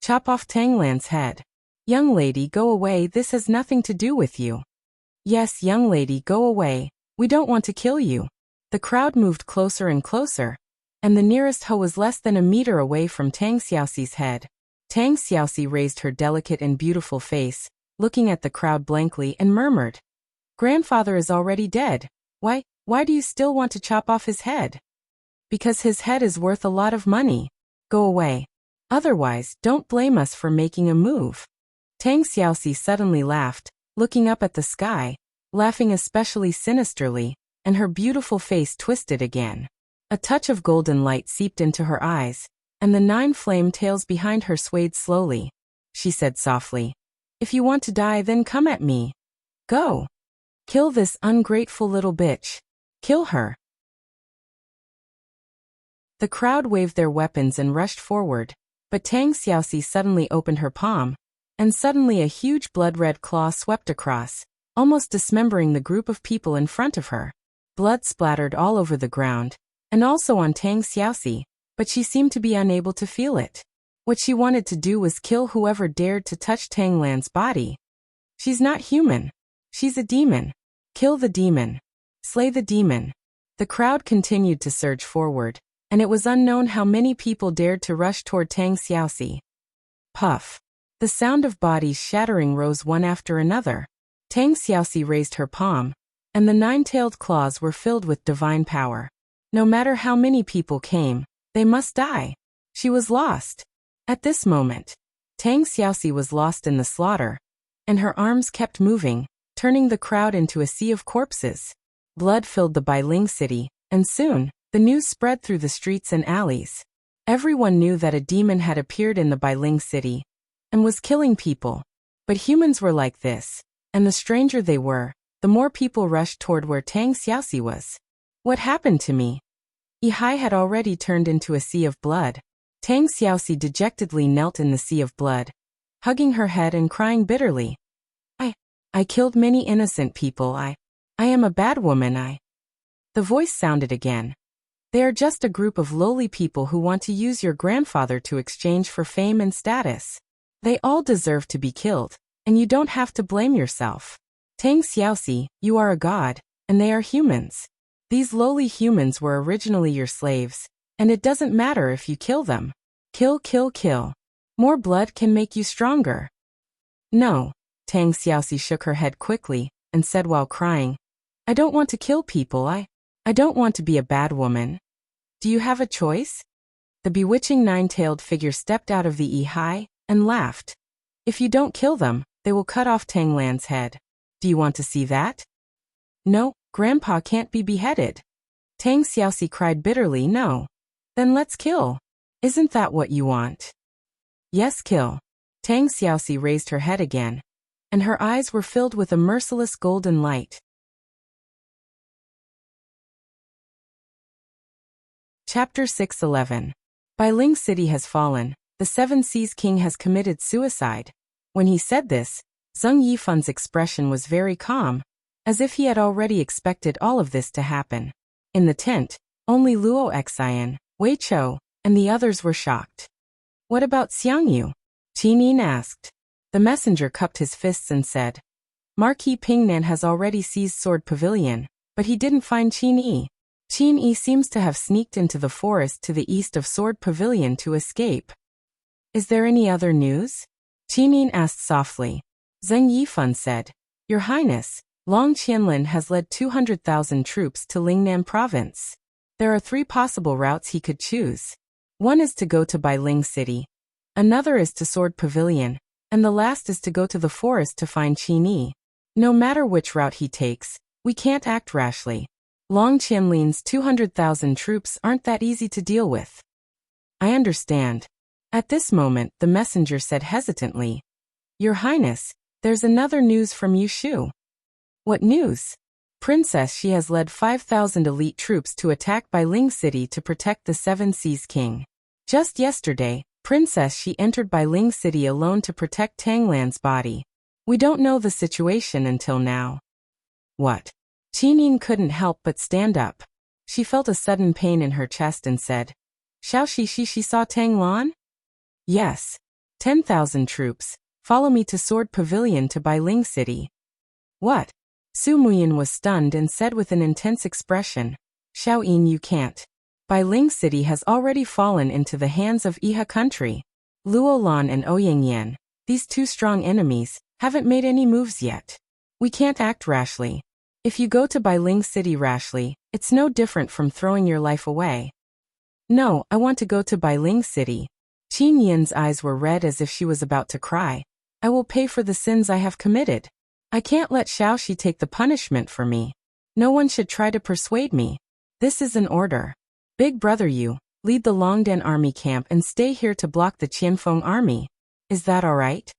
Chop off Tang Lan's head. Young lady, go away, this has nothing to do with you. Yes, young lady, go away, we don't want to kill you. The crowd moved closer and closer, and the nearest hoe was less than a meter away from Tang Xiaoxi's head. Tang Xiaoxi raised her delicate and beautiful face, looking at the crowd blankly, and murmured, Grandfather is already dead. Why do you still want to chop off his head? Because his head is worth a lot of money. Go away. Otherwise, don't blame us for making a move. Tang Xiaoxi suddenly laughed, looking up at the sky, laughing especially sinisterly, and her beautiful face twisted again. A touch of golden light seeped into her eyes, and the 9 flame tails behind her swayed slowly. She said softly, If you want to die, then come at me. Go. Kill this ungrateful little bitch. Kill her. The crowd waved their weapons and rushed forward, but Tang Xiaoxi suddenly opened her palm, and suddenly a huge blood-red claw swept across, almost dismembering the group of people in front of her. Blood splattered all over the ground, and also on Tang Xiaoxi, but she seemed to be unable to feel it. What she wanted to do was kill whoever dared to touch Tang Lan's body. She's not human. She's a demon. Kill the demon. Slay the demon. The crowd continued to surge forward, and it was unknown how many people dared to rush toward Tang Xiaoxi. Puff. The sound of bodies shattering rose one after another. Tang Xiaoxi raised her palm, and the 9-tailed claws were filled with divine power. No matter how many people came, they must die. She was lost. At this moment, Tang Xiaoxi was lost in the slaughter, and her arms kept moving, turning the crowd into a sea of corpses. Blood filled the Bailing city, and soon, the news spread through the streets and alleys. Everyone knew that a demon had appeared in the Bailing city and was killing people. But humans were like this, and the stranger they were, the more people rushed toward where Tang Xiaoxi was. What happened to me? Yihai had already turned into a sea of blood. Tang Xiaoxi dejectedly knelt in the sea of blood, hugging her head and crying bitterly. I killed many innocent people. I am a bad woman. The voice sounded again. They are just a group of lowly people who want to use your grandfather to exchange for fame and status. They all deserve to be killed, and you don't have to blame yourself. Tang Xiaoxi, you are a god, and they are humans. These lowly humans were originally your slaves, and it doesn't matter if you kill them. Kill, kill, kill. More blood can make you stronger. No. Tang Xiaoxi shook her head quickly and said while crying, I don't want to kill people. I don't want to be a bad woman. Do you have a choice? The bewitching nine-tailed figure stepped out of the Yihai and laughed. If you don't kill them, they will cut off Tang Lan's head. Do you want to see that? No, Grandpa can't be beheaded. Tang Xiaoxi cried bitterly. No. Then let's kill. Isn't that what you want? Yes, kill. Tang Xiaoxi raised her head again, and her eyes were filled with a merciless golden light. Chapter 6:11. Bailing City has fallen. The Seven Seas King has committed suicide. When he said this, Zheng Yifan's expression was very calm, as if he had already expected all of this to happen. In the tent, only Luo Xian, Wei Chou, and the others were shocked. What about Xiang Yu? Qin Yin asked. The messenger cupped his fists and said, Marquis Pingnan has already seized Sword Pavilion, but he didn't find Qin Yi. Qin Yi seems to have sneaked into the forest to the east of Sword Pavilion to escape. Is there any other news? Qin Yin asked softly. Zheng Yifan said, Your Highness, Long Qianlin has led 200,000 troops to Lingnan province. There are 3 possible routes he could choose. One is to go to Bailing City. Another is to Sword Pavilion, and the last is to go to the forest to find Qin Yi. No matter which route he takes, we can't act rashly. Long Qianlin's 200,000 troops aren't that easy to deal with. I understand. At this moment, the messenger said hesitantly, Your Highness, there's another news from Yushu. What news? Princess She has led 5,000 elite troops to attack Bailing City to protect the Seven Seas King. Just yesterday, Princess She entered Bailing City alone to protect Tanglan's body. We don't know the situation until now. What? Qin Yin couldn't help but stand up. She felt a sudden pain in her chest and said, Xiao Shi saw Tang Lan? Yes. 10,000 troops. Follow me to Sword Pavilion to Bailing City. What? Su Muyin was stunned and said with an intense expression, Xiao Yin, you can't. Bailing City has already fallen into the hands of Iha country. Luo Lan and Ouyang Yan, these 2 strong enemies, haven't made any moves yet. We can't act rashly. If you go to Bailing City rashly, it's no different from throwing your life away. No, I want to go to Bailing City. Qin Yin's eyes were red as if she was about to cry. I will pay for the sins I have committed. I can't let Xiaoxi take the punishment for me. No one should try to persuade me. This is an order. Big brother you, lead the Longdan army camp and stay here to block the Qianfeng army. Is that all right?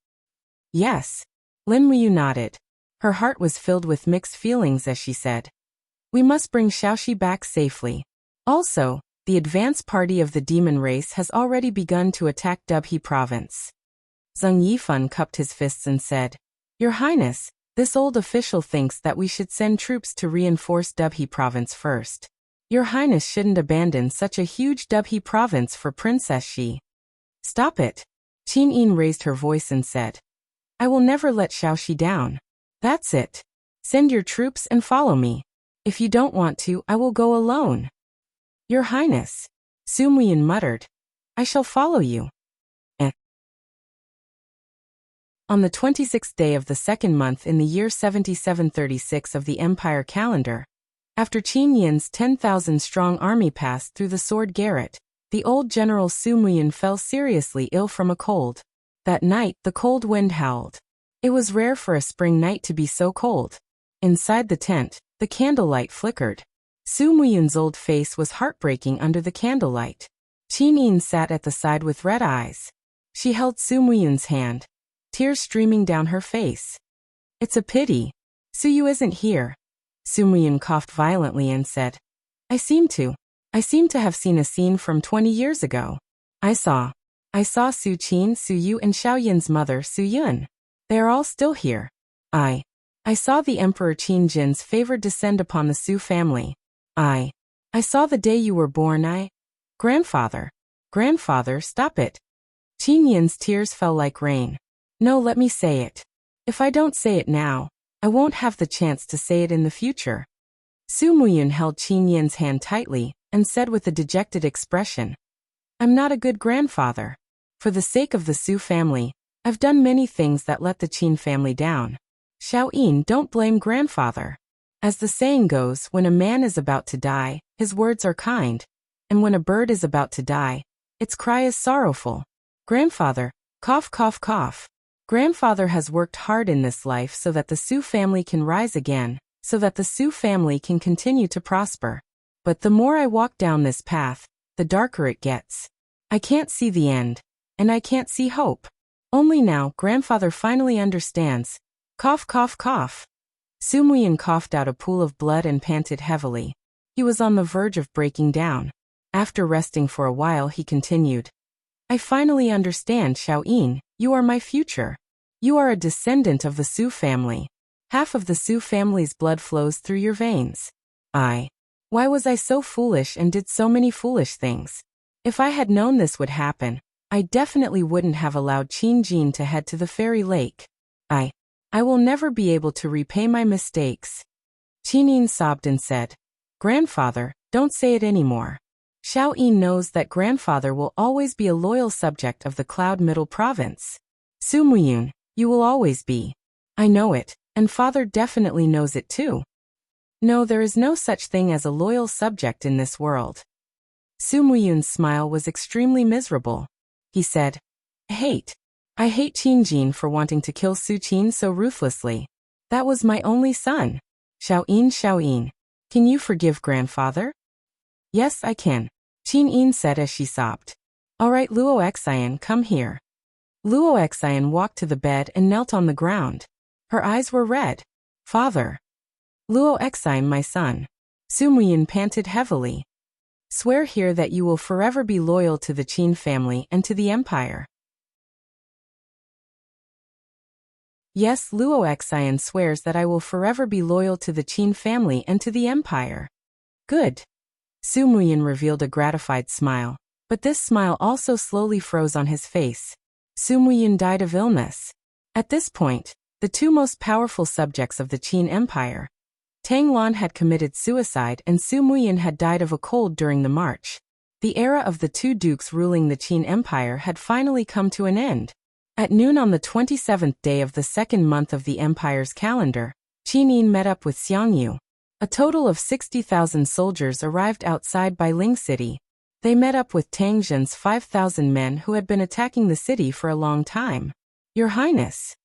Yes. Lin Muyu nodded. Her heart was filled with mixed feelings as she said, We must bring Xiaoxi back safely. Also, the advance party of the demon race has already begun to attack Dubhe province. Zheng Yifan cupped his fists and said, Your Highness, this old official thinks that we should send troops to reinforce Dubhe province first. Your Highness shouldn't abandon such a huge Dubhe province for Princess Shi. Stop it. Qin Yin raised her voice and said, I will never let Xiaoxi down. That's it. Send your troops and follow me. If you don't want to, I will go alone. Your Highness. Su Muyin muttered, I shall follow you. On the 26th day of the 2nd month in the year 7736 of the Empire calendar, after Qin Yin's 10,000-strong army passed through the Sword Garret, the old General Su Muyin fell seriously ill from a cold. That night, the cold wind howled. It was rare for a spring night to be so cold. Inside the tent, the candlelight flickered. Su Muyun's old face was heartbreaking under the candlelight. Qin Yin sat at the side with red eyes. She held Su Muyun's hand, tears streaming down her face. It's a pity. Su Yu isn't here. Su Muyun coughed violently and said, I seem to have seen a scene from 20 years ago. I saw Su Qin, Su Yu and Xiao Yin's mother, Su Yun. They are all still here. I saw the Emperor Qin Jin's favor descend upon the Su family. I saw the day you were born. Grandfather, stop it. Qin Yin's tears fell like rain. No, let me say it. If I don't say it now, I won't have the chance to say it in the future. Su Muyun held Qin Yin's hand tightly and said with a dejected expression, I'm not a good grandfather. For the sake of the Su family, I've done many things that let the Qin family down. Xiao Yin, don't blame grandfather. As the saying goes, when a man is about to die, his words are kind, and when a bird is about to die, its cry is sorrowful. Grandfather, cough cough cough. Grandfather has worked hard in this life so that the Su family can rise again, so that the Su family can continue to prosper. But the more I walk down this path, the darker it gets. I can't see the end, and I can't see hope. Only now, grandfather finally understands. Cough cough cough. Su Muyun coughed out a pool of blood and panted heavily. He was on the verge of breaking down. After resting for a while, he continued. I finally understand, Xiao Yin, you are my future. You are a descendant of the Su family. Half of the Su family's blood flows through your veins. Why was I so foolish and did so many foolish things? If I had known this would happen, I definitely wouldn't have allowed Qin Jin to head to the fairy lake. I will never be able to repay my mistakes. Qin Yin sobbed and said, Grandfather, don't say it anymore. Xiao Yin knows that grandfather will always be a loyal subject of the Cloud Middle Province. Su Muyun, you will always be. I know it, and father definitely knows it too. No, there is no such thing as a loyal subject in this world. Su Muyun's smile was extremely miserable. He said, I hate Qin Jin for wanting to kill Su Qin so ruthlessly. That was my only son. Xiao Yin, can you forgive grandfather? Yes, I can. Qin Yin said as she sobbed. All right, Luo Xian, come here. Luo Xian walked to the bed and knelt on the ground. Her eyes were red. Father. Luo Xian, my son. Su Muyun panted heavily. Swear here that you will forever be loyal to the Qin family and to the empire. Yes, Luo Xian swears that I will forever be loyal to the Qin family and to the empire. Good. Su Muyun revealed a gratified smile, but this smile also slowly froze on his face. Su Muyun died of illness. At this point, the two most powerful subjects of the Qin Empire, Tang Lan had committed suicide and Su Muyun had died of a cold during the march. The era of the two dukes ruling the Qin Empire had finally come to an end. At noon on the 27th day of the second month of the empire's calendar, Qin Yin met up with Xiang Yu. A total of 60,000 soldiers arrived outside Bailing City. They met up with Tang Zhen's 5,000 men who had been attacking the city for a long time. Your Highness.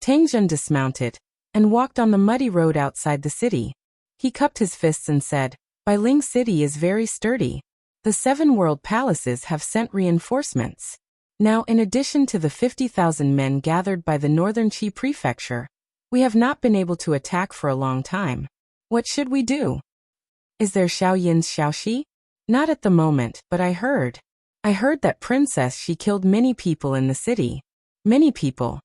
Tang Zhen dismounted and walked on the muddy road outside the city. He cupped his fists and said, Bailing City is very sturdy. The 7 world palaces have sent reinforcements. Now, in addition to the 50,000 men gathered by the Northern Qi Prefecture, we have not been able to attack for a long time. What should we do? Is there Xiao Yin's Xiaoxi? Not at the moment, but I heard that Princess She killed many people in the city. Many people.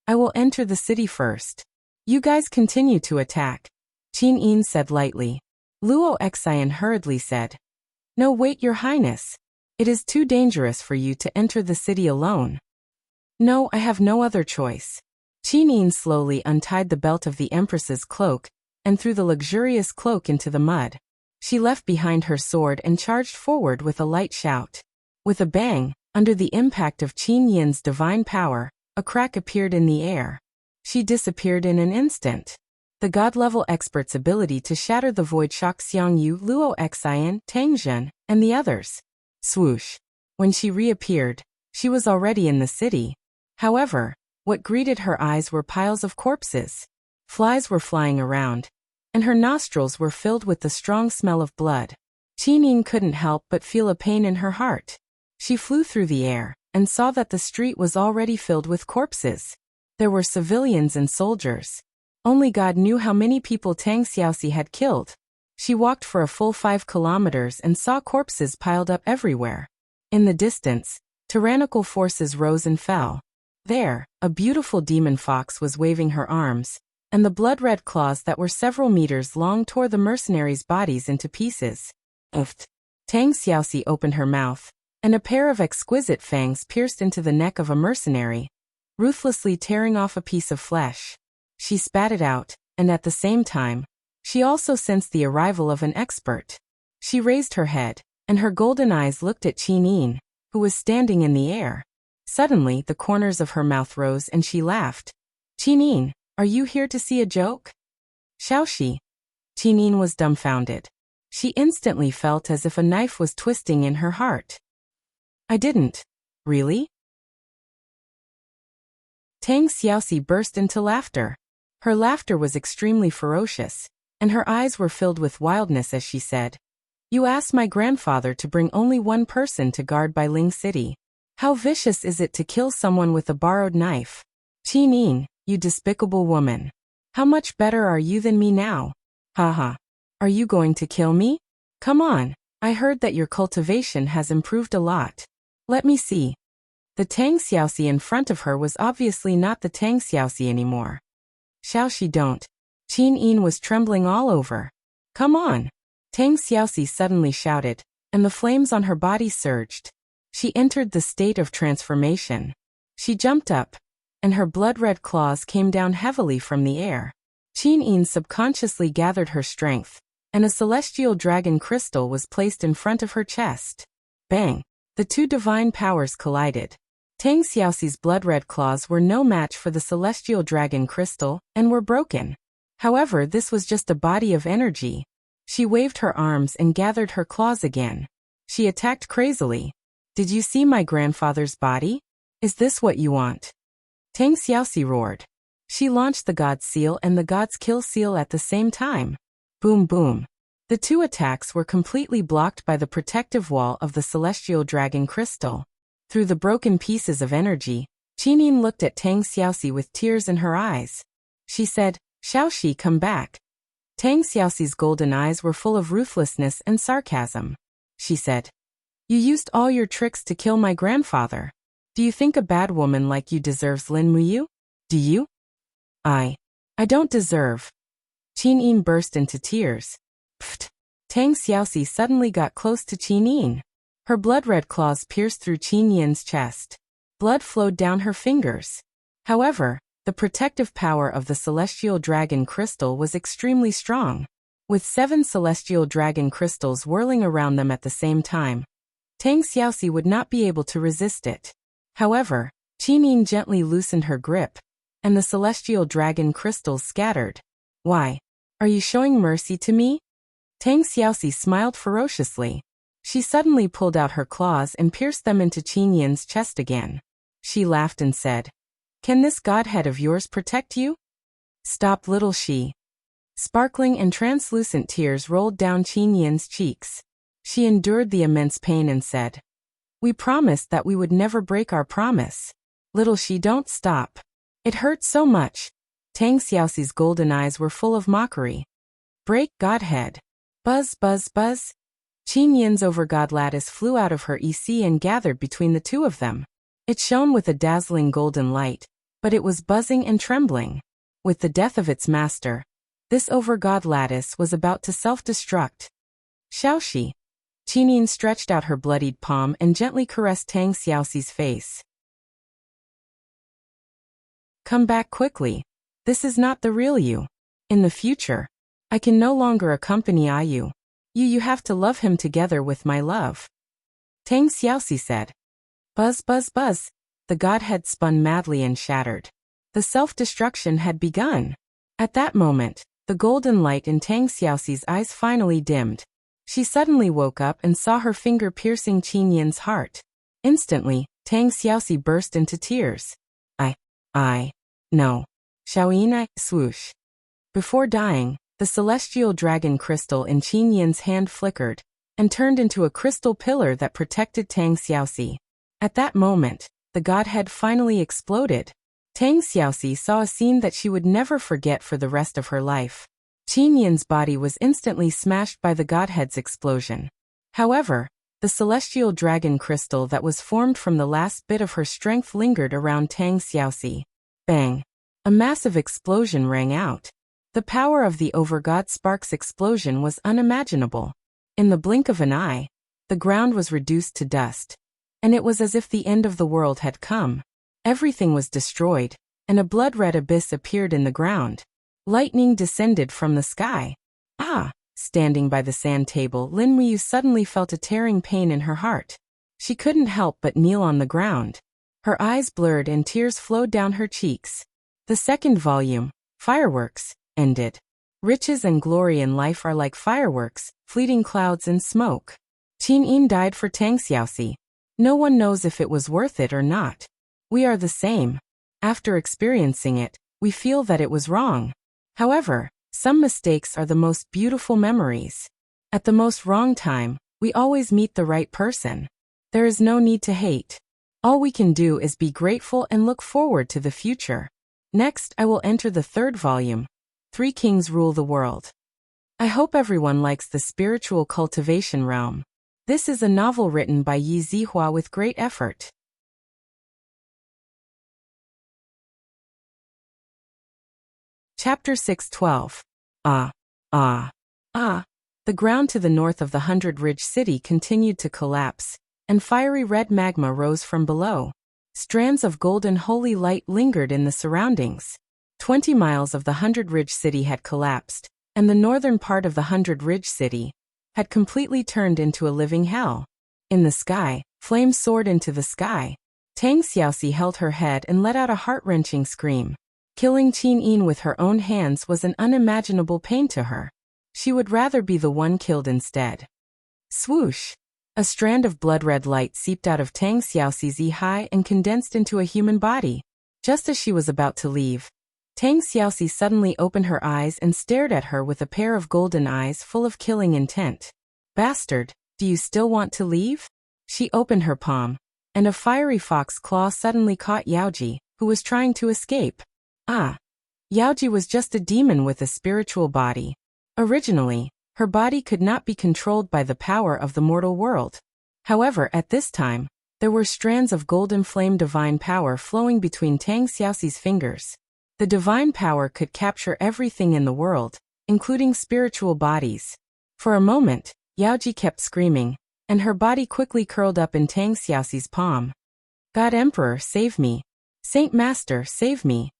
I will enter the city first. You guys continue to attack. Qin Yin said lightly. Luo Xian hurriedly said, No, wait, Your Highness. It is too dangerous for you to enter the city alone. No, I have no other choice. Qin Yin slowly untied the belt of the Empress's cloak and threw the luxurious cloak into the mud. She left behind her sword and charged forward with a light shout. With a bang, under the impact of Qin Yin's divine power, a crack appeared in the air. She disappeared in an instant. The god-level expert's ability to shatter the void shocked Xiang Yu, Luo Xian, Tang Zhen, and the others. Swoosh. When she reappeared, she was already in the city. However, What greeted her eyes were piles of corpses. Flies were flying around, and her nostrils were filled with the strong smell of blood. Qinin couldn't help but feel a pain in her heart. She flew through the air, and saw that the street was already filled with corpses. There were civilians and soldiers. Only God knew how many people Tang Xiaoxi had killed. She walked for a full 5 kilometers and saw corpses piled up everywhere. In the distance, tyrannical forces rose and fell. There, a beautiful demon fox was waving her arms, and the blood-red claws that were several meters long tore the mercenaries' bodies into pieces. Oof! Tang Xiaoxi opened her mouth, and a pair of exquisite fangs pierced into the neck of a mercenary, ruthlessly tearing off a piece of flesh. She spat it out, and at the same time, she also sensed the arrival of an expert. She raised her head, and her golden eyes looked at Qinin, who was standing in the air. Suddenly, the corners of her mouth rose and she laughed. Qinin, are you here to see a joke? Xiaoxi. Qinin was dumbfounded. She instantly felt as if a knife was twisting in her heart. I didn't. Really? Tang Xiaoxi burst into laughter. Her laughter was extremely ferocious, and her eyes were filled with wildness as she said, You asked my grandfather to bring only one person to guard Bailing City. How vicious is it to kill someone with a borrowed knife? Qinin, you despicable woman. How much better are you than me now? Haha. Are you going to kill me? Come on, I heard that your cultivation has improved a lot. Let me see. The Tang Xiaoxi in front of her was obviously not the Tang Xiaoxi anymore. Xiaoxi don't. Qinin was trembling all over. Come on. Tang Xiaoxi suddenly shouted, and the flames on her body surged. She entered the state of transformation. She jumped up, and her blood-red claws came down heavily from the air. Qinin subconsciously gathered her strength, and a celestial dragon crystal was placed in front of her chest. Bang! The two divine powers collided. Tang Xiaoxi's blood-red claws were no match for the celestial dragon crystal, and were broken. However, this was just a body of energy. She waved her arms and gathered her claws again. She attacked crazily. Did you see my grandfather's body? Is this what you want? Tang Xiaoxi roared. She launched the God's Seal and the God's Kill Seal at the same time. Boom boom. The two attacks were completely blocked by the protective wall of the celestial dragon crystal. Through the broken pieces of energy, Qinin looked at Tang Xiaoxi with tears in her eyes. She said, Xiaoxi, come back. Tang Xiaoxi's golden eyes were full of ruthlessness and sarcasm. She said, You used all your tricks to kill my grandfather. Do you think a bad woman like you deserves Lin Muyu? Do you? I don't deserve. Qinin burst into tears. Pfft. Tang Xiaoxi suddenly got close to Qinin. Her blood-red claws pierced through Qinin's chest. Blood flowed down her fingers. However, the protective power of the celestial dragon crystal was extremely strong. With 7 celestial dragon crystals whirling around them at the same time, Tang Xiaoxi would not be able to resist it. However, Qinin gently loosened her grip, and the celestial dragon crystals scattered. Why? Are you showing mercy to me? Tang Xiaoxi smiled ferociously. She suddenly pulled out her claws and pierced them into Qinin's chest again. She laughed and said, Can this godhead of yours protect you? Stop, little she. Sparkling and translucent tears rolled down Qinin's cheeks. She endured the immense pain and said, We promised that we would never break our promise. Little she, don't stop. It hurts so much. Tang Xiaoxi's golden eyes were full of mockery. Break, godhead. Buzz, buzz, buzz. Qinin's overgod lattice flew out of her EC and gathered between the two of them. It shone with a dazzling golden light, but it was buzzing and trembling. With the death of its master, this overgod lattice was about to self-destruct. Xiaoxi. Qinin stretched out her bloodied palm and gently caressed Tang Xiaoxi's face. Come back quickly. This is not the real you. In the future, I can no longer accompany you. You have to love him together with my love. Tang Xiaoxi said. Buzz, buzz, buzz. The godhead spun madly and shattered. The self-destruction had begun. At that moment, the golden light in Tang Xiaoxi's eyes finally dimmed. She suddenly woke up and saw her finger piercing Qinin's heart. Instantly, Tang Xiaoxi burst into tears. I. No. Xiaoyin, swoosh. Before dying, the celestial dragon crystal in Qin Yin's hand flickered and turned into a crystal pillar that protected Tang Xiaoxi. At that moment, the godhead finally exploded. Tang Xiaoxi saw a scene that she would never forget for the rest of her life. Qin Yin's body was instantly smashed by the godhead's explosion. However, the celestial dragon crystal that was formed from the last bit of her strength lingered around Tang Xiaoxi. Bang! A massive explosion rang out. The power of the over-god spark's explosion was unimaginable. In the blink of an eye, the ground was reduced to dust. And it was as if the end of the world had come. Everything was destroyed, and a blood-red abyss appeared in the ground. Lightning descended from the sky. Ah! Standing by the sand table, Lin Muyu suddenly felt a tearing pain in her heart. She couldn't help but kneel on the ground. Her eyes blurred and tears flowed down her cheeks. The second volume, Fireworks, ended. Riches and glory in life are like fireworks, fleeting clouds and smoke. Qin Yin died for Tang Xiaoxi. No one knows if it was worth it or not. We are the same. After experiencing it, we feel that it was wrong. However, some mistakes are the most beautiful memories. At the most wrong time, we always meet the right person. There is no need to hate. All we can do is be grateful and look forward to the future. Next, I will enter the third volume. 3 Kings Rule the World. I hope everyone likes the spiritual cultivation realm. This is a novel written by Yi Zihua with great effort. Chapter 6:12. Ah. The ground to the north of the 100-ridge city continued to collapse, and fiery red magma rose from below. Strands of golden holy light lingered in the surroundings. 20 miles of the 100-ridge city had collapsed, and the northern part of the 100-ridge city had completely turned into a living hell. In the sky, flames soared into the sky. Tang Xiaoxi held her head and let out a heart-wrenching scream. Killing Qin Yin with her own hands was an unimaginable pain to her. She would rather be the one killed instead. Swoosh! A strand of blood-red light seeped out of Tang Xiaoxi's eye and condensed into a human body. Just as she was about to leave, Tang Xiaoxi suddenly opened her eyes and stared at her with a pair of golden eyes full of killing intent. Bastard, do you still want to leave? She opened her palm, and a fiery fox claw suddenly caught Yaoji, who was trying to escape. Ah! Yaoji was just a demon with a spiritual body. Originally, her body could not be controlled by the power of the mortal world. However, at this time, there were strands of golden flame divine power flowing between Tang Xiaoxi's fingers. The divine power could capture everything in the world, including spiritual bodies. For a moment, Yaoji kept screaming, and her body quickly curled up in Tang Xiaoxi's palm. God Emperor, save me! Saint Master, save me!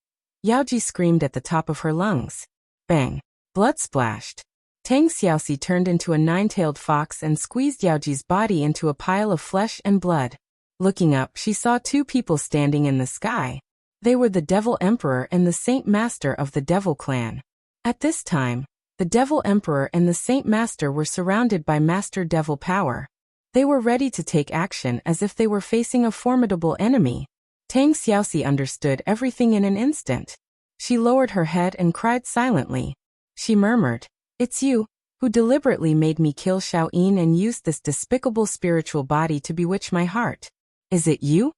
Yaoji screamed at the top of her lungs. Bang! Blood splashed. Tang Xiaoxi turned into a 9-tailed fox and squeezed Yaoji's body into a pile of flesh and blood. Looking up, she saw 2 people standing in the sky. They were the Devil Emperor and the Saint Master of the Devil Clan. At this time, the Devil Emperor and the Saint Master were surrounded by Master Devil power. They were ready to take action as if they were facing a formidable enemy. Tang Xiaoxi understood everything in an instant. She lowered her head and cried silently. She murmured, "It's you, who deliberately made me kill Xiaoyin and used this despicable spiritual body to bewitch my heart. Is it you?"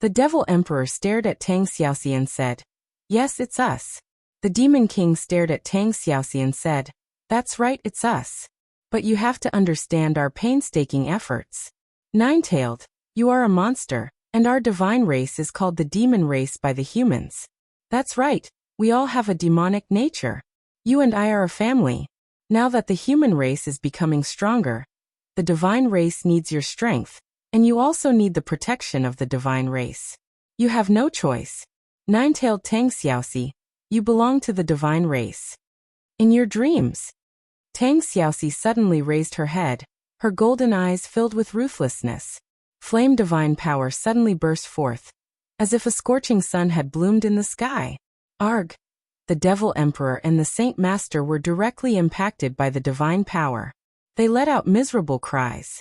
The Devil Emperor stared at Tang Xiaoxi and said, "Yes, it's us." The Demon King stared at Tang Xiaoxi and said, "That's right, it's us. But you have to understand our painstaking efforts. 9-tailed, you are a monster, and our divine race is called the demon race by the humans. That's right, we all have a demonic nature. You and I are a family. Now that the human race is becoming stronger, the divine race needs your strength, and you also need the protection of the divine race. You have no choice. 9-tailed Tang Xiaoxi, you belong to the divine race. In your dreams." Tang Xiaoxi suddenly raised her head, her golden eyes filled with ruthlessness. Flame divine power suddenly burst forth, as if a scorching sun had bloomed in the sky. Arg! The Devil Emperor and the Saint Master were directly impacted by the divine power. They let out miserable cries.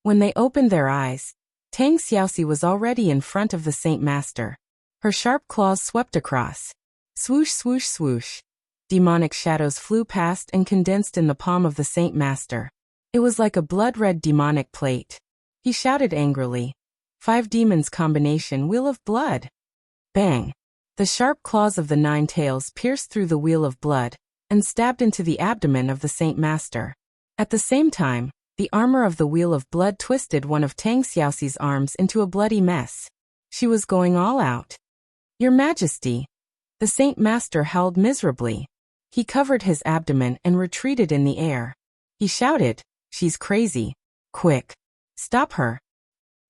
When they opened their eyes, Tang Xiaoxi was already in front of the Saint Master. Her sharp claws swept across. Swoosh, swoosh, swoosh. Demonic shadows flew past and condensed in the palm of the Saint Master. It was like a blood-red demonic plate. He shouted angrily. 5 demons combination wheel of blood. Bang! The sharp claws of the 9 tails pierced through the wheel of blood and stabbed into the abdomen of the Saint Master. At the same time, the armor of the wheel of blood twisted one of Tang Xiaoxi's arms into a bloody mess. She was going all out. Your Majesty! The Saint Master howled miserably. He covered his abdomen and retreated in the air. He shouted, She's crazy. Quick! Stop her!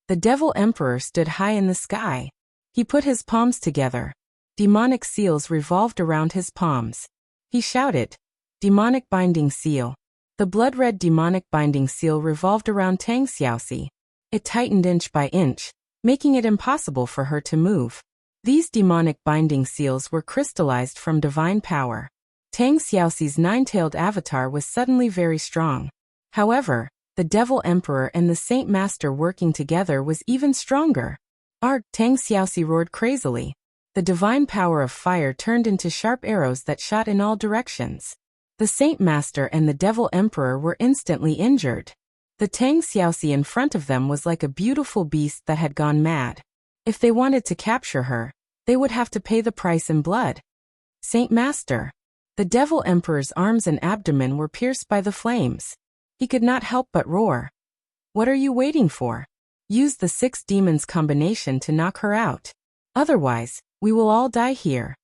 The Devil Emperor stood high in the sky. He put his palms together. Demonic seals revolved around his palms. He shouted, Demonic binding seal. The blood-red demonic binding seal revolved around Tang Xiaoxi. It tightened inch by inch, making it impossible for her to move. These demonic binding seals were crystallized from divine power. Tang Xiaoxi's 9-tailed avatar was suddenly very strong. However, the Devil Emperor and the Saint Master working together was even stronger. Arg! Tang Xiaoxi roared crazily. The divine power of fire turned into sharp arrows that shot in all directions. The Saint Master and the Devil Emperor were instantly injured. The Tang Xiaoxi in front of them was like a beautiful beast that had gone mad. If they wanted to capture her, they would have to pay the price in blood. Saint Master! The Devil Emperor's arms and abdomen were pierced by the flames. He could not help but roar. What are you waiting for? Use the 6 demons combination to knock her out. Otherwise, we will all die here.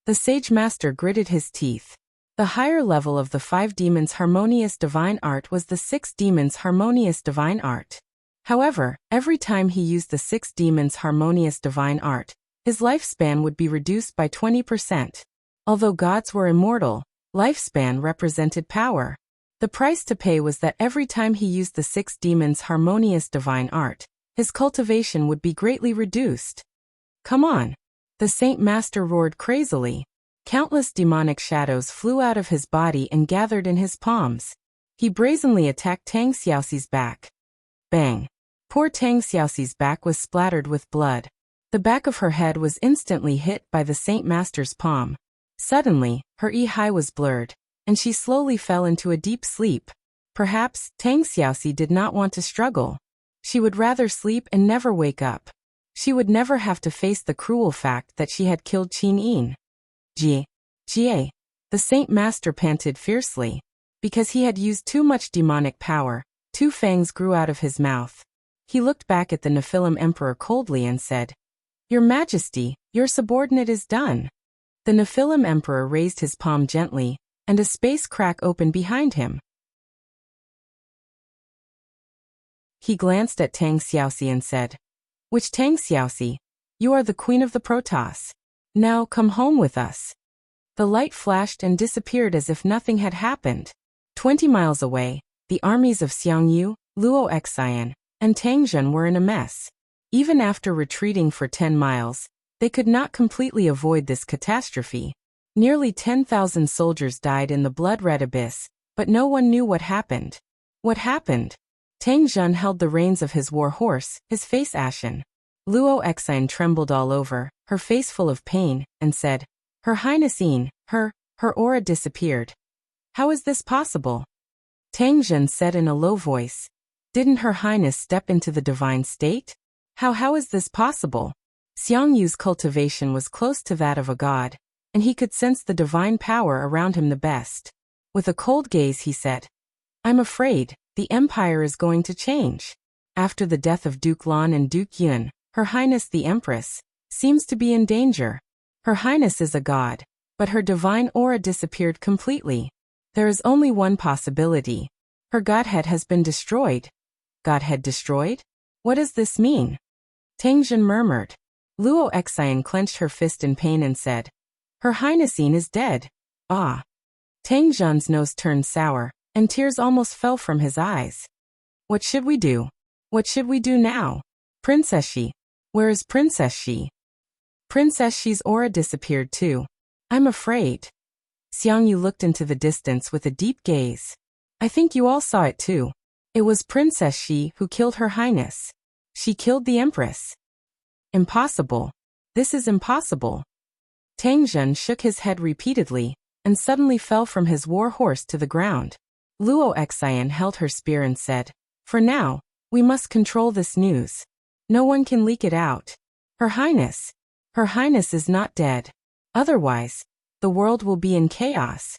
The Sage Master gritted his teeth. The higher level of the 5 demons' harmonious divine art was the 6 demons' harmonious divine art. However, every time he used the 6 demons' harmonious divine art, his lifespan would be reduced by 20%. Although gods were immortal, lifespan represented power. The price to pay was that every time he used the 6 demons' harmonious divine art, his cultivation would be greatly reduced. Come on! The Saint Master roared crazily. Countless demonic shadows flew out of his body and gathered in his palms. He brazenly attacked Tang Xiaoxi's back. Bang! Poor Tang Xiaoxi's back was splattered with blood. The back of her head was instantly hit by the Saint Master's palm. Suddenly, her eye was blurred, and she slowly fell into a deep sleep. Perhaps, Tang Xiaoxi did not want to struggle. She would rather sleep and never wake up. She would never have to face the cruel fact that she had killed Qin Yin. Jie. The Saint Master panted fiercely. Because he had used too much demonic power, 2 fangs grew out of his mouth. He looked back at the Nephilim Emperor coldly and said, Your Majesty, your subordinate is done. The Nephilim Emperor raised his palm gently, and a space crack opened behind him. He glanced at Tang Xiaoxi and said, Which Tang Xiaoxi? You are the queen of the Protoss. Now come home with us. The light flashed and disappeared as if nothing had happened. 20 miles away, the armies of Xiang Yu, Luo Xian, and Tang Zhen were in a mess. Even after retreating for 10 miles, they could not completely avoid this catastrophe. Nearly 10,000 soldiers died in the blood-red abyss, but no one knew what happened. What happened? Tang Zhen held the reins of his war horse, his face ashen. Luo Xian trembled all over, her face full of pain, and said, Her Highness Yin, her aura disappeared. How is this possible? Tang Zhen said in a low voice, Didn't Her Highness step into the divine state? How is this possible? Xiang Yu's cultivation was close to that of a god, and he could sense the divine power around him the best. With a cold gaze he said, I'm afraid, the empire is going to change. After the death of Duke Lan and Duke Yun, Her Highness the Empress seems to be in danger. Her Highness is a god, but her divine aura disappeared completely. There is only one possibility. Her godhead has been destroyed. Godhead destroyed? What does this mean? Tang Zhen murmured. Luo Xian clenched her fist in pain and said, Her Highness Yin is dead. Ah. Tang Zhen's nose turned sour, and tears almost fell from his eyes. What should we do? What should we do now? Princess Shi. Where is Princess Shi? Princess Shi's aura disappeared too. I'm afraid. Xiang Yu looked into the distance with a deep gaze. I think you all saw it too. It was Princess Shi who killed Her Highness. She killed the empress. Impossible. This is impossible. Tang Zhen shook his head repeatedly, and suddenly fell from his war horse to the ground. Luo Xian held her spear and said, "For now, we must control this news. No one can leak it out. Her Highness is not dead. Otherwise, the world will be in chaos."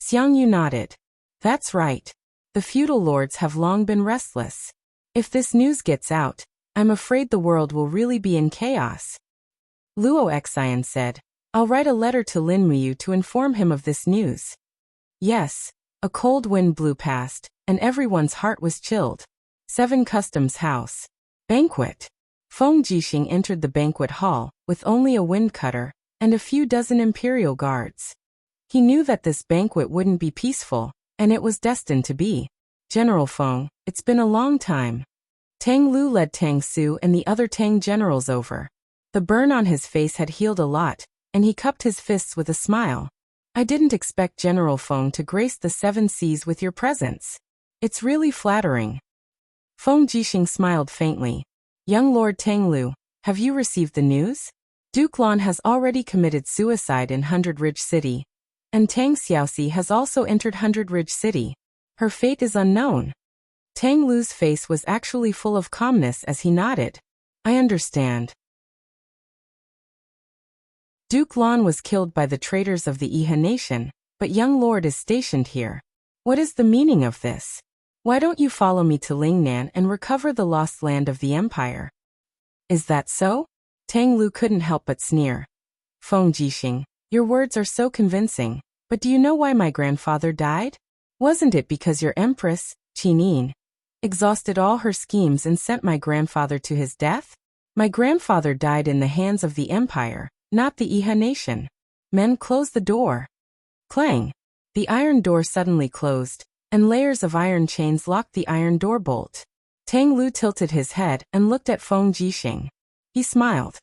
Xiang Yu nodded. "That's right. The feudal lords have long been restless. If this news gets out, I'm afraid the world will really be in chaos." Luo Xian said, "I'll write a letter to Lin Muyu to inform him of this news." Yes, a cold wind blew past, and everyone's heart was chilled. 7 Customs House. Banquet. Feng Jixing entered the banquet hall, with only a wind cutter, and a few dozen imperial guards. He knew that this banquet wouldn't be peaceful, and it was destined to be. "General Feng, it's been a long time." Tang Lu led Tang Su and the other Tang generals over. The burn on his face had healed a lot, and he cupped his fists with a smile. "I didn't expect General Feng to grace the 7 seas with your presence. It's really flattering." Feng Jixing smiled faintly. "Young Lord Tang Lu, have you received the news? Duke Lan has already committed suicide in Hundred Ridge City, and Tang Xiaoxi has also entered Hundred Ridge City. Her fate is unknown." Tang Lu's face was actually full of calmness as he nodded. "I understand. Duke Lan was killed by the traitors of the Iha nation, but young lord is stationed here. What is the meaning of this? Why don't you follow me to Lingnan and recover the lost land of the empire?" "Is that so?" Tang Lu couldn't help but sneer. "Feng Jixing, your words are so convincing, but do you know why my grandfather died? Wasn't it because your empress, Qinin, exhausted all her schemes and sent my grandfather to his death? My grandfather died in the hands of the empire, not the Iha nation." Men closed the door. Clang! The iron door suddenly closed, and layers of iron chains locked the iron door bolt. Tang Lu tilted his head and looked at Feng Jixing. He smiled.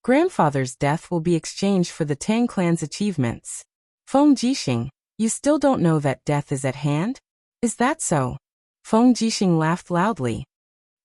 "Grandfather's death will be exchanged for the Tang clan's achievements. Feng Jixing, you still don't know that death is at hand? Is that so?" Feng Jixing laughed loudly.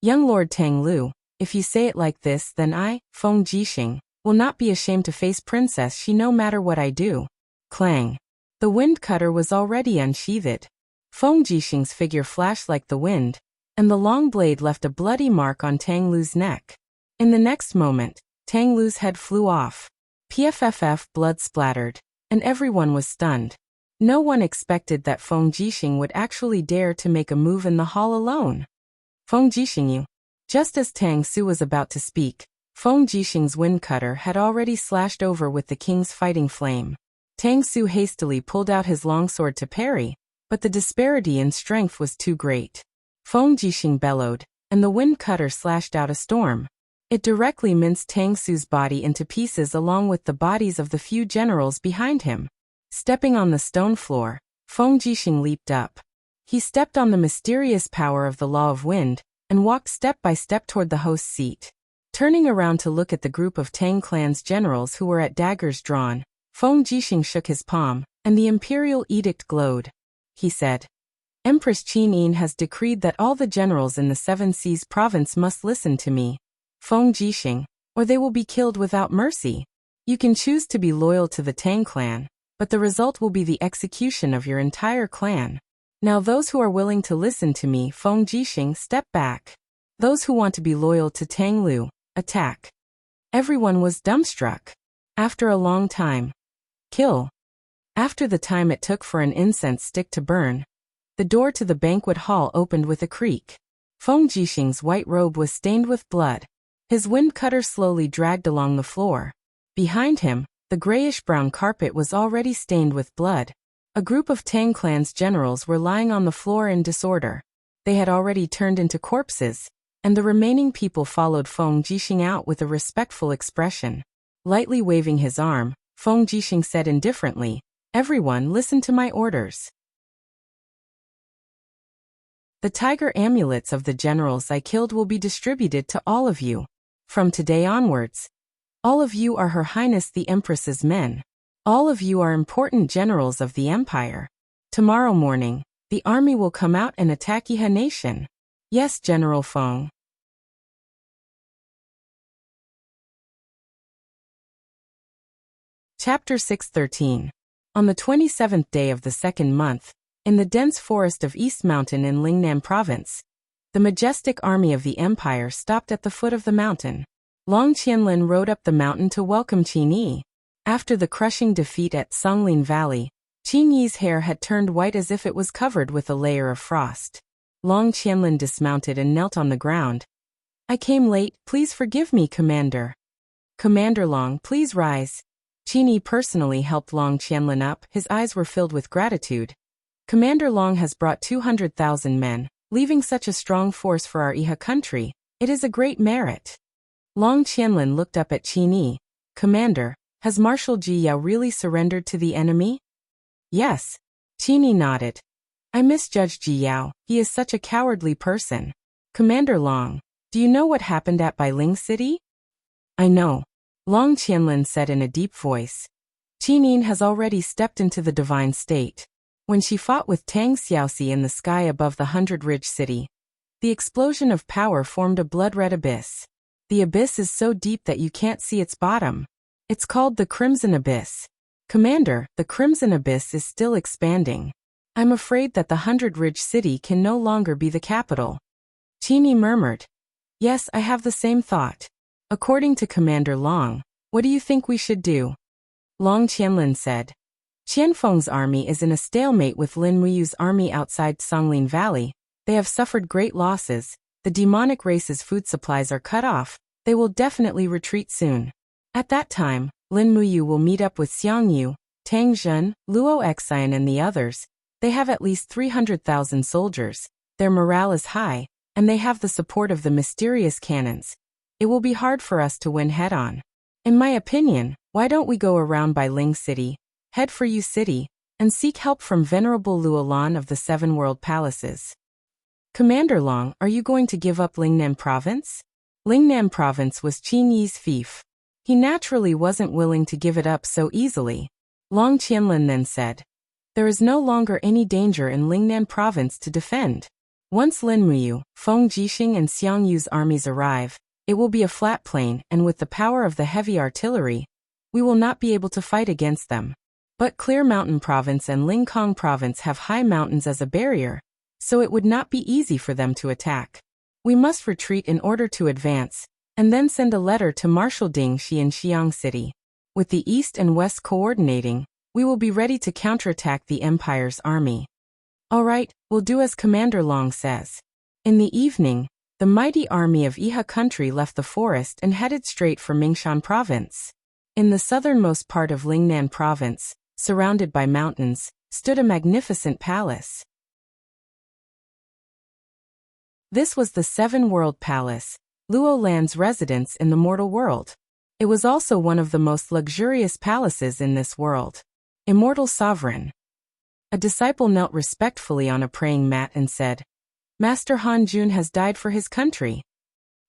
"Young Lord Tang Lu, if you say it like this, then I, Feng Jixing, will not be ashamed to face Princess Shi no matter what I do." Clang! The wind cutter was already unsheathed. Feng Jixing's figure flashed like the wind, and the long blade left a bloody mark on Tang Lu's neck. In the next moment, Tang Lu's head flew off. Pfff, blood splattered, and everyone was stunned. No one expected that Feng Jixing would actually dare to make a move in the hall alone. "Feng Jixing, you." Just as Tang Su was about to speak, Feng Jixing's wind cutter had already slashed over with the king's fighting flame. Tang Su hastily pulled out his longsword to parry, but the disparity in strength was too great. Feng Jixing bellowed, and the wind cutter slashed out a storm. It directly minced Tang Su's body into pieces along with the bodies of the few generals behind him. Stepping on the stone floor, Feng Jixing leaped up. He stepped on the mysterious power of the law of wind, and walked step by step toward the host's seat. Turning around to look at the group of Tang clan's generals who were at daggers drawn, Feng Jixing shook his palm, and the imperial edict glowed. He said, "Empress Qinin has decreed that all the generals in the 7 Seas province must listen to me, Feng Jixing, or they will be killed without mercy. You can choose to be loyal to the Tang clan, but the result will be the execution of your entire clan. Now those who are willing to listen to me, Feng Jixing, step back. Those who want to be loyal to Tang Lu, attack." Everyone was dumbstruck. After a long time. Kill. After the time it took for an incense stick to burn, the door to the banquet hall opened with a creak. Feng Jixing's white robe was stained with blood. His wind cutter slowly dragged along the floor. Behind him, the grayish-brown carpet was already stained with blood. A group of Tang clan's generals were lying on the floor in disorder. They had already turned into corpses, and the remaining people followed Feng Jixing out with a respectful expression. Lightly waving his arm, Feng Jixing said indifferently, "Everyone listen to my orders. The tiger amulets of the generals I killed will be distributed to all of you. From today onwards, all of you are Her Highness the Empress's men. All of you are important generals of the empire. Tomorrow morning, the army will come out and attack Iha nation. Yes, General Feng." Chapter 613. On the 27th day of the second month, in the dense forest of East Mountain in Lingnan Province, the majestic army of the empire stopped at the foot of the mountain. Long Qianlin rode up the mountain to welcome Qin Yi. After the crushing defeat at Songlin Valley, Qin Yi's hair had turned white as if it was covered with a layer of frost. Long Qianlin dismounted and knelt on the ground. "I came late, please forgive me, Commander." "Commander Long, please rise." Qin Yi personally helped Long Qianlin up, his eyes were filled with gratitude. "Commander Long has brought 200,000 men, leaving such a strong force for our Iha country. It is a great merit." Long Qianlin looked up at Qin Yi. "Commander, has Marshal Ji Yao really surrendered to the enemy?" "Yes." Qin Yi nodded. "I misjudged Ji Yao, he is such a cowardly person." "Commander Long, do you know what happened at Bailing City?" "I know," Long Qianlin said in a deep voice. "Qin Yi has already stepped into the divine state. When she fought with Tang Xiaoxi in the sky above the 100-ridge city, the explosion of power formed a blood-red abyss. The abyss is so deep that you can't see its bottom. It's called the Crimson Abyss. Commander, the Crimson Abyss is still expanding. I'm afraid that the 100-ridge city can no longer be the capital." Qin Yi murmured. "Yes, I have the same thought. According to Commander Long, what do you think we should do?" Long Qianlin said. "Qianfeng's army is in a stalemate with Lin Muyu's army outside Songlin Valley. They have suffered great losses. The demonic race's food supplies are cut off. They will definitely retreat soon. At that time, Lin Muyu will meet up with Xiang Yu, Tang Zhen, Luo Xian and the others. They have at least 300,000 soldiers. Their morale is high, and they have the support of the mysterious cannons. It will be hard for us to win head-on. In my opinion, why don't we go around by Ling City, head for Yu City, and seek help from Venerable Luolan of the Seven World Palaces?" "Commander Long, are you going to give up Lingnan Province?" Lingnan Province was Qin Yi's fief. He naturally wasn't willing to give it up so easily. Long Qianlin then said, "There is no longer any danger in Lingnan Province to defend. Once Lin Muyu, Feng Jixing and Xiang Yu's armies arrive, it will be a flat plain, and with the power of the heavy artillery, we will not be able to fight against them. But Clear Mountain Province and Lingkong Province have high mountains as a barrier, so it would not be easy for them to attack. We must retreat in order to advance, and then send a letter to Marshal Ding Shi in Xiang City. With the East and West coordinating, we will be ready to counterattack the Empire's army." "All right, we'll do as Commander Long says." In the evening, the mighty army of Iha country left the forest and headed straight for Mingshan Province. In the southernmost part of Lingnan Province, surrounded by mountains, stood a magnificent palace. This was the Seven World Palace, Luo Lan's residence in the mortal world. It was also one of the most luxurious palaces in this world. Immortal Sovereign. A disciple knelt respectfully on a praying mat and said, "Master Han Jun has died for his country."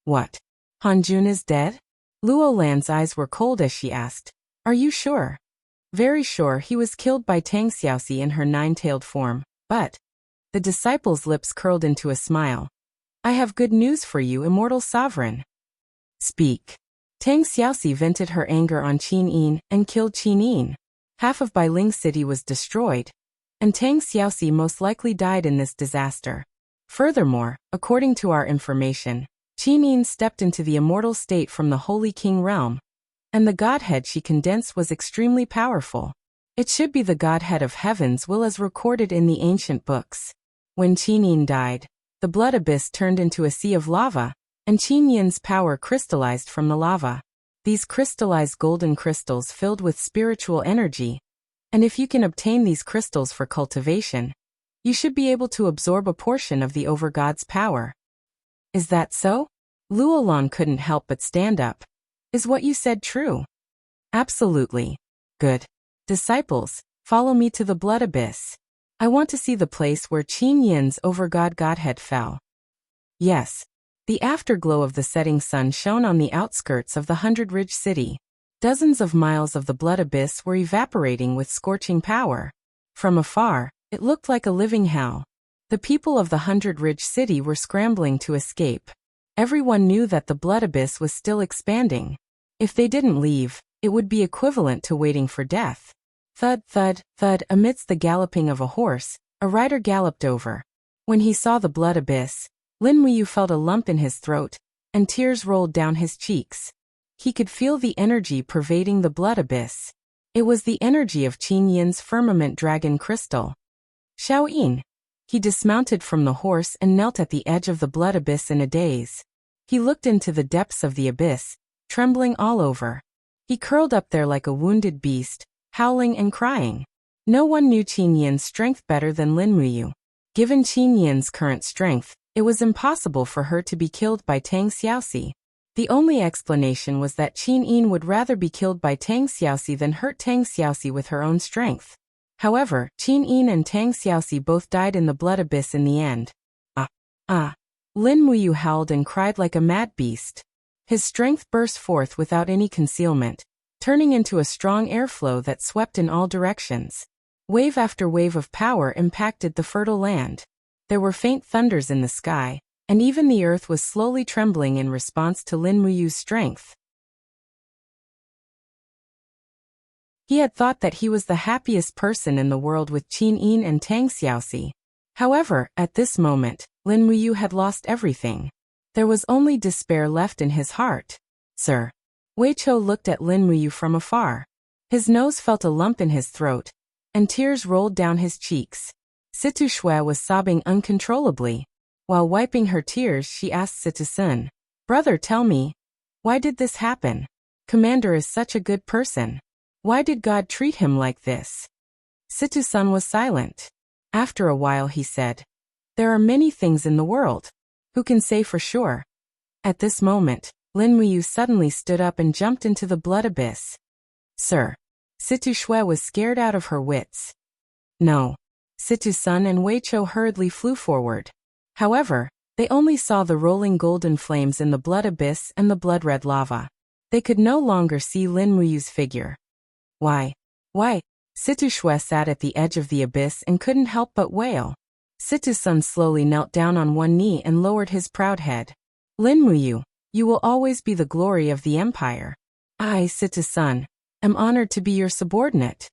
"What? Han Jun is dead?" Luo Lan's eyes were cold as she asked, "Are you sure?" "Very sure. He was killed by Tang Xiaoxi in her nine-tailed form, but..." The disciple's lips curled into a smile. "I have good news for you, Immortal Sovereign." "Speak." Tang Xiaoxi vented her anger on Qin Yi and killed Qin Yi. Half of Bailing City was destroyed, and Tang Xiaoxi most likely died in this disaster. Furthermore, according to our information, Qin Yi stepped into the immortal state from the Holy King realm, and the Godhead she condensed was extremely powerful. It should be the Godhead of Heaven's will as recorded in the ancient books. When Qin Yi died, the blood abyss turned into a sea of lava, and Qin Yin's power crystallized from the lava. These crystallized golden crystals filled with spiritual energy, and if you can obtain these crystals for cultivation, you should be able to absorb a portion of the Overgod's power. "Is that so?" Luolan couldn't help but stand up. "Is what you said true?" "Absolutely." "Good. Disciples, follow me to the blood abyss. I want to see the place where Qin Yin's Overgod Godhead fell." Yes. The afterglow of the setting sun shone on the outskirts of the 100-ridge city. Dozens of miles of the blood abyss were evaporating with scorching power. From afar, it looked like a living hell. The people of the 100-ridge city were scrambling to escape. Everyone knew that the blood abyss was still expanding. If they didn't leave, It would be equivalent to waiting for death. Thud, thud, thud, amidst the galloping of a horse, a rider galloped over. When he saw the blood abyss, Lin Muyu felt a lump in his throat, and tears rolled down his cheeks. He could feel the energy pervading the blood abyss. It was the energy of Qin Yin's firmament dragon crystal. Xiaoyin. He dismounted from the horse and knelt at the edge of the blood abyss in a daze. He looked into the depths of the abyss, trembling all over. He curled up there like a wounded beast, howling and crying. No one knew Qin Yin's strength better than Lin Muyu. Given Qin Yin's current strength, it was impossible for her to be killed by Tang Xiaoxi. The only explanation was that Qin Yin would rather be killed by Tang Xiaoxi than hurt Tang Xiaoxi with her own strength. However, Qin Yin and Tang Xiaoxi both died in the blood abyss in the end. Lin Muyu howled and cried like a mad beast. His strength burst forth without any concealment, turning into a strong airflow that swept in all directions. Wave after wave of power impacted the fertile land. There were faint thunders in the sky, and even the earth was slowly trembling in response to Lin Muyu's strength. He had thought that he was the happiest person in the world with Qin Yin and Tang Xiaoxi. However, at this moment, Lin Muyu had lost everything. There was only despair left in his heart. Sir. Wei Chou looked at Lin Muyu from afar. His nose felt a lump in his throat, and tears rolled down his cheeks. Situ Shui was sobbing uncontrollably. While wiping her tears, she asked Situ Sun, "Brother, tell me, why did this happen? Commander is such a good person. Why did God treat him like this?" Situ Sun was silent. After a while he said, "There are many things in the world. Who can say for sure?" At this moment, Lin Muyu suddenly stood up and jumped into the blood abyss. "Sir." Situ Shui was scared out of her wits. "No." Situ Sun and Wei Chou hurriedly flew forward. However, they only saw the rolling golden flames in the blood abyss and the blood-red lava. They could no longer see Lin Muyu's figure. Why? Situ Shui sat at the edge of the abyss and couldn't help but wail. Situ Sun slowly knelt down on one knee and lowered his proud head. "Lin Muyu, you will always be the glory of the empire. I, Situ Sun, am honored to be your subordinate."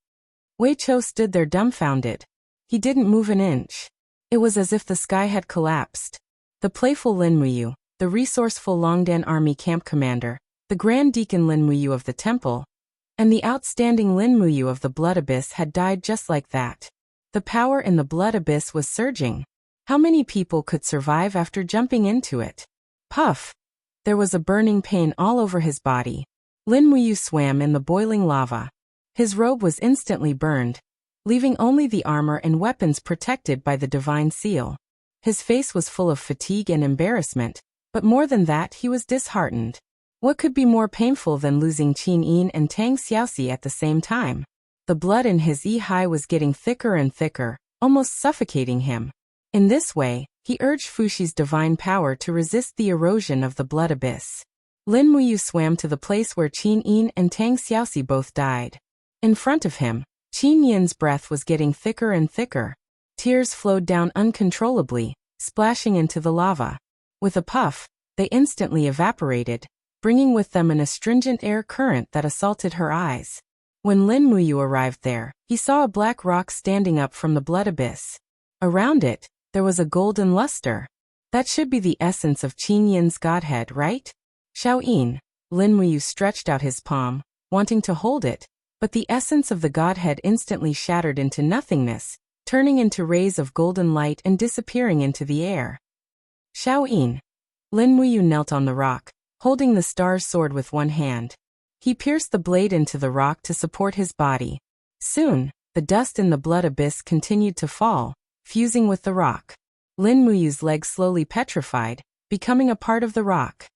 Wei Chou stood there dumbfounded. He didn't move an inch. It was as if the sky had collapsed. The playful Lin Muyu, the resourceful Longdan army camp commander, the Grand Deacon Lin Muyu of the temple, and the outstanding Lin Muyu of the blood abyss had died just like that. The power in the blood abyss was surging. How many people could survive after jumping into it? Puff! There was a burning pain all over his body. Lin Muyu swam in the boiling lava. His robe was instantly burned, leaving only the armor and weapons protected by the divine seal. His face was full of fatigue and embarrassment, but more than that he was disheartened. What could be more painful than losing Qin Yin and Tang Xiaoxi at the same time? The blood in his yi was getting thicker and thicker, almost suffocating him. In this way, he urged Fushi's divine power to resist the erosion of the blood abyss. Lin Muyu swam to the place where Qin Yin and Tang Xiaoxi both died. In front of him, Qin Yin's breath was getting thicker and thicker. Tears flowed down uncontrollably, splashing into the lava. With a puff, they instantly evaporated, bringing with them an astringent air current that assaulted her eyes. When Lin Muyu arrived there, he saw a black rock standing up from the blood abyss. Around it, there was a golden luster. That should be the essence of Qin Yin's godhead, right? Xiaoyin. Lin Muyu stretched out his palm, wanting to hold it, but the essence of the godhead instantly shattered into nothingness, turning into rays of golden light and disappearing into the air. Xiaoyin. Lin Muyu knelt on the rock, holding the star's sword with one hand. He pierced the blade into the rock to support his body. Soon, the dust in the blood abyss continued to fall, fusing with the rock. Lin Muyu's legs slowly petrified, becoming a part of the rock.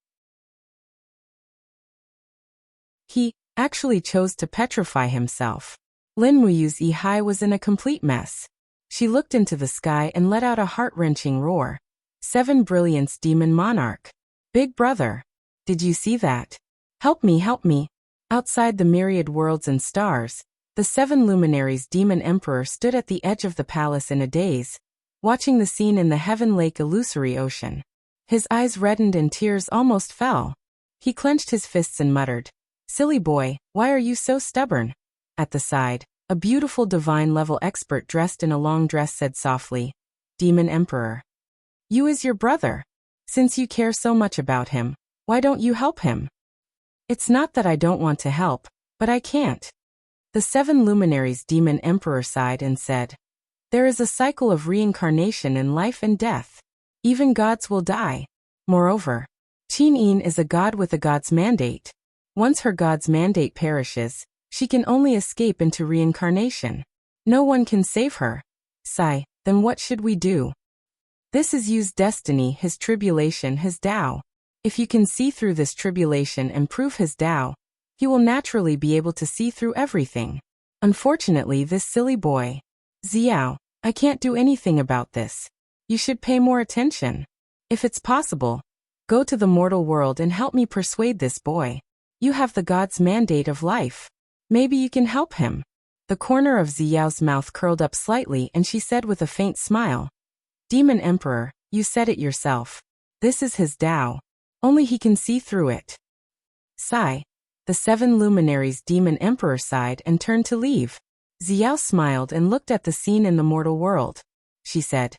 He actually chose to petrify himself. Lin Muyu's yi was in a complete mess. She looked into the sky and let out a heart-wrenching roar. 7 Brilliance Demon Monarch. Big brother. Did you see that? Help me, help me. Outside the myriad worlds and stars, the 7 luminaries Demon Emperor stood at the edge of the palace in a daze, watching the scene in the Heaven Lake illusory ocean. His eyes reddened and tears almost fell. He clenched his fists and muttered, Silly boy, why are you so stubborn? At the side, a beautiful divine-level expert dressed in a long dress said softly, Demon Emperor. You is your brother. Since you care so much about him, why don't you help him? It's not that I don't want to help, but I can't. The 7 luminaries Demon Emperor sighed and said, there is a cycle of reincarnation in life and death. Even gods will die. Moreover, Qin is a god with a god's mandate. Once her god's mandate perishes, she can only escape into reincarnation. No one can save her. Sigh, then what should we do? This is Yu's destiny, his tribulation, his Tao. If you can see through this tribulation and prove his Tao, he will naturally be able to see through everything. Unfortunately, this silly boy. Xiao, I can't do anything about this. You should pay more attention. If it's possible, go to the mortal world and help me persuade this boy. You have the god's mandate of life. Maybe you can help him. The corner of Xiao's mouth curled up slightly and she said with a faint smile, Demon Emperor, you said it yourself. This is his Tao. Only he can see through it. Sigh. The 7 luminaries Demon Emperor sighed and turned to leave. Xiao smiled and looked at the scene in the mortal world. She said,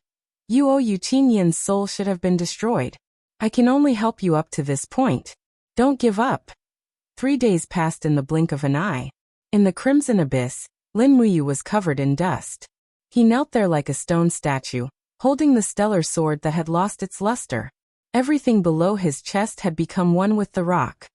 Yu Qin Yin's soul should have been destroyed. I can only help you up to this point. Don't give up. 3 days passed in the blink of an eye. In the crimson abyss, Lin Muyu was covered in dust. He knelt there like a stone statue, holding the stellar sword that had lost its luster. Everything below his chest had become one with the rock.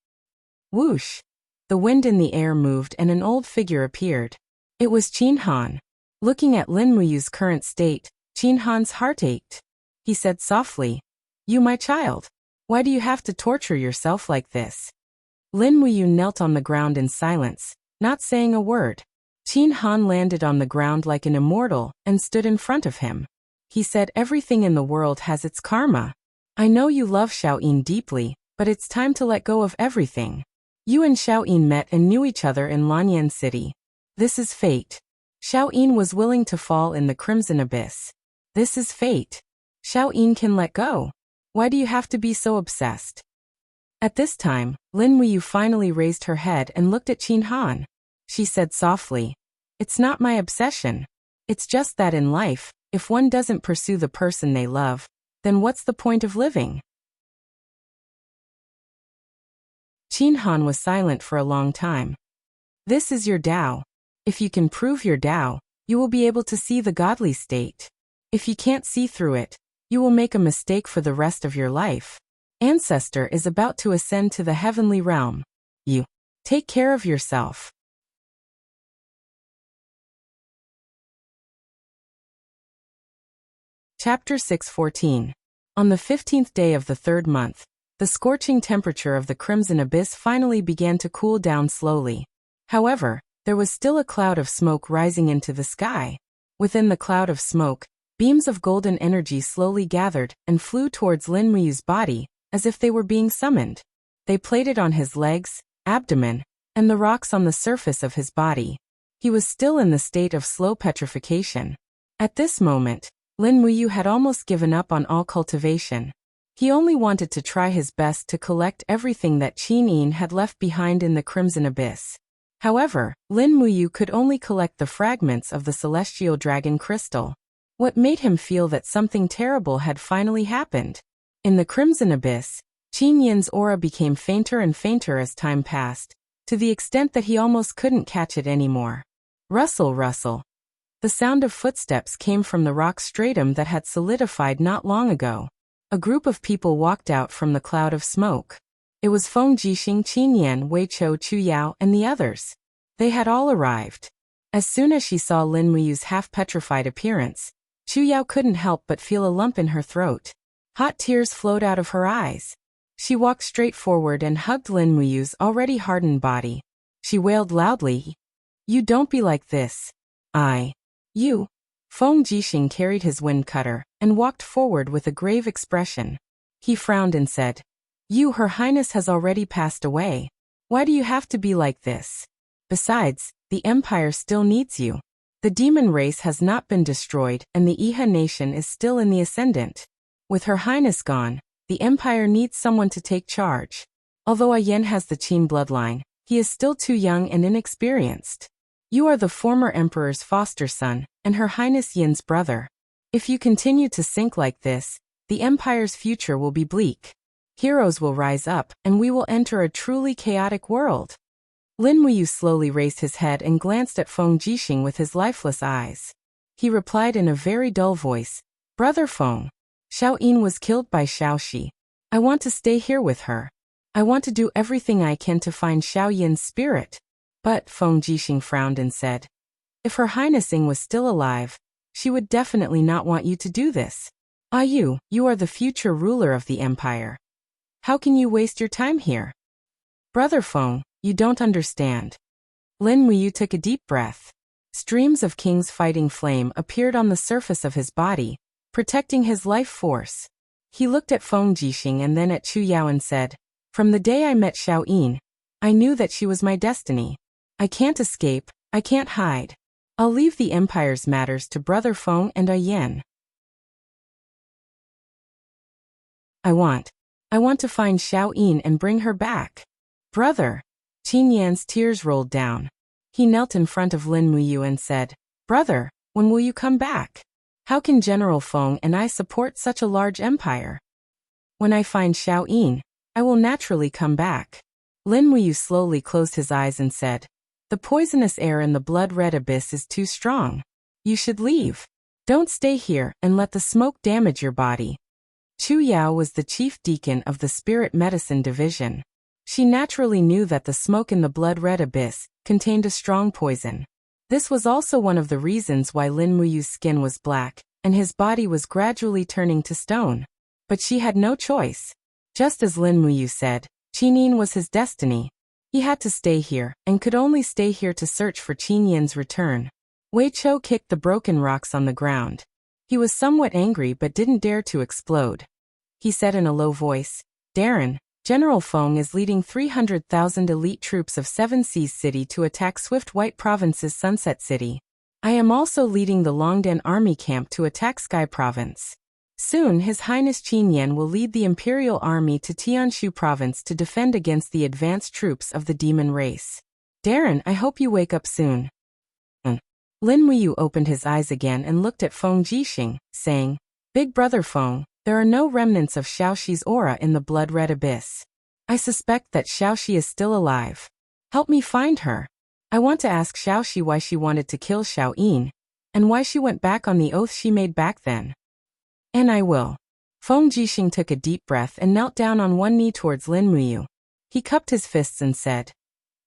Whoosh! The wind in the air moved and an old figure appeared. It was Qin Han. Looking at Lin Muyu's current state, Qin Han's heart ached. He said softly, You my child, why do you have to torture yourself like this? Lin Muyu knelt on the ground in silence, not saying a word. Qin Han landed on the ground like an immortal and stood in front of him. He said everything in the world has its karma. I know you love Xiaoyin deeply, but it's time to let go of everything. You and Xiaoyin met and knew each other in Lanyan City. This is fate. Xiaoyin was willing to fall in the crimson abyss. This is fate. Xiaoyin can let go. Why do you have to be so obsessed? At this time, Lin Muyu finally raised her head and looked at Qin Han. She said softly, It's not my obsession. It's just that in life, if one doesn't pursue the person they love, then what's the point of living? Qin Han was silent for a long time. This is your Tao. If you can prove your Tao, you will be able to see the godly state. If you can't see through it, you will make a mistake for the rest of your life. Ancestor is about to ascend to the heavenly realm. You take care of yourself. Chapter 6:14. On the 15th day of the 3rd month, the scorching temperature of the crimson abyss finally began to cool down slowly. However, there was still a cloud of smoke rising into the sky. Within the cloud of smoke, beams of golden energy slowly gathered and flew towards Lin Muyu's body, as if they were being summoned. They played on his legs, abdomen, and the rocks on the surface of his body. He was still in the state of slow petrification. At this moment, Lin Muyu had almost given up on all cultivation. He only wanted to try his best to collect everything that Qin Yin had left behind in the crimson abyss. However, Lin Muyu could only collect the fragments of the celestial dragon crystal. What made him feel that something terrible had finally happened? In the crimson abyss, Qin Yin's aura became fainter and fainter as time passed, to the extent that he almost couldn't catch it anymore. Rustle, rustle. The sound of footsteps came from the rock stratum that had solidified not long ago. A group of people walked out from the cloud of smoke. It was Feng Jixing, Qin Yan, Wei Chou, Chu Yao, and the others. They had all arrived. As soon as she saw Lin Muyu's half-petrified appearance, Chu Yao couldn't help but feel a lump in her throat. Hot tears flowed out of her eyes. She walked straight forward and hugged Lin Muyu's already hardened body. She wailed loudly, You don't be like this. You. Feng Jixing carried his wind cutter and walked forward with a grave expression. He frowned and said, Her Highness has already passed away. Why do you have to be like this? Besides, the Empire still needs you. The demon race has not been destroyed and the Iha nation is still in the ascendant. With Her Highness gone, the Empire needs someone to take charge. Although Ayen has the Qin bloodline, He is still too young and inexperienced. You are the former emperor's foster son, and Her Highness Yin's brother. If you continue to sink like this, the empire's future will be bleak. Heroes will rise up, and we will enter a truly chaotic world. Lin Muyu slowly raised his head and glanced at Feng Jixing with his lifeless eyes. He replied in a very dull voice, "Brother Feng, Xiao Yin was killed by Xiao Shi. I want to stay here with her. I want to do everything I can to find Xiao Yin's spirit." But Feng Jixing frowned and said, "If Her Highness Ying was still alive, she would definitely not want you to do this. You are the future ruler of the empire. How can you waste your time here?" "Brother Feng, you don't understand." Lin Muyu took a deep breath. Streams of King's fighting flame appeared on the surface of his body, protecting his life force. He looked at Feng Jixing and then at Chu Yao and said, "From the day I met Xiao Yin, I knew that she was my destiny. I can't escape, I can't hide. I'll leave the empire's matters to Brother Feng and Yan. I want to find Xiao Yin and bring her back. Brother." Qin Yan's tears rolled down. He knelt in front of Lin Muyu and said, "Brother, when will you come back? How can General Feng and I support such a large empire? When I find Xiao Yin, I will naturally come back." Lin Muyu slowly closed his eyes and said, "The poisonous air in the blood-red abyss is too strong. You should leave. Don't stay here and let the smoke damage your body." Chu Yao was the chief deacon of the Spirit Medicine Division. She naturally knew that the smoke in the blood-red abyss contained a strong poison. This was also one of the reasons why Lin Muyu's skin was black, and his body was gradually turning to stone. But she had no choice. Just as Lin Muyu said, Qin Yin was his destiny. He had to stay here, and could only stay here to search for Qin Yin's return. Wei Chou kicked the broken rocks on the ground. He was somewhat angry but didn't dare to explode. He said in a low voice, "Darren, General Feng is leading 300,000 elite troops of Seven Seas City to attack Swift White Province's Sunset City. I am also leading the Longdan army camp to attack Sky Province. Soon His Highness Qin Yan will lead the Imperial Army to Tianshu Province to defend against the advanced troops of the demon race. Darren, I hope you wake up soon." Lin Muyu opened his eyes again and looked at Feng Jixing, saying, "Big brother Feng, there are no remnants of Xiaoxi's aura in the blood-red abyss. I suspect that Xiaoxi is still alive. Help me find her. I want to ask Xiaoxi why she wanted to kill Xiao Yin, and why she went back on the oath she made back then." "And I will." Feng Jixing took a deep breath and knelt down on one knee towards Lin Muyu. He cupped his fists and said,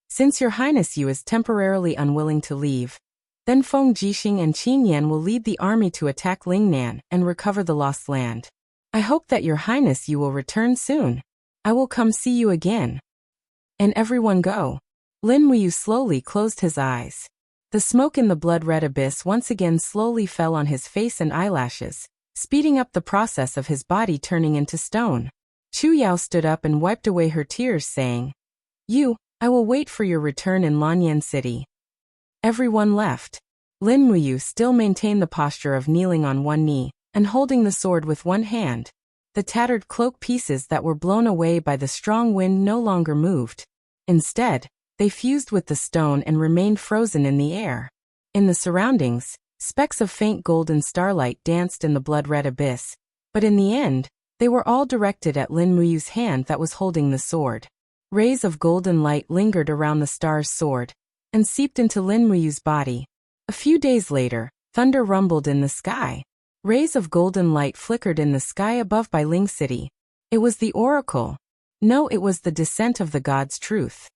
"Since Your Highness Yu is temporarily unwilling to leave, then Feng Jixing and Qin Yan will lead the army to attack Lingnan and recover the lost land. I hope that Your Highness Yu will return soon. I will come see you again." "And everyone go." Lin Muyu slowly closed his eyes. The smoke in the blood-red abyss once again slowly fell on his face and eyelashes, speeding up the process of his body turning into stone. Chu Yao stood up and wiped away her tears, saying, I will wait for your return in Lanyan City." Everyone left. Lin Muyu still maintained the posture of kneeling on one knee and holding the sword with one hand. The tattered cloak pieces that were blown away by the strong wind no longer moved. Instead, they fused with the stone and remained frozen in the air. In the surroundings, specks of faint golden starlight danced in the blood-red abyss, but in the end, they were all directed at Lin Muyu's hand that was holding the sword. Rays of golden light lingered around the star's sword and seeped into Lin Muyu's body. A few days later, thunder rumbled in the sky. Rays of golden light flickered in the sky above by Ling City. It was the oracle. No, it was the descent of the god's truth.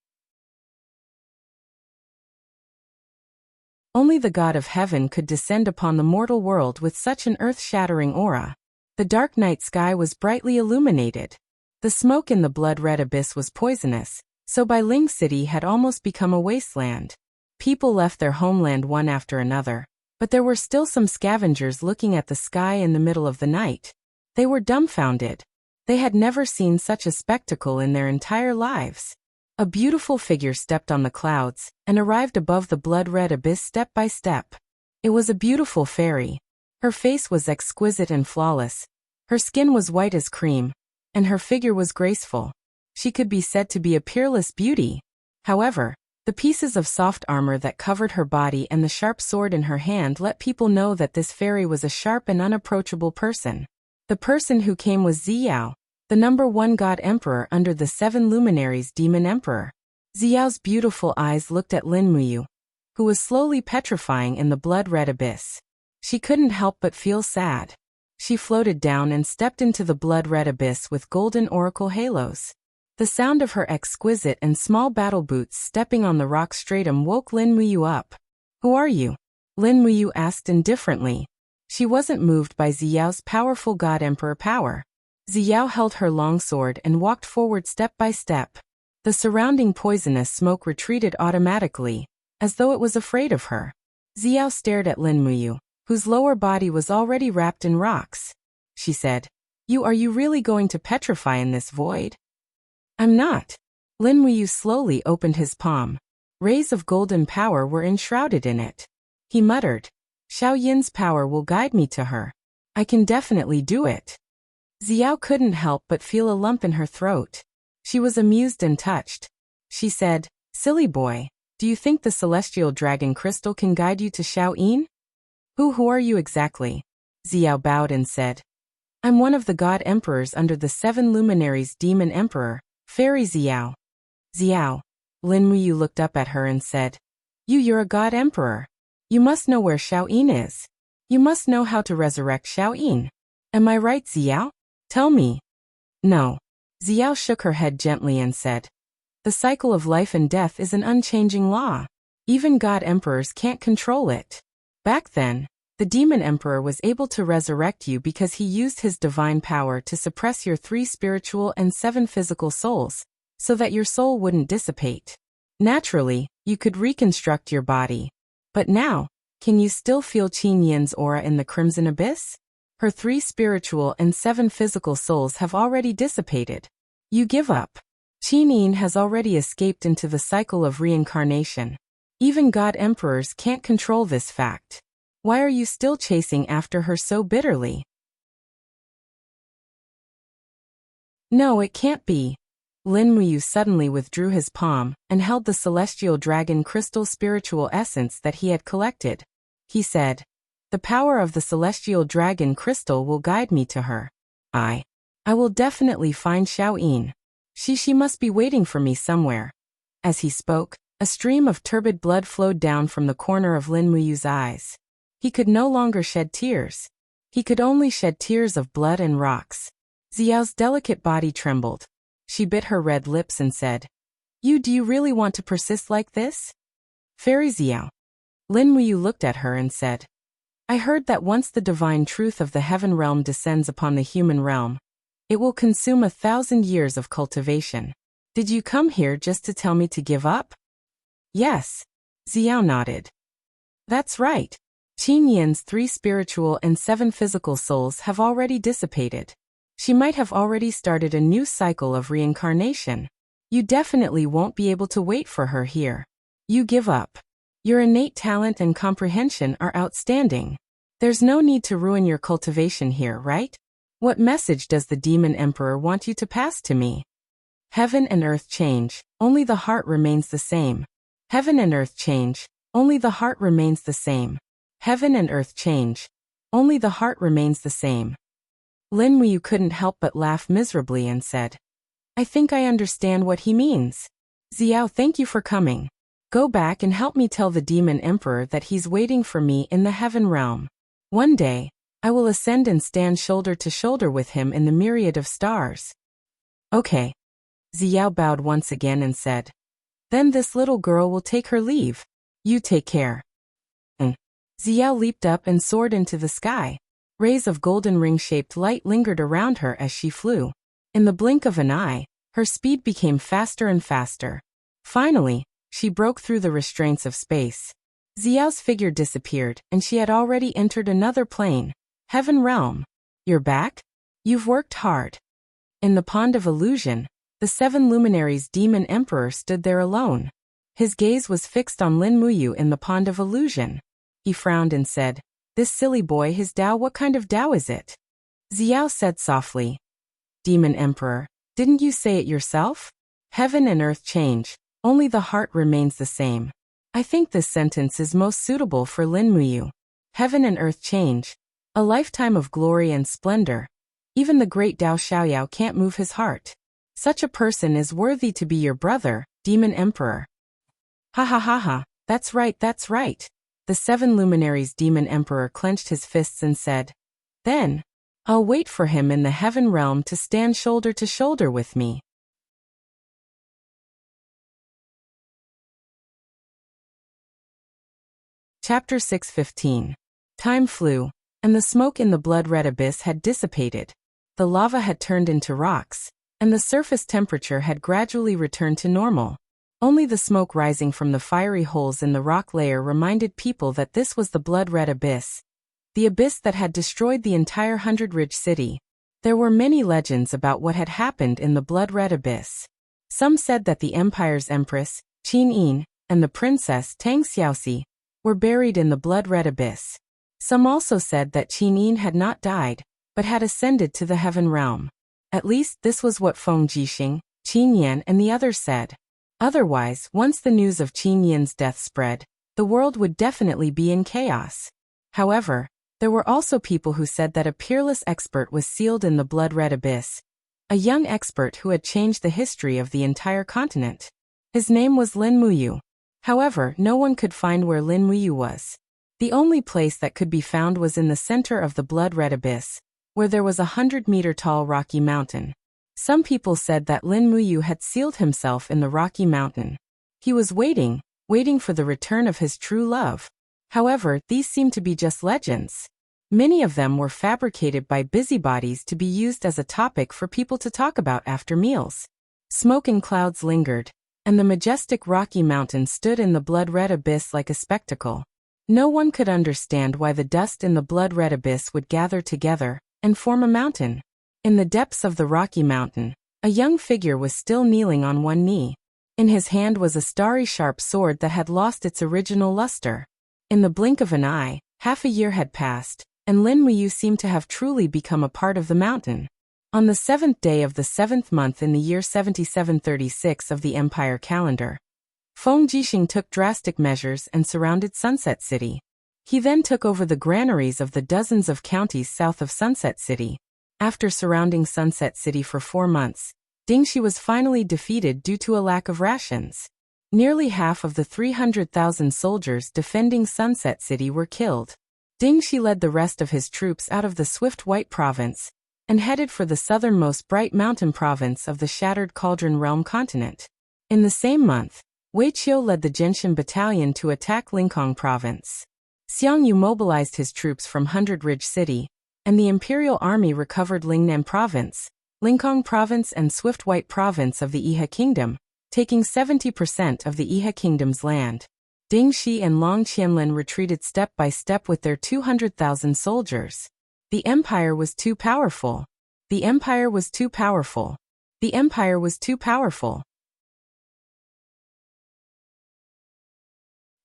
Only the god of heaven could descend upon the mortal world with such an earth-shattering aura. The dark night sky was brightly illuminated. The smoke in the blood-red abyss was poisonous, so by Ling City had almost become a wasteland. People left their homeland one after another, but there were still some scavengers looking at the sky in the middle of the night. They were dumbfounded. They had never seen such a spectacle in their entire lives. A beautiful figure stepped on the clouds and arrived above the blood-red abyss step by step. It was a beautiful fairy. Her face was exquisite and flawless. Her skin was white as cream, and her figure was graceful. She could be said to be a peerless beauty. However, the pieces of soft armor that covered her body and the sharp sword in her hand let people know that this fairy was a sharp and unapproachable person. The person who came was Ziyao, the #1 god emperor under the 7 luminaries demon emperor. Ziyao's beautiful eyes looked at Lin Muyu, who was slowly petrifying in the blood-red abyss. She couldn't help but feel sad. She floated down and stepped into the blood-red abyss with golden oracle halos. The sound of her exquisite and small battle boots stepping on the rock stratum woke Lin Muyu up. "Who are you?" Lin Muyu asked indifferently. She wasn't moved by Ziyao's powerful god emperor power. Ziyao held her long sword and walked forward step by step. The surrounding poisonous smoke retreated automatically, as though it was afraid of her. Ziyao stared at Lin Muyu, whose lower body was already wrapped in rocks. She said, Are you really going to petrify in this void?" "I'm not." Lin Muyu slowly opened his palm. Rays of golden power were enshrouded in it. He muttered, "Xiao Yin's power will guide me to her. I can definitely do it." Ziyao couldn't help but feel a lump in her throat. She was amused and touched. She said, "Silly boy, do you think the celestial dragon crystal can guide you to Xiao Yin?" Who are you exactly?" Ziyao bowed and said, "I'm one of the god emperors under the 7 luminaries demon emperor, Fairy Ziyao." "Ziyao." Lin Muyu looked up at her and said, You're a god emperor. You must know where Xiao Yin is. You must know how to resurrect Xiao Yin. Am I right, Ziyao? Tell me." "No." Ziyao shook her head gently and said, "The cycle of life and death is an unchanging law. Even god emperors can't control it. Back then, the demon emperor was able to resurrect you because he used his divine power to suppress your 3 spiritual and 7 physical souls, so that your soul wouldn't dissipate. Naturally, you could reconstruct your body. But now, can you still feel Qin Yin's aura in the Crimson Abyss? Her 3 spiritual and 7 physical souls have already dissipated. You give up. Qin Yin has already escaped into the cycle of reincarnation. Even god emperors can't control this fact. Why are you still chasing after her so bitterly?" "No, it can't be." Lin Muyu suddenly withdrew his palm and held the celestial dragon crystal spiritual essence that he had collected. He said, "The power of the celestial dragon crystal will guide me to her. I will definitely find Xiao Yin. She must be waiting for me somewhere." As he spoke, a stream of turbid blood flowed down from the corner of Lin Muyu's eyes. He could no longer shed tears. He could only shed tears of blood and rocks. Ziyao's delicate body trembled. She bit her red lips and said, Do you really want to persist like this?" "Fairy Ziyao." Lin Muyu looked at her and said, "I heard that once the divine truth of the heaven realm descends upon the human realm, it will consume 1,000 years of cultivation. Did you come here just to tell me to give up?" "Yes." Ziyao nodded. "That's right. Qin Yin's 3 spiritual and 7 physical souls have already dissipated. She might have already started a new cycle of reincarnation. You definitely won't be able to wait for her here. You give up. Your innate talent and comprehension are outstanding. There's no need to ruin your cultivation here, right? What message does the demon emperor want you to pass to me?" "Heaven and earth change, only the heart remains the same. Heaven and earth change, only the heart remains the same. Heaven and earth change, only the heart remains the same." Lin Muyu couldn't help but laugh miserably and said, "I think I understand what he means. Ziyao, thank you for coming. Go back and help me tell the demon emperor that he's waiting for me in the heaven realm. One day, I will ascend and stand shoulder to shoulder with him in the myriad of stars." "Okay." Ziyao bowed once again and said, "Then this little girl will take her leave. You take care." Ziyao leaped up and soared into the sky. Rays of golden ring-shaped light lingered around her as she flew. In the blink of an eye, her speed became faster and faster. Finally, she broke through the restraints of space. Ziyao's figure disappeared, and she had already entered another plane, Heaven Realm. "You're back? You've worked hard." In the Pond of Illusion, the 7 luminaries demon emperor stood there alone. His gaze was fixed on Lin Muyu in the Pond of Illusion. He frowned and said, "This silly boy, his Tao, what kind of Tao is it?" Ziyao said softly, "Demon Emperor, didn't you say it yourself? Heaven and earth change, Only the heart remains the same. I think this sentence is most suitable for Lin Muyu. Heaven and earth change. A lifetime of glory and splendor. Even the great Dao Xiaoyao can't move his heart. Such a person is worthy to be your brother, Demon Emperor. Ha ha ha ha, that's right, that's right. The 7 luminaries Demon Emperor clenched his fists and said, Then, I'll wait for him in the heaven realm to stand shoulder to shoulder with me. Chapter 6:15. Time flew, and the smoke in the blood-red abyss had dissipated. The lava had turned into rocks, and the surface temperature had gradually returned to normal. Only the smoke rising from the fiery holes in the rock layer reminded people that this was the blood-red abyss, the abyss that had destroyed the entire Hundred Ridge city. There were many legends about what had happened in the blood-red abyss. Some said that the empire's empress, Qin Yin, and the princess Tang Xiaoxi were buried in the blood-red abyss. Some also said that Qin Yin had not died, but had ascended to the heaven realm. At least this was what Feng Jixing, Qin Yan and the others said. Otherwise, once the news of Qin Yin's death spread, the world would definitely be in chaos. However, there were also people who said that a peerless expert was sealed in the blood-red abyss, a young expert who had changed the history of the entire continent. His name was Lin Muyu. However, no one could find where Lin Muyu was. The only place that could be found was in the center of the blood-red abyss, where there was a 100-meter-tall rocky mountain. Some people said that Lin Muyu had sealed himself in the rocky mountain. He was waiting for the return of his true love. However, these seemed to be just legends. Many of them were fabricated by busybodies to be used as a topic for people to talk about after meals. Smoke and clouds lingered, and the majestic rocky mountain stood in the blood-red abyss like a spectacle. No one could understand why the dust in the blood-red abyss would gather together and form a mountain. In the depths of the rocky mountain, a young figure was still kneeling on one knee. In his hand was a starry sharp sword that had lost its original luster. In the blink of an eye, half a year had passed, and Lin Muyu seemed to have truly become a part of the mountain. On the 7th day of the 7th month in the year 7736 of the Empire calendar, Feng Jixing took drastic measures and surrounded Sunset City. He then took over the granaries of the dozens of counties south of Sunset City. After surrounding Sunset City for 4 months, Dingxi was finally defeated due to a lack of rations. Nearly half of the 300,000 soldiers defending Sunset City were killed. Dingxi led the rest of his troops out of the Swift White Province and headed for the southernmost Bright Mountain Province of the Shattered Cauldron Realm continent. In the same month, Wei Qiu led the Genshin Battalion to attack Linкong Province. Xiang Yu mobilized his troops from Hundred Ridge City, and the Imperial Army recovered Lingnan Province, Linкong Province and Swift White Province of the Iha Kingdom, taking 70% of the Iha Kingdom's land. Ding Shi and Long Qianlin retreated step by step with their 200,000 soldiers. The empire was too powerful. The empire was too powerful. The empire was too powerful.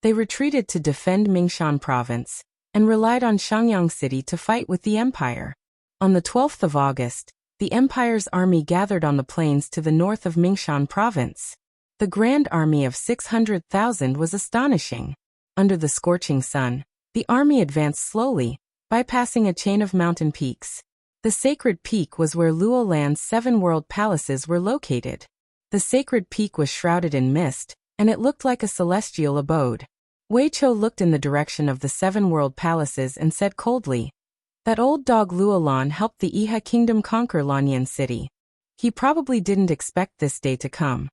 They retreated to defend Mingshan Province, and relied on Shangyang City to fight with the empire. On the 12th of August, the empire's army gathered on the plains to the north of Mingshan Province. The grand army of 600,000 was astonishing. Under the scorching sun, the army advanced slowly, bypassing a chain of mountain peaks. The sacred peak was where Luolan's 7 world palaces were located. The sacred peak was shrouded in mist, and it looked like a celestial abode. Wei Qiu looked in the direction of the 7 world palaces and said coldly, "That old dog Luolan helped the Iha kingdom conquer Lanyan City. He probably didn't expect this day to come.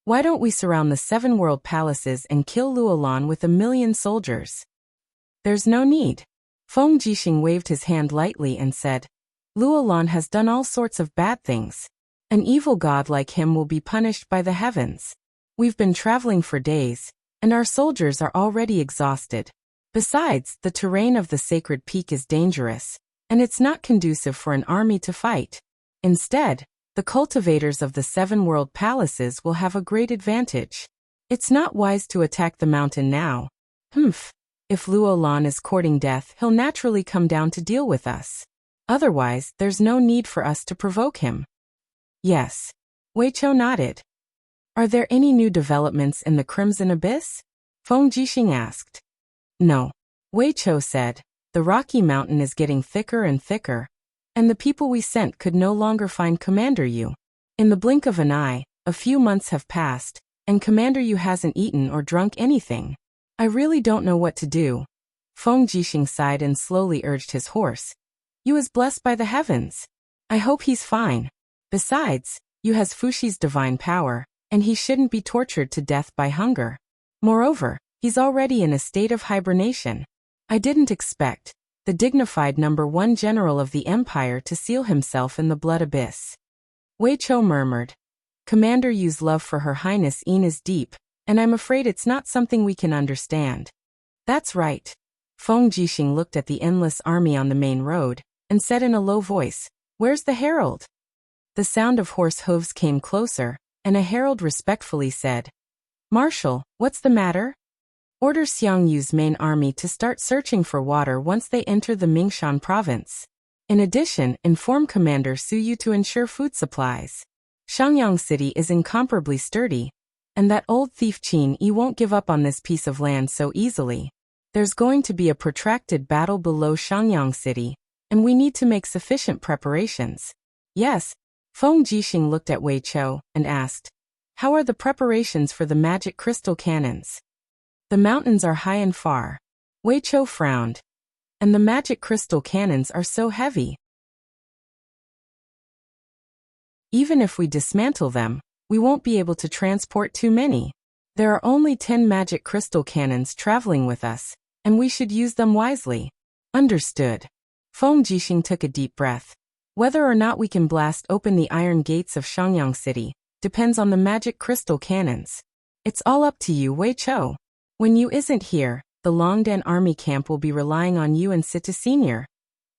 Why don't we surround the 7 world palaces and kill Luolan with 1,000,000 soldiers?" "There's no need." Feng Jixing waved his hand lightly and said, "Luolan has done all sorts of bad things. An evil god like him will be punished by the heavens. We've been traveling for days, and our soldiers are already exhausted. Besides, the terrain of the sacred peak is dangerous, and it's not conducive for an army to fight. Instead, the cultivators of the 7 world palaces will have a great advantage. It's not wise to attack the mountain now. If Luolan is courting death, he'll naturally come down to deal with us. Otherwise, there's no need for us to provoke him." "Yes." Wei Qiu nodded. Are there any new developments in the Crimson Abyss? Feng Jixing asked. No. Wei Chou said. The Rocky Mountain is getting thicker and thicker, and the people we sent could no longer find Commander Yu. In the blink of an eye, a few months have passed, and Commander Yu hasn't eaten or drunk anything. I really don't know what to do. Feng Jixing sighed and slowly urged his horse. Yu is blessed by the heavens. I hope he's fine. Besides, Yu has Fushi's divine power, and he shouldn't be tortured to death by hunger. Moreover, he's already in a state of hibernation. I didn't expect the dignified #1 general of the empire to seal himself in the blood abyss. Wei Chou murmured. Commander Yu's love for Her Highness Yin is deep, and I'm afraid it's not something we can understand. That's right. Feng Jixing looked at the endless army on the main road, and said in a low voice, Where's the herald? The sound of horse hooves came closer, and a herald respectfully said, Marshal, what's the matter? Order Xiang Yu's main army to start searching for water once they enter the Mingshan province. In addition, inform Commander Su Yu to ensure food supplies. Shangyang City is incomparably sturdy, and that old thief Qin Yi won't give up on this piece of land so easily. There's going to be a protracted battle below Shangyang City, and we need to make sufficient preparations. Yes. Feng Jixing looked at Wei Chou and asked, How are the preparations for the magic crystal cannons? The mountains are high and far. Wei Chou frowned. And the magic crystal cannons are so heavy. Even if we dismantle them, we won't be able to transport too many. There are only 10 magic crystal cannons traveling with us, and we should use them wisely. Understood. Feng Jixing took a deep breath. Whether or not we can blast open the iron gates of Shangyang City depends on the magic crystal cannons. It's all up to you, Wei Chou. When Yu isn't here, the Longdan army camp will be relying on you and Sita Senior.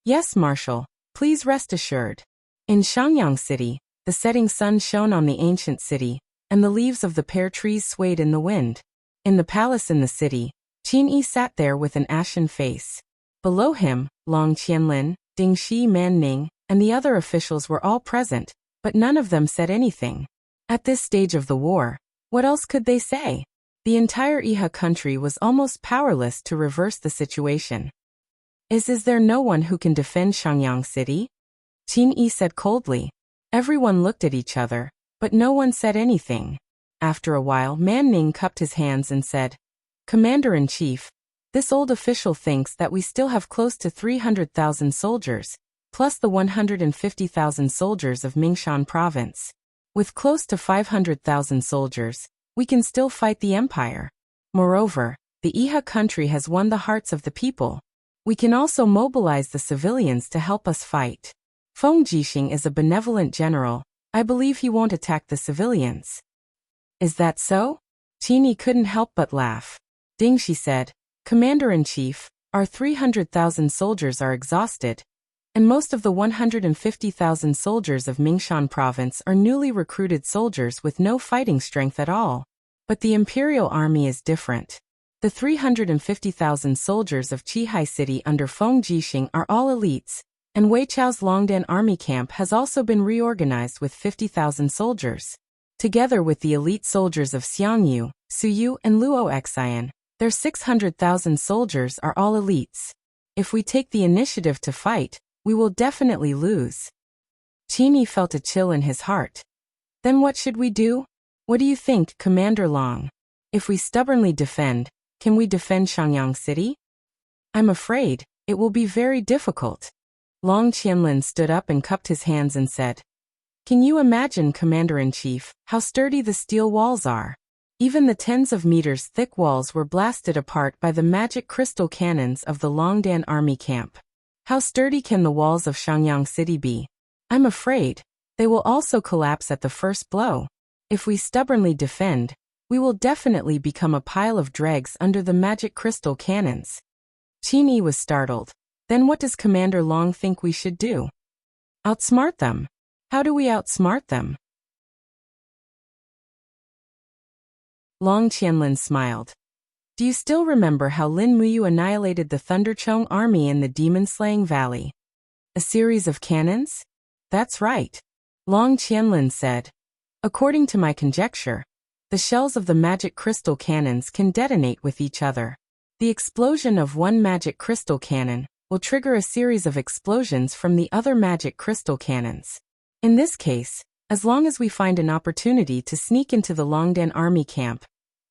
Yes, Marshal, please rest assured. In Shangyang City, the setting sun shone on the ancient city, and the leaves of the pear trees swayed in the wind. In the palace in the city, Qin Yi sat there with an ashen face. Below him, Long Qianlin, Ding Shi Man Ning, and the other officials were all present, but none of them said anything. At this stage of the war, what else could they say? The entire Iha country was almost powerless to reverse the situation. Is there no one who can defend Shangyang City? Qin Yi said coldly. Everyone looked at each other, but no one said anything. After a while, Man Ning cupped his hands and said, Commander-in-Chief, this old official thinks that we still have close to 300,000 soldiers, plus the 150,000 soldiers of Mingshan province. With close to 500,000 soldiers, we can still fight the empire. Moreover, the Iha country has won the hearts of the people. We can also mobilize the civilians to help us fight. Feng Jixing is a benevolent general. I believe he won't attack the civilians. Is that so? Qin Yi couldn't help but laugh. Ding Shi said, Commander-in-Chief, our 300,000 soldiers are exhausted, and most of the 150,000 soldiers of Mingshan province are newly recruited soldiers with no fighting strength at all. But the imperial army is different. The 350,000 soldiers of Qihai City under Feng Jixing are all elites, and Wei Chou's Longdan army camp has also been reorganized with 50,000 soldiers. Together with the elite soldiers of Xiangyu, Suyu, and Luo Xian, their 600,000 soldiers are all elites. If we take the initiative to fight, we will definitely lose. Qin Yi felt a chill in his heart. Then what should we do? What do you think, Commander Long? If we stubbornly defend, can we defend Shangyang City? I'm afraid it will be very difficult. Long Qianlin stood up and cupped his hands and said, Can you imagine, Commander-in-Chief, how sturdy the steel walls are? Even the tens of meters thick walls were blasted apart by the magic crystal cannons of the Longdan army camp. How sturdy can the walls of Shangyang City be? I'm afraid they will also collapse at the first blow. If we stubbornly defend, we will definitely become a pile of dregs under the magic crystal cannons. Qin Yi was startled. Then what does Commander Long think we should do? Outsmart them. How do we outsmart them? Long Qianlin smiled. Do you still remember how Lin Muyu annihilated the Thunderchong army in the demon-slaying valley? A series of cannons? That's right. Long Qianlin said. According to my conjecture, The shells of the magic crystal cannons can detonate with each other. The explosion of one magic crystal cannon will trigger a series of explosions from the other magic crystal cannons. In this case, as long as we find an opportunity to sneak into the Longdan army camp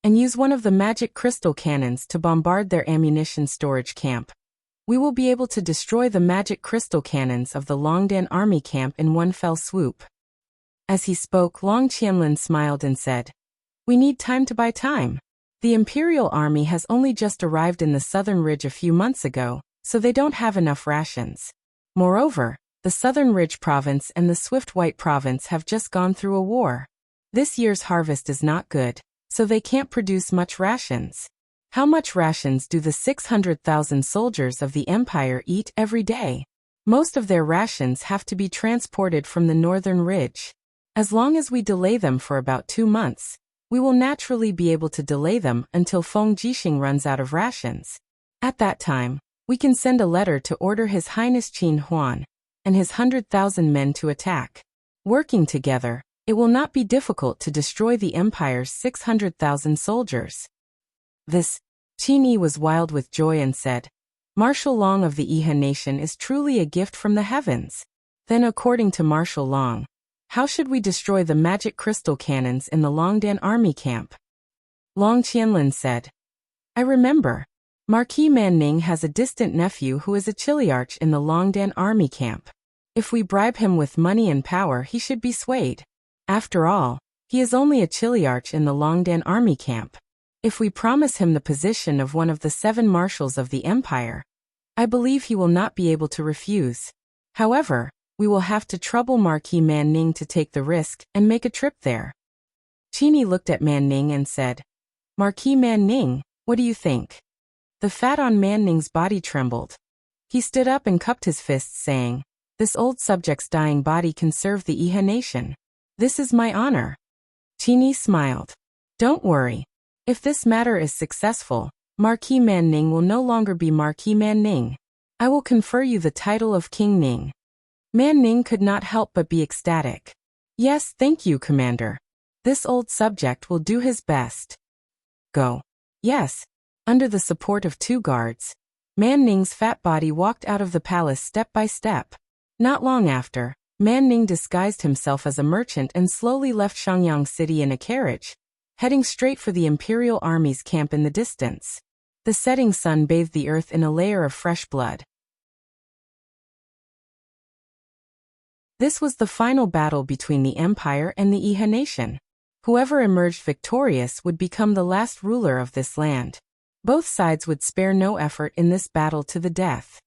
and use one of the magic crystal cannons to bombard their ammunition storage camp, we will be able to destroy the magic crystal cannons of the Longdan army camp in one fell swoop. As he spoke, Long Qianlin smiled and said, "We need time to buy time. The Imperial Army has only just arrived in the Southern Ridge a few months ago, so they don't have enough rations. Moreover, the Southern Ridge Province and the Swift White Province have just gone through a war. This year's harvest is not good, so they can't produce much rations. How much rations do the 600,000 soldiers of the Empire eat every day? Most of their rations have to be transported from the Northern Ridge. As long as we delay them for about 2 months, we will naturally be able to delay them until Feng Jixing runs out of rations. At that time, we can send a letter to order His Highness Qin Huan and his 100,000 men to attack. Working together, it will not be difficult to destroy the Empire's 600,000 soldiers." This, Qin Yi was wild with joy and said, "Marshal Long of the Iha nation is truly a gift from the heavens." Then according to Marshal Long, how should we destroy the magic crystal cannons in the Longdan army camp? Long Qianlin said, "I remember. Marquis Man Ning has a distant nephew who is a chiliarch in the Longdan army camp. If we bribe him with money and power, he should be swayed. After all, he is only a chiliarch in the Longdan army camp. If we promise him the position of one of the 7 marshals of the Empire, I believe he will not be able to refuse. However, we will have to trouble Marquis Man Ning to take the risk and make a trip there." Qin Yi looked at Man Ning and said, "Marquis Man Ning, what do you think?" The fat on Man Ning's body trembled. He stood up and cupped his fists, saying, "This old subject's dying body can serve the Iha nation. This is my honor." Qin Yi smiled. "Don't worry. If this matter is successful, Marquis Man Ning will no longer be Marquis Man Ning. I will confer you the title of King Ning." Man Ning could not help but be ecstatic. "Yes, thank you, Commander. This old subject will do his best." "Go." "Yes." Under the support of 2 guards, Man Ning's fat body walked out of the palace step by step. Not long after, Man Ning disguised himself as a merchant and slowly left Shangyang City in a carriage, heading straight for the Imperial Army's camp in the distance. The setting sun bathed the earth in a layer of fresh blood. This was the final battle between the Empire and the Iha nation. Whoever emerged victorious would become the last ruler of this land. Both sides would spare no effort in this battle to the death.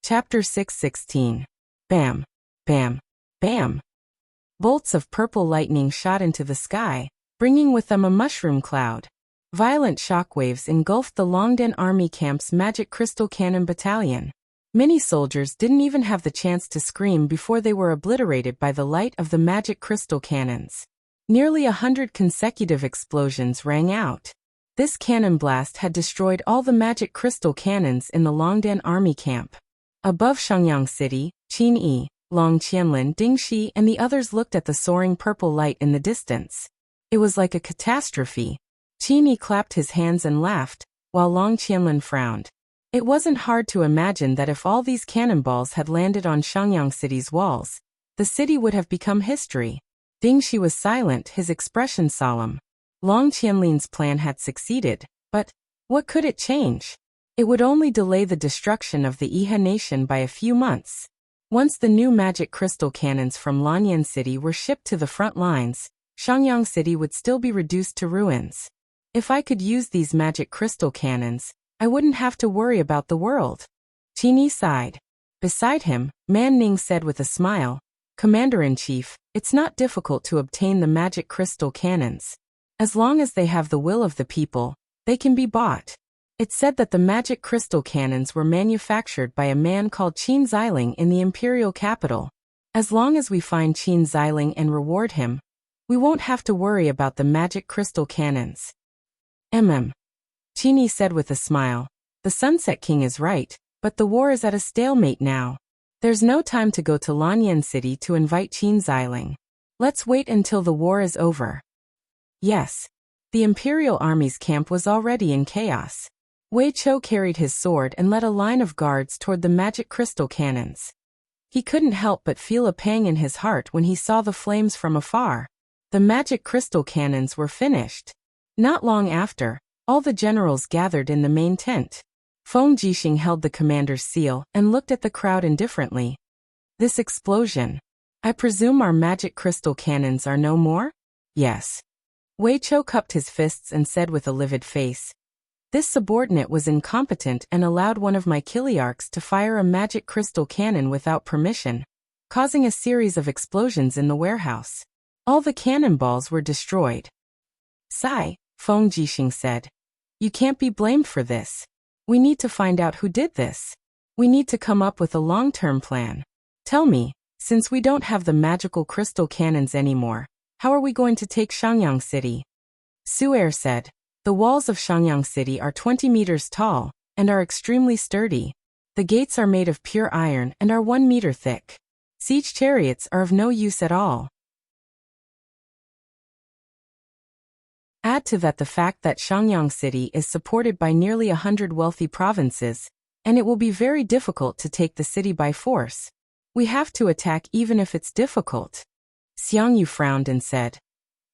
Chapter 6:16. Bam, bam, bam. Bolts of purple lightning shot into the sky, bringing with them a mushroom cloud. Violent shockwaves engulfed the Longdan army camp's magic crystal cannon battalion. Many soldiers didn't even have the chance to scream before they were obliterated by the light of the magic crystal cannons. Nearly 100 consecutive explosions rang out. This cannon blast had destroyed all the magic crystal cannons in the Longdan army camp. Above Shangyang City, Qin Yi, Long Qianlin, Ding Shi, and the others looked at the soaring purple light in the distance. It was like a catastrophe. Qin Yi clapped his hands and laughed, while Long Qianlin frowned. It wasn't hard to imagine that if all these cannonballs had landed on Shangyang City's walls, the city would have become history. Ding Shi was silent, his expression solemn. Long Qianlin's plan had succeeded, but what could it change? It would only delay the destruction of the Iha nation by a few months. Once the new magic crystal cannons from Lanyan City were shipped to the front lines, Shangyang City would still be reduced to ruins. If I could use these magic crystal cannons, I wouldn't have to worry about the world. Qin Yi sighed. Beside him, Man Ning said with a smile, "Commander-in-Chief, it's not difficult to obtain the magic crystal cannons. As long as they have the will of the people, they can be bought." It's said that the magic crystal cannons were manufactured by a man called Qin Xiling in the imperial capital. As long as we find Qin Xiling and reward him, we won't have to worry about the magic crystal cannons. Qin Yi said with a smile, "The Sunset King is right, but the war is at a stalemate now. There's no time to go to Lanyan City to invite Qin Xiling. Let's wait until the war is over. Yes. The Imperial Army's camp was already in chaos. Wei Chou carried his sword and led a line of guards toward the magic crystal cannons. He couldn't help but feel a pang in his heart when he saw the flames from afar. The magic crystal cannons were finished. Not long after, all the generals gathered in the main tent. Feng Jixing held the commander's seal and looked at the crowd indifferently. This explosion. I presume our magic crystal cannons are no more? Yes. Wei Chou cupped his fists and said with a livid face. This subordinate was incompetent and allowed one of my Kiliarchs to fire a magic crystal cannon without permission, causing a series of explosions in the warehouse. All the cannonballs were destroyed. Sigh, Feng Jixing said. You can't be blamed for this. We need to find out who did this. We need to come up with a long-term plan. Tell me, since we don't have the magical crystal cannons anymore, how are we going to take Shangyang City? Su'er said. The walls of Shangyang City are 20 meters tall and are extremely sturdy. The gates are made of pure iron and are 1 meter thick. Siege chariots are of no use at all. Add to that the fact that Shangyang City is supported by nearly 100 wealthy provinces, and it will be very difficult to take the city by force. We have to attack even if it's difficult. Xiang Yu frowned and said,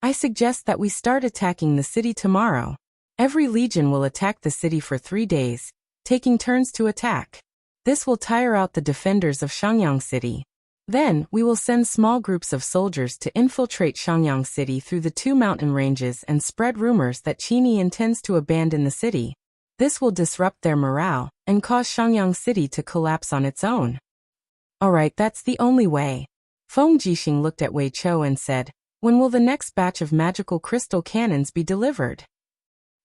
I suggest that we start attacking the city tomorrow. Every legion will attack the city for 3 days, taking turns to attack. This will tire out the defenders of Shangyang City. Then, we will send small groups of soldiers to infiltrate Shangyang City through the 2 mountain ranges and spread rumors that Qini intends to abandon the city. This will disrupt their morale and cause Shangyang City to collapse on its own. Alright, that's the only way. Feng Jixing looked at Wei Chou and said, when will the next batch of magical crystal cannons be delivered?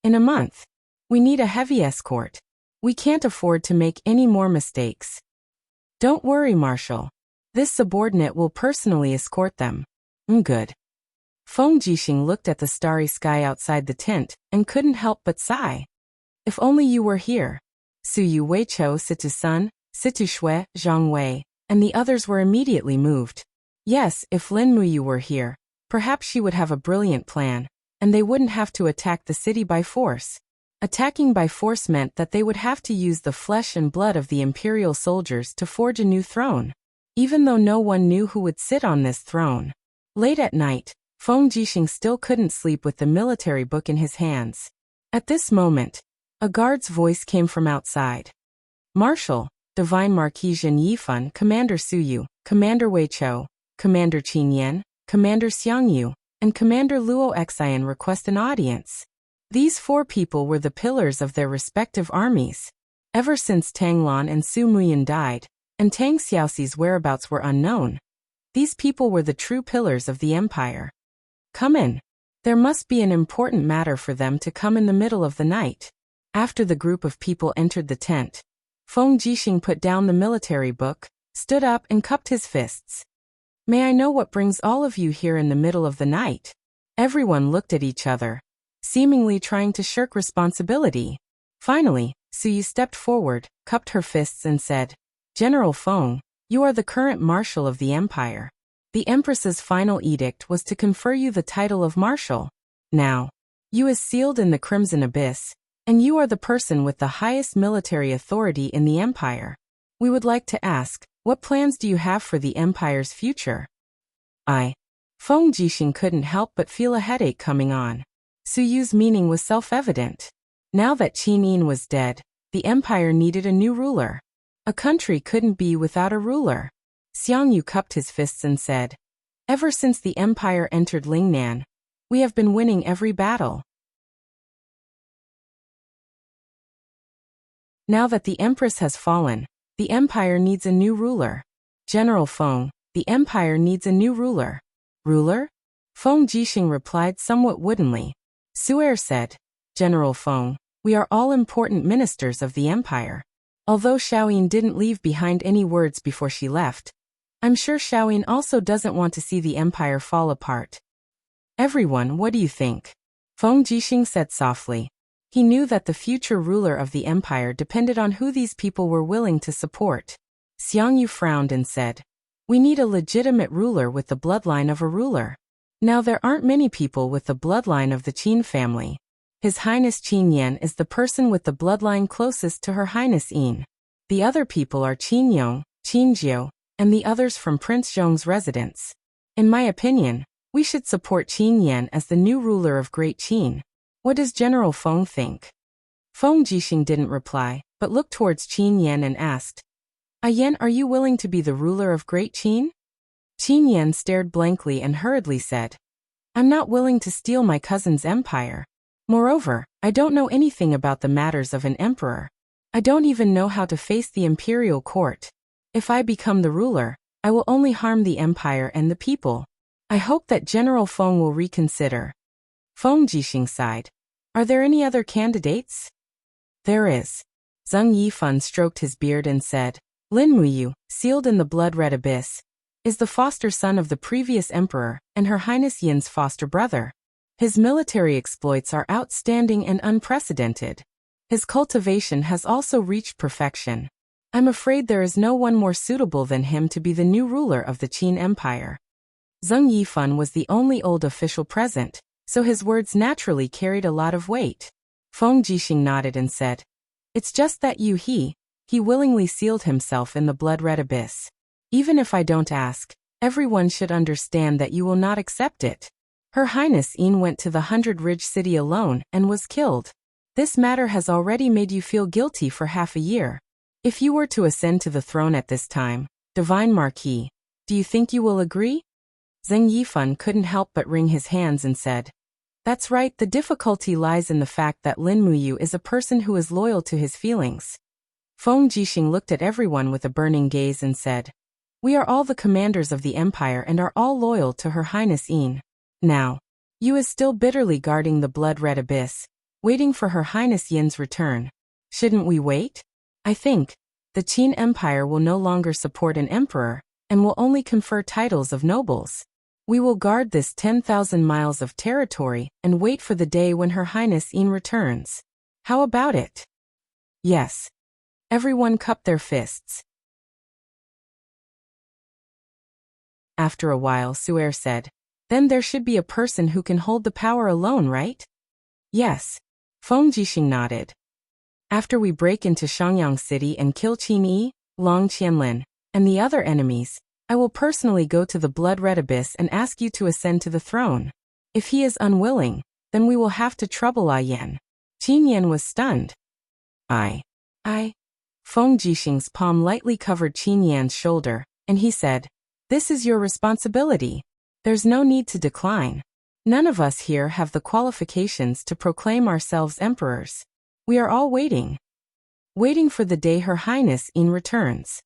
In a month. We need a heavy escort. We can't afford to make any more mistakes. Don't worry, Marshal. This subordinate will personally escort them. Good. Feng Jixing looked at the starry sky outside the tent and couldn't help but sigh. If only you were here. Su Yu, Wei Chou, Situ Sun, Situ Shui, Zhang Wei, and the others were immediately moved. Yes, if Lin Muyu were here, perhaps she would have a brilliant plan, and they wouldn't have to attack the city by force. Attacking by force meant that they would have to use the flesh and blood of the imperial soldiers to forge a new throne. Even though no one knew who would sit on this throne. Late at night, Feng Jixing still couldn't sleep with the military book in his hands. At this moment, a guard's voice came from outside. Marshal, Divine Marquis Zhen Yifan, Commander Su Yu, Commander Wei Chou, Commander Qin Yan, Commander Xiang Yu, and Commander Luo Xian request an audience. These 4 people were the pillars of their respective armies. Ever since Tang Lan and Su Muyan died, and Tang Xiaoxi's whereabouts were unknown, these people were the true pillars of the empire. Come in. There must be an important matter for them to come in the middle of the night. After the group of people entered the tent, Feng Jixing put down the military book, stood up and cupped his fists. May I know what brings all of you here in the middle of the night? Everyone looked at each other, seemingly trying to shirk responsibility. Finally, Su Yu stepped forward, cupped her fists and said, General Feng, you are the current marshal of the empire. The Empress's final edict was to confer you the title of marshal. Now, you is sealed in the Crimson Abyss, and you are the person with the highest military authority in the empire. We would like to ask, what plans do you have for the empire's future? Feng Jixing couldn't help but feel a headache coming on. Su Yu's meaning was self-evident. Now that Qin Yin was dead, the empire needed a new ruler. A country couldn't be without a ruler. Xiang Yu cupped his fists and said, Ever since the empire entered Lingnan, we have been winning every battle. Now that the empress has fallen, the empire needs a new ruler. General Feng, the empire needs a new ruler. Ruler? Feng Jixing replied somewhat woodenly. Su'er said, General Feng, we are all important ministers of the empire. Although Xiaoyin didn't leave behind any words before she left, I'm sure Xiaoyin also doesn't want to see the empire fall apart. Everyone, what do you think? Feng Jixing said softly. He knew that the future ruler of the empire depended on who these people were willing to support. Xiang Yu frowned and said, "We need a legitimate ruler with the bloodline of a ruler. Now there aren't many people with the bloodline of the Qin family. His Highness Qin Yan is the person with the bloodline closest to Her Highness Yin. The other people are Qin Yong, Qin Jiu, and the others from Prince Zhong's residence. In my opinion, we should support Qin Yan as the new ruler of Great Qin. What does General Feng think?" Feng Jixing didn't reply, but looked towards Qin Yan and asked, "Yan, are you willing to be the ruler of Great Qin?" Qin Yan stared blankly and hurriedly said, "I'm not willing to steal my cousin's empire. Moreover, I don't know anything about the matters of an emperor. I don't even know how to face the imperial court. If I become the ruler, I will only harm the empire and the people. I hope that General Feng will reconsider." Feng Jixing sighed. "Are there any other candidates?" "There is." Zheng Yifan stroked his beard and said, "Lin Muyu, sealed in the blood-red abyss, is the foster son of the previous emperor and Her Highness Yin's foster brother. His military exploits are outstanding and unprecedented. His cultivation has also reached perfection. I'm afraid there is no one more suitable than him to be the new ruler of the Qin Empire." Zheng Yifan was the only old official present, so his words naturally carried a lot of weight. Feng Jixing nodded and said, "It's just that he willingly sealed himself in the blood-red abyss. Even if I don't ask, everyone should understand that you will not accept it. Her Highness Yin went to the 100-ridge city alone and was killed. This matter has already made you feel guilty for half a year. If you were to ascend to the throne at this time, Divine Marquis, do you think you will agree?" Zheng Yifan couldn't help but wring his hands and said, "That's right, the difficulty lies in the fact that Lin Muyu is a person who is loyal to his feelings." Feng Jixing looked at everyone with a burning gaze and said, "We are all the commanders of the empire and are all loyal to Her Highness Yin. Now, Yu is still bitterly guarding the blood-red abyss, waiting for Her Highness Yin's return. Shouldn't we wait? I think the Qin Empire will no longer support an emperor and will only confer titles of nobles. We will guard this 10,000 miles of territory and wait for the day when Her Highness Yin returns. How about it?" "Yes." Everyone cupped their fists. After a while, Su'er said, "Then there should be a person who can hold the power alone, right?" "Yes." Feng Jixing nodded. "After we break into Shangyang City and kill Qin Yi, Long Qianlin, and the other enemies, I will personally go to the blood-red abyss and ask you to ascend to the throne. If he is unwilling, then we will have to trouble Yan." Qin Yan was stunned. I. Feng Jixing's palm lightly covered Qin Yan's shoulder, and he said, "This is your responsibility. There's no need to decline. None of us here have the qualifications to proclaim ourselves emperors. We are all waiting for the day Her Highness Yin returns."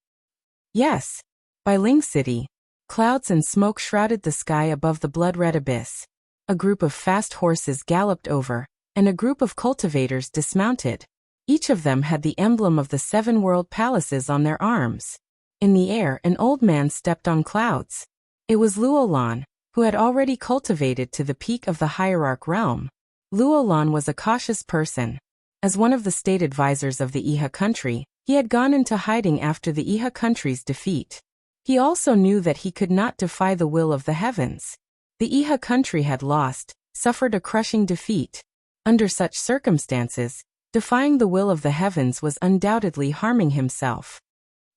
Yes. By Ling City, clouds and smoke shrouded the sky above the blood-red abyss. A group of fast horses galloped over, and a group of cultivators dismounted. Each of them had the emblem of the 7 world palaces on their arms. In the air, an old man stepped on clouds. It was Luolan, who had already cultivated to the peak of the hierarch realm. Luolan was a cautious person. As one of the state advisors of the Iha country, he had gone into hiding after the Iha country's defeat. He also knew that he could not defy the will of the heavens. The Iha country had lost, suffered a crushing defeat. Under such circumstances, defying the will of the heavens was undoubtedly harming himself.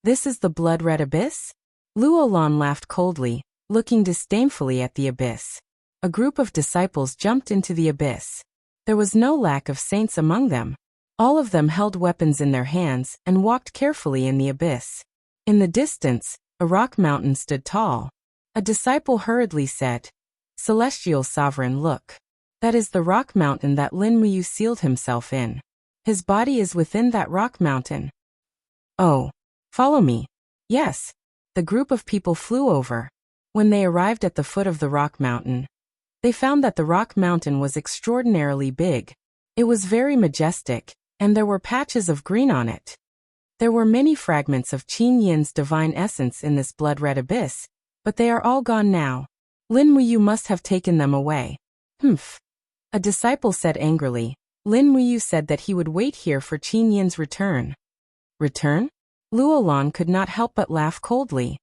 "This is the blood-red abyss?" Luolan laughed coldly, looking disdainfully at the abyss. A group of disciples jumped into the abyss. There was no lack of saints among them. All of them held weapons in their hands and walked carefully in the abyss. In the distance, a rock mountain stood tall. A disciple hurriedly said, "Celestial Sovereign, look. That is the rock mountain that Lin Muyu sealed himself in. His body is within that rock mountain." "Oh, follow me." "Yes." The group of people flew over. When they arrived at the foot of the rock mountain, they found that the rock mountain was extraordinarily big. It was very majestic, and there were patches of green on it. There were many fragments of Qin Yin's divine essence in this blood-red abyss, but they are all gone now. Lin Muyu must have taken them away. "Humph." A disciple said angrily. Lin Muyu said that he would wait here for Qin Yin's return. "Return?" Luolan could not help but laugh coldly.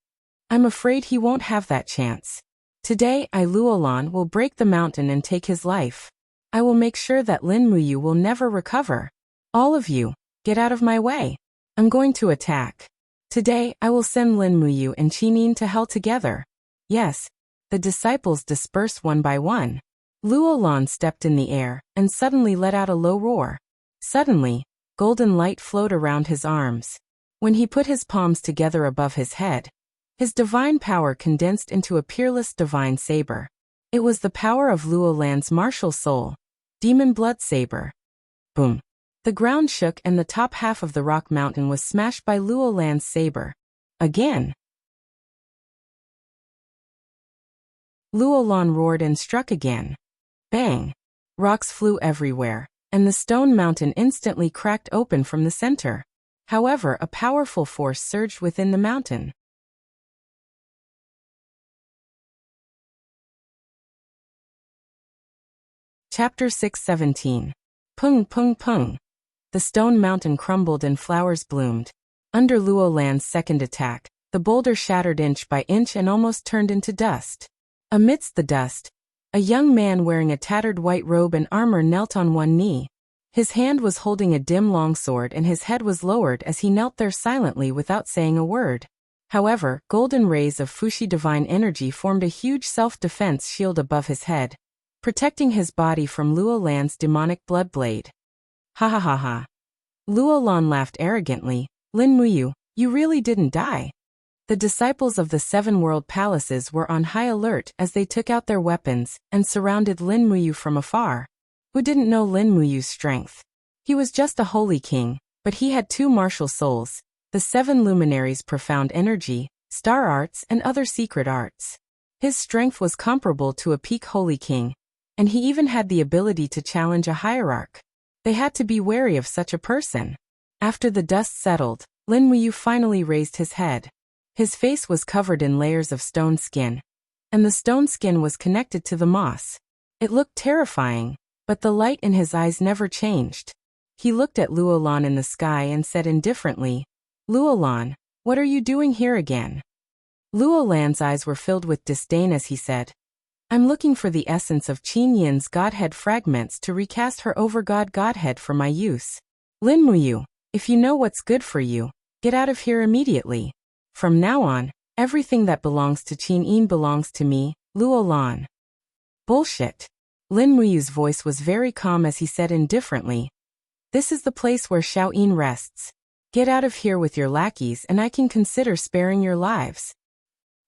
I'm afraid he won't have that chance. Today I, Luolan, will break the mountain and take his life. I will make sure that Lin Muyu will never recover. All of you, get out of my way. I'm going to attack. Today I will send Lin Muyu and Qinin to hell together. Yes. The disciples dispersed one by one. Luolan stepped in the air and suddenly let out a low roar. Suddenly, golden light flowed around his arms. When he put his palms together above his head, his divine power condensed into a peerless divine saber. It was the power of Luolan's martial soul, demon blood saber. Boom. The ground shook and the top half of the rock mountain was smashed by Luolan's saber. Again. Luolan roared and struck again. Bang! Rocks flew everywhere, and the stone mountain instantly cracked open from the center. However, a powerful force surged within the mountain. Chapter 6:17. Pung pung pung. The stone mountain crumbled and flowers bloomed. Under Luolan's second attack, the boulder shattered inch by inch and almost turned into dust. Amidst the dust, a young man wearing a tattered white robe and armor knelt on one knee. His hand was holding a dim longsword and his head was lowered as he knelt there silently without saying a word. However, golden rays of Fushi divine energy formed a huge self-defense shield above his head, protecting his body from Luolan's demonic blood blade. Ha ha ha ha. Luolan laughed arrogantly. Lin Muyu, you really didn't die. The disciples of the 7 world palaces were on high alert as they took out their weapons and surrounded Lin Muyu from afar. Who didn't know Lin Muyu's strength? He was just a holy king, but he had 2 martial souls, the 7 luminaries' profound energy, star arts and other secret arts. His strength was comparable to a peak holy king, and he even had the ability to challenge a hierarch. They had to be wary of such a person. After the dust settled, Lin Muyu finally raised his head. His face was covered in layers of stone skin, and the stone skin was connected to the moss. It looked terrifying, but the light in his eyes never changed. He looked at Luolan in the sky and said indifferently, Luolan, what are you doing here again? Luolan's eyes were filled with disdain as he said, I'm looking for the essence of Qin Yin's godhead fragments to recast her overgod godhead for my use. Lin Muyu, if you know what's good for you, get out of here immediately. From now on, everything that belongs to Qin Yin belongs to me, Luolan. Bullshit. Lin Muyu's voice was very calm as he said indifferently, This is the place where Xiao Yin rests. Get out of here with your lackeys and I can consider sparing your lives.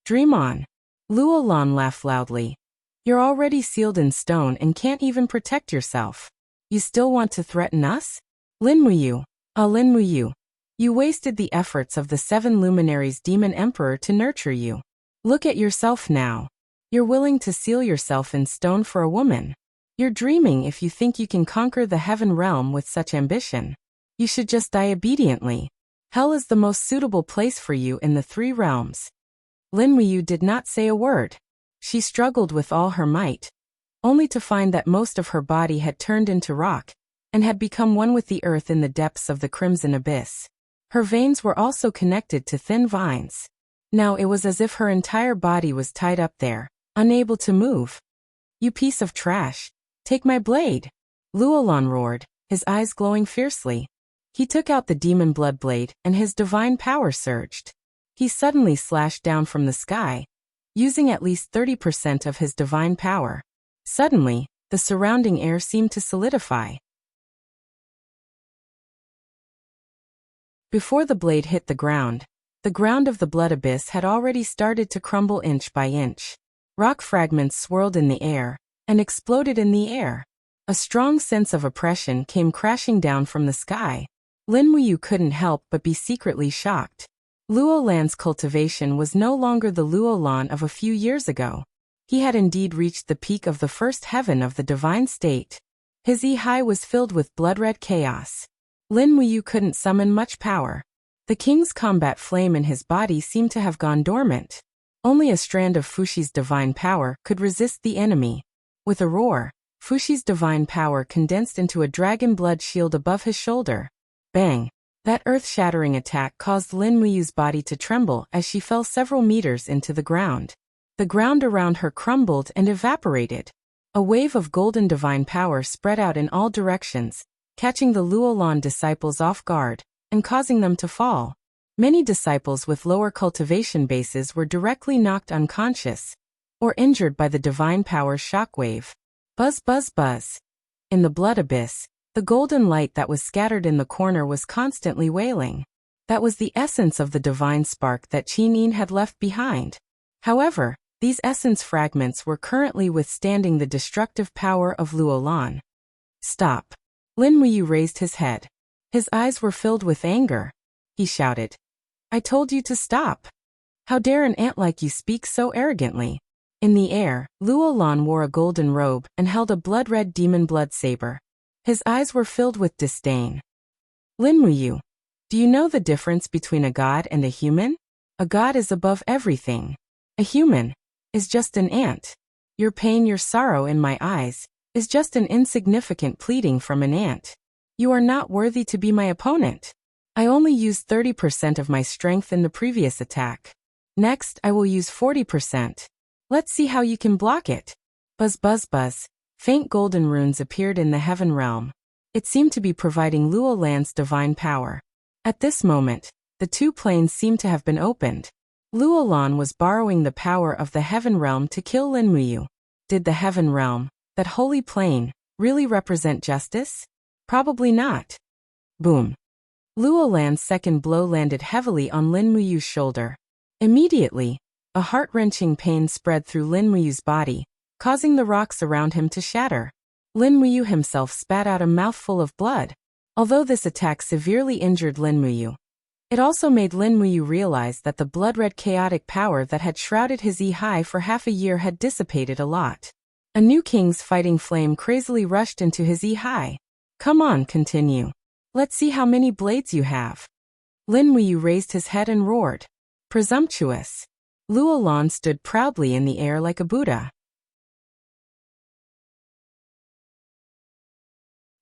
Dream on. Luolan laughed loudly. You're already sealed in stone and can't even protect yourself. You still want to threaten us? Lin Muyu. Lin Muyu. You wasted the efforts of the 7 luminaries demon emperor to nurture you. Look at yourself now. You're willing to seal yourself in stone for a woman. You're dreaming if you think you can conquer the heaven realm with such ambition. You should just die obediently. Hell is the most suitable place for you in the 3 realms. Lin Muyu did not say a word. She struggled with all her might, only to find that most of her body had turned into rock, and had become one with the earth in the depths of the crimson abyss. Her veins were also connected to thin vines. Now it was as if her entire body was tied up there, unable to move. You piece of trash. Take my blade. Luolan roared, his eyes glowing fiercely. He took out the demon blood blade, and his divine power surged. He suddenly slashed down from the sky, using at least 30% of his divine power. Suddenly, the surrounding air seemed to solidify. Before the blade hit the ground of the blood abyss had already started to crumble inch by inch. Rock fragments swirled in the air and exploded in the air. A strong sense of oppression came crashing down from the sky. Lin Muyu couldn't help but be secretly shocked. Luolan's cultivation was no longer the Luolan of a few years ago. He had indeed reached the peak of the first heaven of the divine state. His Yi was filled with blood-red chaos. Lin Muyu couldn't summon much power. The king's combat flame in his body seemed to have gone dormant. Only a strand of Fushi's divine power could resist the enemy. With a roar, Fushi's divine power condensed into a dragon blood shield above his shoulder. Bang! That earth-shattering attack caused Lin Muyu's body to tremble as she fell several meters into the ground. The ground around her crumbled and evaporated. A wave of golden divine power spread out in all directions, catching the Luolan disciples off guard and causing them to fall. Many disciples with lower cultivation bases were directly knocked unconscious or injured by the divine power's shockwave. Buzz, buzz, buzz. In the blood abyss, the golden light that was scattered in the corner was constantly wailing. That was the essence of the divine spark that Qin Yin had left behind. However, these essence fragments were currently withstanding the destructive power of Luolan. Stop. Lin Muyu raised his head. His eyes were filled with anger. He shouted, I told you to stop. How dare an ant like you speak so arrogantly? In the air, Luolan wore a golden robe and held a blood-red demon blood saber. His eyes were filled with disdain. Lin Muyu, do you know the difference between a god and a human? A god is above everything. A human is just an ant. Your pain, your sorrow in my eyes, is just an insignificant pleading from an ant. You are not worthy to be my opponent. I only used 30% of my strength in the previous attack. Next, I will use 40%. Let's see how you can block it. Buzz, buzz, buzz. Faint golden runes appeared in the heaven realm. It seemed to be providing Luolan's divine power. At this moment, the two planes seemed to have been opened. Luolan was borrowing the power of the heaven realm to kill Lin Muyu. Did the heaven realm, that holy plane, really represent justice? Probably not. Boom. Luolan's second blow landed heavily on Lin Muyu's shoulder. Immediately, a heart-wrenching pain spread through Lin Muyu's body, causing the rocks around him to shatter. Lin Muyu himself spat out a mouthful of blood. Although this attack severely injured Lin Muyu, it also made Lin Muyu realize that the blood-red chaotic power that had shrouded his Yi for half a year had dissipated a lot. A new king's fighting flame crazily rushed into his Yi. Come on, continue. Let's see how many blades you have. Lin Muyu raised his head and roared. Presumptuous. Luolan stood proudly in the air like a Buddha.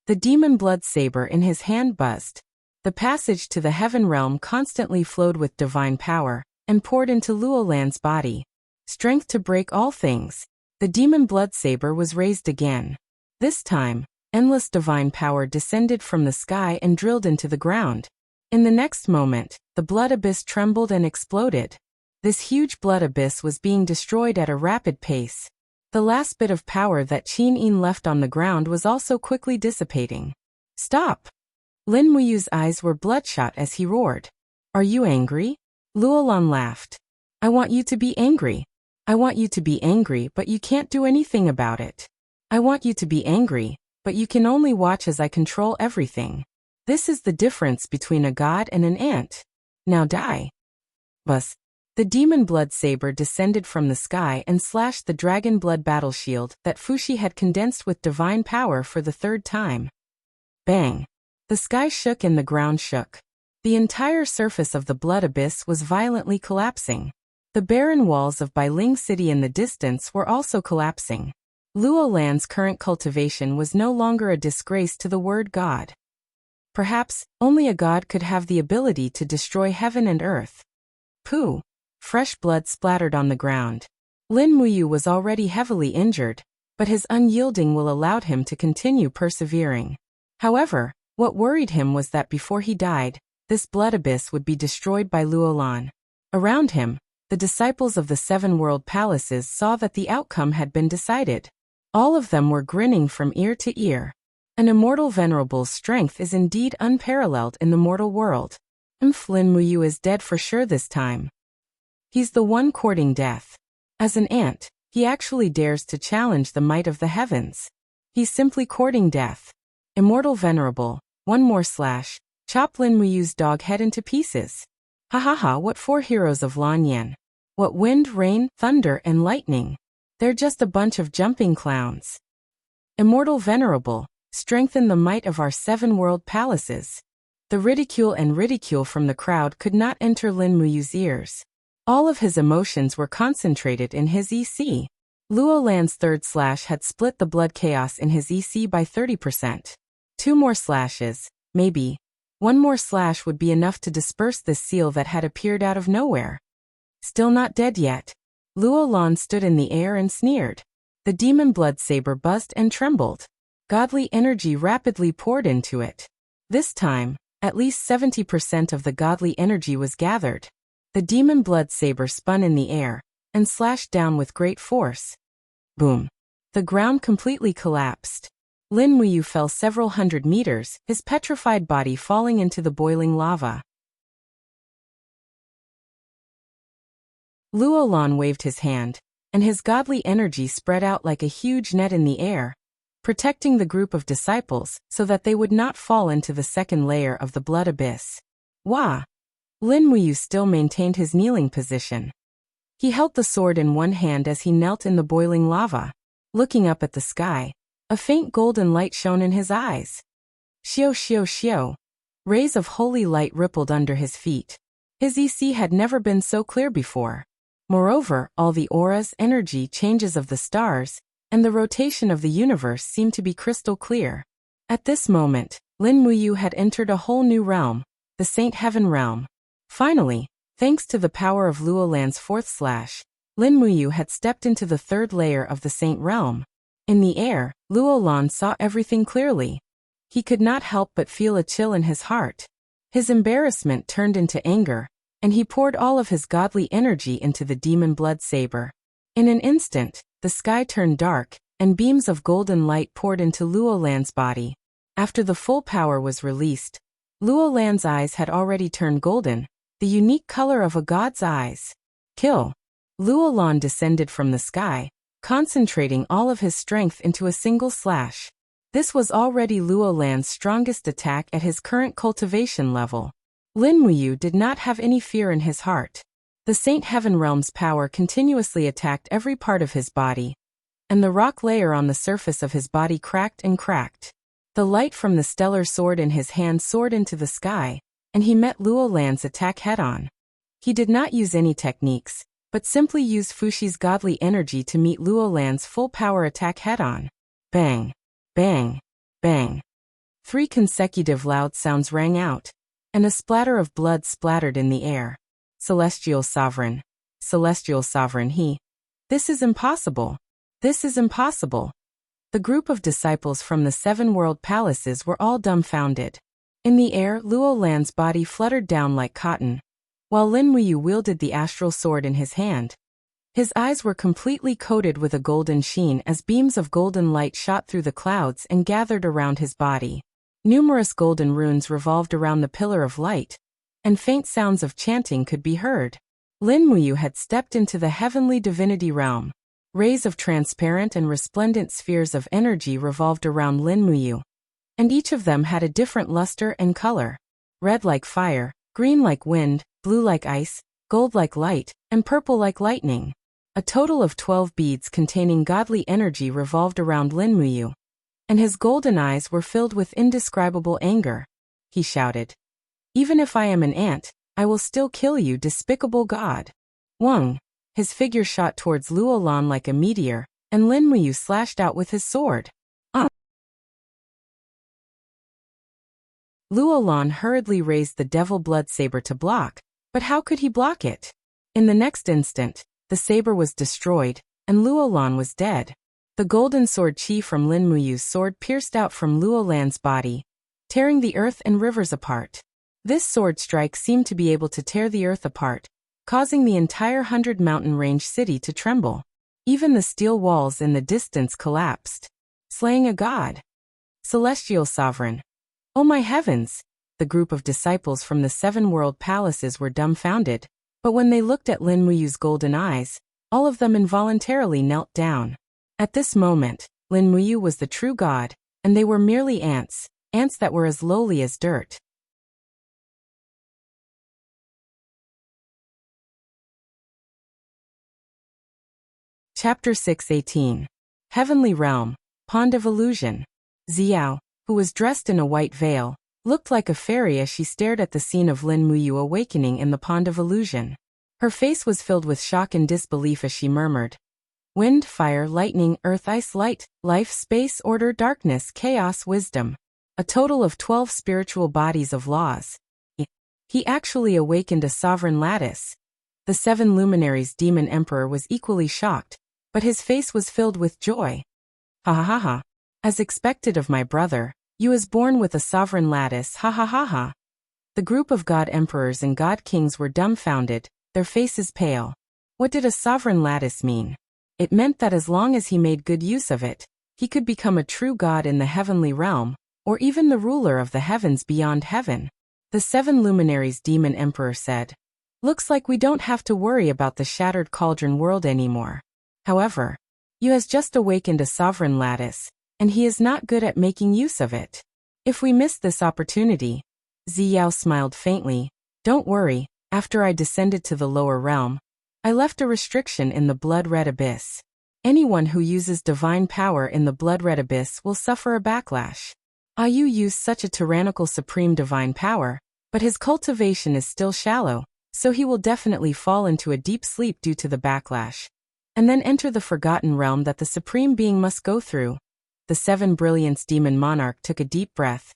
The demon blood saber in his hand buzzed. The passage to the heaven realm constantly flowed with divine power and poured into Luolan's body. Strength to break all things. The demon blood saber was raised again. This time, endless divine power descended from the sky and drilled into the ground. In the next moment, the blood abyss trembled and exploded. This huge blood abyss was being destroyed at a rapid pace. The last bit of power that Qin Yin left on the ground was also quickly dissipating. Stop! Lin Muyu's eyes were bloodshot as he roared. Are you angry? Luolan laughed. I want you to be angry. I want you to be angry, but you can't do anything about it. I want you to be angry, but you can only watch as I control everything. This is the difference between a god and an ant. Now die. Buzz. The demon blood saber descended from the sky and slashed the dragon blood battle shield that Fushi had condensed with divine power for the third time. Bang! The sky shook and the ground shook. The entire surface of the blood abyss was violently collapsing. The barren walls of Bailing City in the distance were also collapsing. Luolan's current cultivation was no longer a disgrace to the word god. Perhaps, only a god could have the ability to destroy heaven and earth. Pooh! Fresh blood splattered on the ground. Lin Muyu was already heavily injured, but his unyielding will allowed him to continue persevering. However, what worried him was that before he died, this blood abyss would be destroyed by Luolan. Around him, the disciples of the seven world palaces saw that the outcome had been decided. All of them were grinning from ear to ear. An immortal venerable's strength is indeed unparalleled in the mortal world. Lin Muyu is dead for sure this time. He's the one courting death. As an ant, he actually dares to challenge the might of the heavens. He's simply courting death. Immortal venerable, one more slash, chop Lin Muyu's dog head into pieces. Ha ha ha, what four heroes of Lanyan? What wind, rain, thunder, and lightning? They're just a bunch of jumping clowns. Immortal venerable, strengthen the might of our seven world palaces. The ridicule from the crowd could not enter Lin Muyu's ears. All of his emotions were concentrated in his EC. Luolan's third slash had split the blood chaos in his EC by 30%. Two more slashes, maybe. One more slash would be enough to disperse this seal that had appeared out of nowhere. Still not dead yet. Luo Lan stood in the air and sneered. The demon blood saber buzzed and trembled. Godly energy rapidly poured into it. This time, at least 70% of the godly energy was gathered. The demon blood saber spun in the air and slashed down with great force. Boom. The ground completely collapsed. Lin Muyu fell several hundred meters, his petrified body falling into the boiling lava. Luo Lan waved his hand, and his godly energy spread out like a huge net in the air, protecting the group of disciples so that they would not fall into the second layer of the blood abyss. Wah! Lin Muyu still maintained his kneeling position. He held the sword in one hand as he knelt in the boiling lava. Looking up at the sky, a faint golden light shone in his eyes. Xiao xiao xiao. Rays of holy light rippled under his feet. His EC had never been so clear before. Moreover, all the auras, energy changes of the stars, and the rotation of the universe seemed to be crystal clear. At this moment, Lin Muyu had entered a whole new realm, the Saint Heaven realm. Finally, thanks to the power of Luo Lan's fourth slash, Lin Muyu had stepped into the third layer of the Saint realm. In the air, Luo Lan saw everything clearly. He could not help but feel a chill in his heart. His embarrassment turned into anger, and he poured all of his godly energy into the demon blood saber. In an instant, the sky turned dark, and beams of golden light poured into Luo Lan's body. After the full power was released, Luo Lan's eyes had already turned golden, the unique color of a god's eyes. Kill. Luo Lan descended from the sky, concentrating all of his strength into a single slash. This was already Luo Lan's strongest attack at his current cultivation level. Lin Muyu did not have any fear in his heart. The Saint Heaven realm's power continuously attacked every part of his body, and the rock layer on the surface of his body cracked and cracked. The light from the stellar sword in his hand soared into the sky, and he met Luo Lan's attack head-on. He did not use any techniques, but simply used Fushi's godly energy to meet Luo Lan's full power attack head-on. Bang! Bang! Bang! 3 consecutive loud sounds rang out, and a splatter of blood splattered in the air. Celestial Sovereign. Celestial Sovereign he. This is impossible. This is impossible. The group of disciples from the 7 world palaces were all dumbfounded. In the air, Luo Lan's body fluttered down like cotton, while Lin Muyu wielded the astral sword in his hand. His eyes were completely coated with a golden sheen as beams of golden light shot through the clouds and gathered around his body. Numerous golden runes revolved around the pillar of light, and faint sounds of chanting could be heard. Lin Muyu had stepped into the heavenly divinity realm. Rays of transparent and resplendent spheres of energy revolved around Lin Muyu, and each of them had a different luster and color. Red like fire, green like wind, blue like ice, gold like light, and purple like lightning. A total of 12 beads containing godly energy revolved around Lin Muyu, and his golden eyes were filled with indescribable anger. He shouted, "Even if I am an ant, I will still kill you, despicable god." Wang. His figure shot towards Luo Lan like a meteor, and Lin Muyu slashed out with his sword. Luo Lan hurriedly raised the devil blood saber to block, but how could he block it? In the next instant, the saber was destroyed, and Luo Lan was dead. The golden sword chi from Lin Muyu's sword pierced out from Luo Lan's body, tearing the earth and rivers apart. This sword strike seemed to be able to tear the earth apart, causing the entire 100 mountain range city to tremble. Even the steel walls in the distance collapsed. Slaying a god. Celestial Sovereign. Oh my heavens! The group of disciples from the 7 world palaces were dumbfounded, but when they looked at Lin Muyu's golden eyes, all of them involuntarily knelt down. At this moment, Lin Muyu was the true god, and they were merely ants, ants that were as lowly as dirt. Chapter 6:18. Heavenly Realm, Pond of Illusion. Xiao, who was dressed in a white veil, looked like a fairy as she stared at the scene of Lin Muyu awakening in the Pond of Illusion. Her face was filled with shock and disbelief as she murmured, "Wind, fire, lightning, earth, ice, light, life, space, order, darkness, chaos, wisdom. a total of 12 spiritual bodies of laws. He actually awakened a sovereign lattice. The 7 luminaries demon emperor was equally shocked, but his face was filled with joy. Ha ha ha ha. As expected of my brother, you was born with a sovereign lattice, ha ha ha ha. The group of god emperors and god kings were dumbfounded, their faces pale. What did a sovereign lattice mean? It meant that as long as he made good use of it, he could become a true god in the heavenly realm, or even the ruler of the heavens beyond heaven. The 7 luminaries demon emperor said, "Looks like we don't have to worry about the shattered cauldron world anymore. However, you has just awakened a sovereign lattice, and he is not good at making use of it. If we miss this opportunity," Ziyao smiled faintly, "don't worry, after I descended to the lower realm, I left a restriction in the blood-red abyss. Anyone who uses divine power in the blood-red abyss will suffer a backlash. Ayu used such a tyrannical supreme divine power, but his cultivation is still shallow, so he will definitely fall into a deep sleep due to the backlash, and then enter the forgotten realm that the supreme being must go through." The 7 brilliance demon monarch took a deep breath.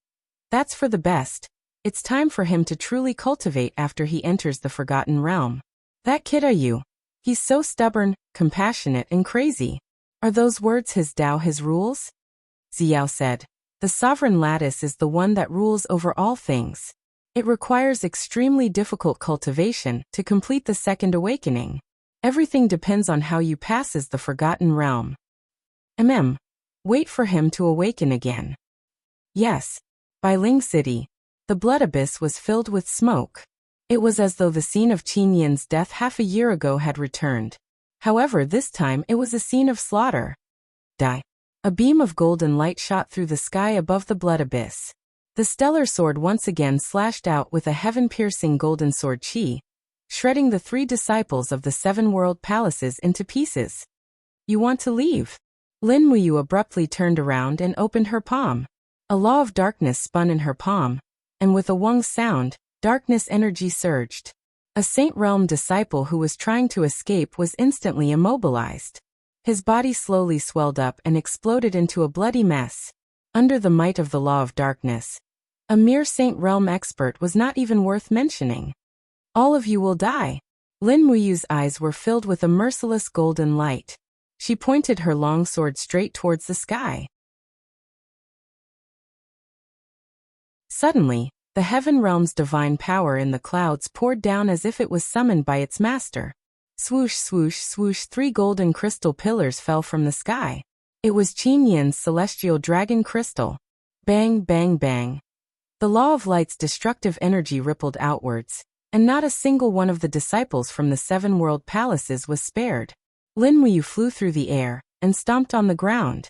That's for the best. It's time for him to truly cultivate after he enters the forgotten realm. That kid Ayu. He's so stubborn, compassionate, and crazy. Are those words his Tao, his rules? Ziyao said. The sovereign lattice is the one that rules over all things. It requires extremely difficult cultivation to complete the second awakening. Everything depends on how you passes the forgotten realm. Wait for him to awaken again. Yes. By Ling City, the blood abyss was filled with smoke. It was as though the scene of Qin Yin's death half a year ago had returned. However, this time it was a scene of slaughter. A beam of golden light shot through the sky above the blood abyss. The stellar sword once again slashed out with a heaven-piercing golden sword chi, shredding the 3 disciples of the 7 world palaces into pieces. You want to leave? Lin Muyu abruptly turned around and opened her palm. A law of darkness spun in her palm, and with a wong sound, darkness energy surged. A Saint Realm disciple who was trying to escape was instantly immobilized. His body slowly swelled up and exploded into a bloody mess. Under the might of the law of darkness, a mere Saint Realm expert was not even worth mentioning. All of you will die. Lin Muyu's eyes were filled with a merciless golden light. She pointed her long sword straight towards the sky. Suddenly, the heaven realm's divine power in the clouds poured down as if it was summoned by its master. Swoosh, swoosh, swoosh, 3 golden crystal pillars fell from the sky. It was Qin Yin's celestial dragon crystal. Bang, bang, bang. The law of light's destructive energy rippled outwards, and not a single one of the disciples from the 7 world palaces was spared. Lin Muyu flew through the air and stomped on the ground.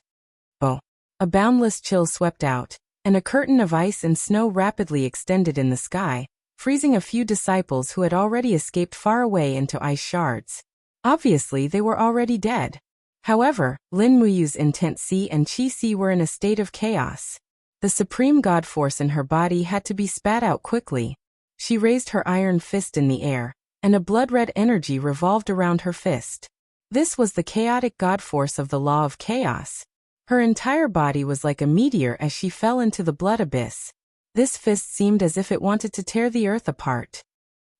Oh! A boundless chill swept out, and a curtain of ice and snow rapidly extended in the sky, freezing a few disciples who had already escaped far away into ice shards. Obviously, they were already dead. However, Lin Muyu's intent Si and Qi Si were in a state of chaos. The supreme god force in her body had to be spat out quickly. She raised her iron fist in the air, and a blood-red energy revolved around her fist. This was the chaotic god force of the law of chaos. Her entire body was like a meteor as she fell into the blood abyss. This fist seemed as if it wanted to tear the earth apart.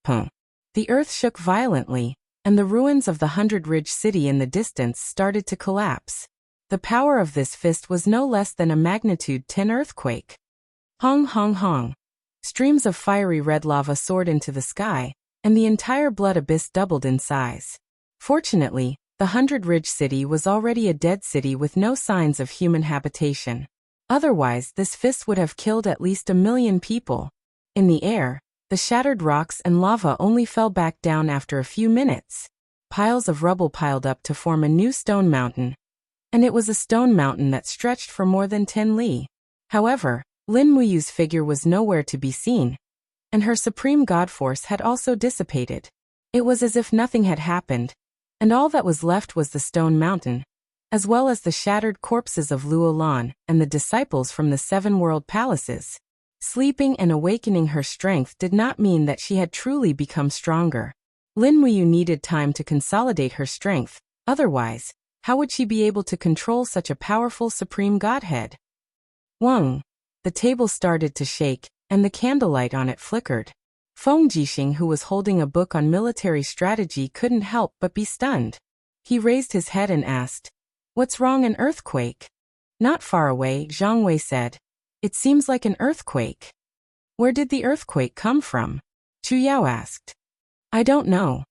The earth shook violently, and the ruins of the 100-ridge city in the distance started to collapse. The power of this fist was no less than a magnitude 10 earthquake. Hong hong hong. Streams of fiery red lava soared into the sky, and the entire blood abyss doubled in size. Fortunately, the 100-ridge city was already a dead city with no signs of human habitation. Otherwise, this fist would have killed at least 1 million people. In the air, the shattered rocks and lava only fell back down after a few minutes. Piles of rubble piled up to form a new stone mountain. And it was a stone mountain that stretched for more than 10 li. However, Lin Muyu's figure was nowhere to be seen, and her supreme god force had also dissipated. It was as if nothing had happened, and all that was left was the stone mountain, as well as the shattered corpses of Luo Lan and the disciples from the 7 world palaces. Sleeping and awakening her strength did not mean that she had truly become stronger. Lin Muyu needed time to consolidate her strength, otherwise, how would she be able to control such a powerful supreme godhead? Wang. the table started to shake, and the candlelight on it flickered. Feng Jixing, who was holding a book on military strategy, couldn't help but be stunned. He raised his head and asked, "What's wrong, an earthquake?" Not far away, Zhang Wei said, "It seems like an earthquake." "Where did the earthquake come from?" Chu Yao asked. "I don't know."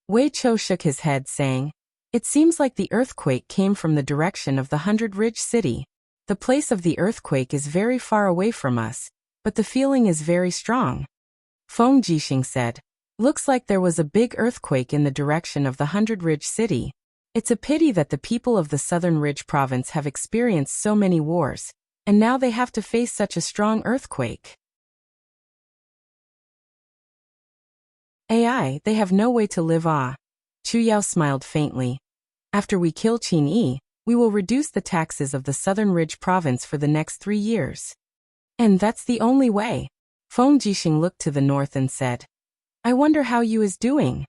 Wei Chou shook his head, saying, "It seems like the earthquake came from the direction of the 100-ridge city. The place of the earthquake is very far away from us, but the feeling is very strong." Feng Jixing said, "Looks like there was a big earthquake in the direction of the 100-ridge city. It's a pity that the people of the Southern Ridge province have experienced so many wars, and now they have to face such a strong earthquake." "AI, they have no way to live. Chu Yao smiled faintly. "After we kill Qin Yi, we will reduce the taxes of the Southern Ridge province for the next 3 years. And that's the only way." Feng Jixing looked to the north and said, "I wonder how Yu is doing.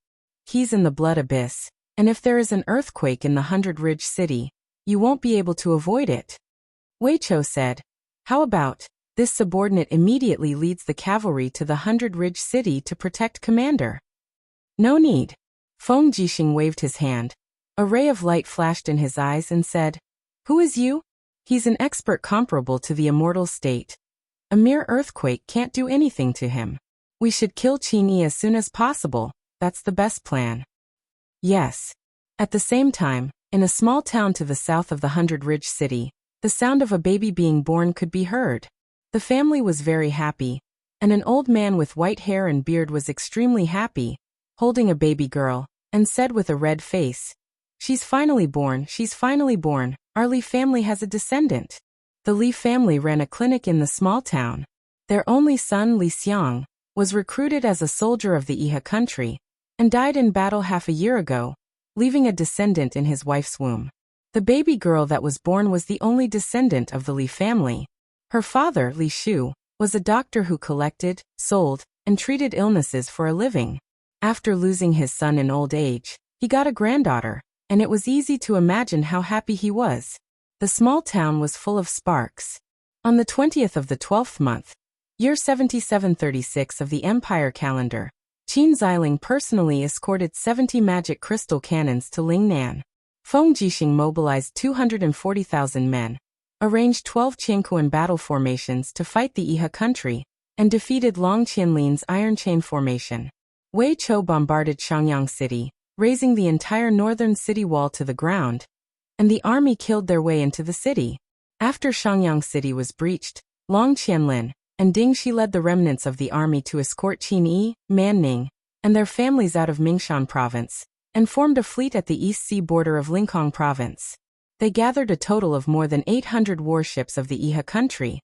He's in the blood abyss, and if there is an earthquake in the 100-ridge city, you won't be able to avoid it." Wei Chou said, "How about, this subordinate immediately leads the cavalry to the 100-ridge city to protect commander?" "No need." Feng Jixing waved his hand. A ray of light flashed in his eyes and said, "Who is Yu? He's an expert comparable to the immortal state. A mere earthquake can't do anything to him. We should kill Qin Yi as soon as possible. That's the best plan." "Yes." At the same time, in a small town to the south of the 100-ridge city, the sound of a baby being born could be heard. The family was very happy, and an old man with white hair and beard was extremely happy, holding a baby girl, and said with a red face, she's finally born, our Li family has a descendant." The Li family ran a clinic in the small town. Their only son, Li Xiang, was recruited as a soldier of the Iha country, and died in battle half a year ago, leaving a descendant in his wife's womb. The baby girl that was born was the only descendant of the Li family. Her father, Li Shu, was a doctor who collected, sold, and treated illnesses for a living. After losing his son in old age, he got a granddaughter, and it was easy to imagine how happy he was. The small town was full of sparks. On the 20th of the 12th month, year 7736 of the Empire calendar, Qin Xiling personally escorted 70 magic crystal cannons to Lingnan. Feng Jixing mobilized 240,000 men, arranged 12 Qianquan battle formations to fight the Iha country, and defeated Long Qianlin's iron chain formation. Wei Chou bombarded Shangyang City, razing the entire northern city wall to the ground, and the army killed their way into the city. After Shangyang City was breached, Long Qianlin and Ding Shi led the remnants of the army to escort Qin Yi, Man Ning, and their families out of Mingshan province, and formed a fleet at the east sea border of Linкong province. They gathered a total of more than 800 warships of the Iha country,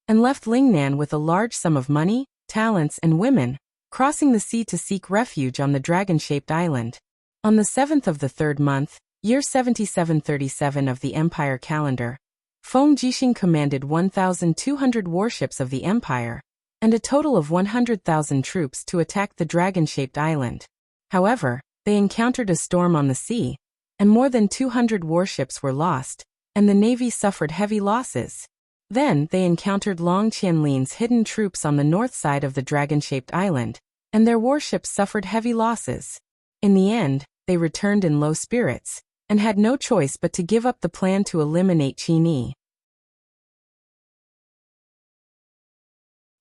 and left Lingnan with a large sum of money, talents, and women, crossing the sea to seek refuge on the dragon-shaped island. On the 7th of the 3rd month, year 7737 of the Empire calendar, Feng Jixing commanded 1,200 warships of the Empire, and a total of 100,000 troops to attack the dragon-shaped island. However, they encountered a storm on the sea, and more than 200 warships were lost, and the navy suffered heavy losses. Then they encountered Long Qianlin's hidden troops on the north side of the dragon-shaped island, and their warships suffered heavy losses. In the end, they returned in low spirits, and had no choice but to give up the plan to eliminate Qin Yi.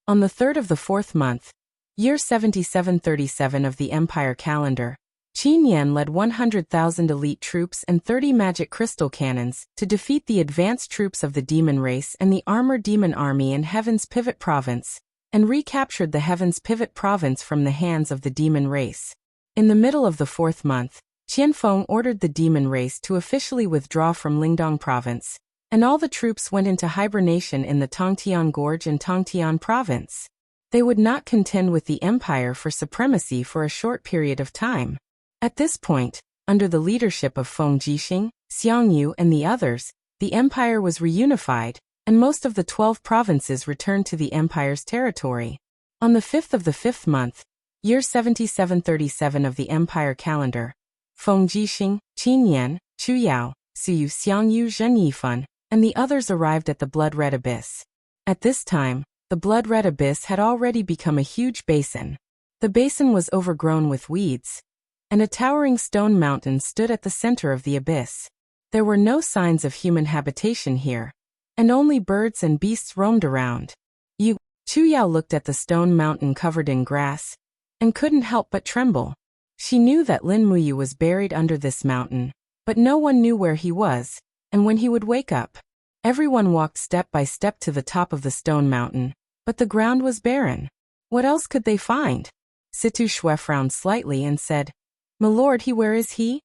On the 3rd of the 4th month, year 7737 of the Empire calendar, Qin Yan led 100,000 elite troops and 30 magic crystal cannons to defeat the advanced troops of the demon race and the armored demon army in Heaven's Pivot province, and recaptured the Heaven's Pivot province from the hands of the demon race. In the middle of the 4th month, Qianfeng ordered the demon race to officially withdraw from Lingdong province, and all the troops went into hibernation in the Tongtian Gorge and Tongtian province. They would not contend with the empire for supremacy for a short period of time. At this point, under the leadership of Feng Jixing, Xiang Yu, and the others, the empire was reunified, and most of the 12 provinces returned to the empire's territory. On the 5th of the 5th month, year 7737 of the empire calendar, Feng Jixing, Qin Yan, Chu Yao, Su Yu, Xiang Yu, Zhen Yifan, and the others arrived at the blood-red abyss. At this time, the blood-red abyss had already become a huge basin. The basin was overgrown with weeds, and a towering stone mountain stood at the center of the abyss. There were no signs of human habitation here, and only birds and beasts roamed around. Chu Yao looked at the stone mountain covered in grass, and couldn't help but tremble. She knew that Lin Muyu was buried under this mountain, but no one knew where he was, and when he would wake up. Everyone walked step by step to the top of the stone mountain, but the ground was barren. What else could they find? Situ Shui frowned slightly and said, "My lord, where is he?"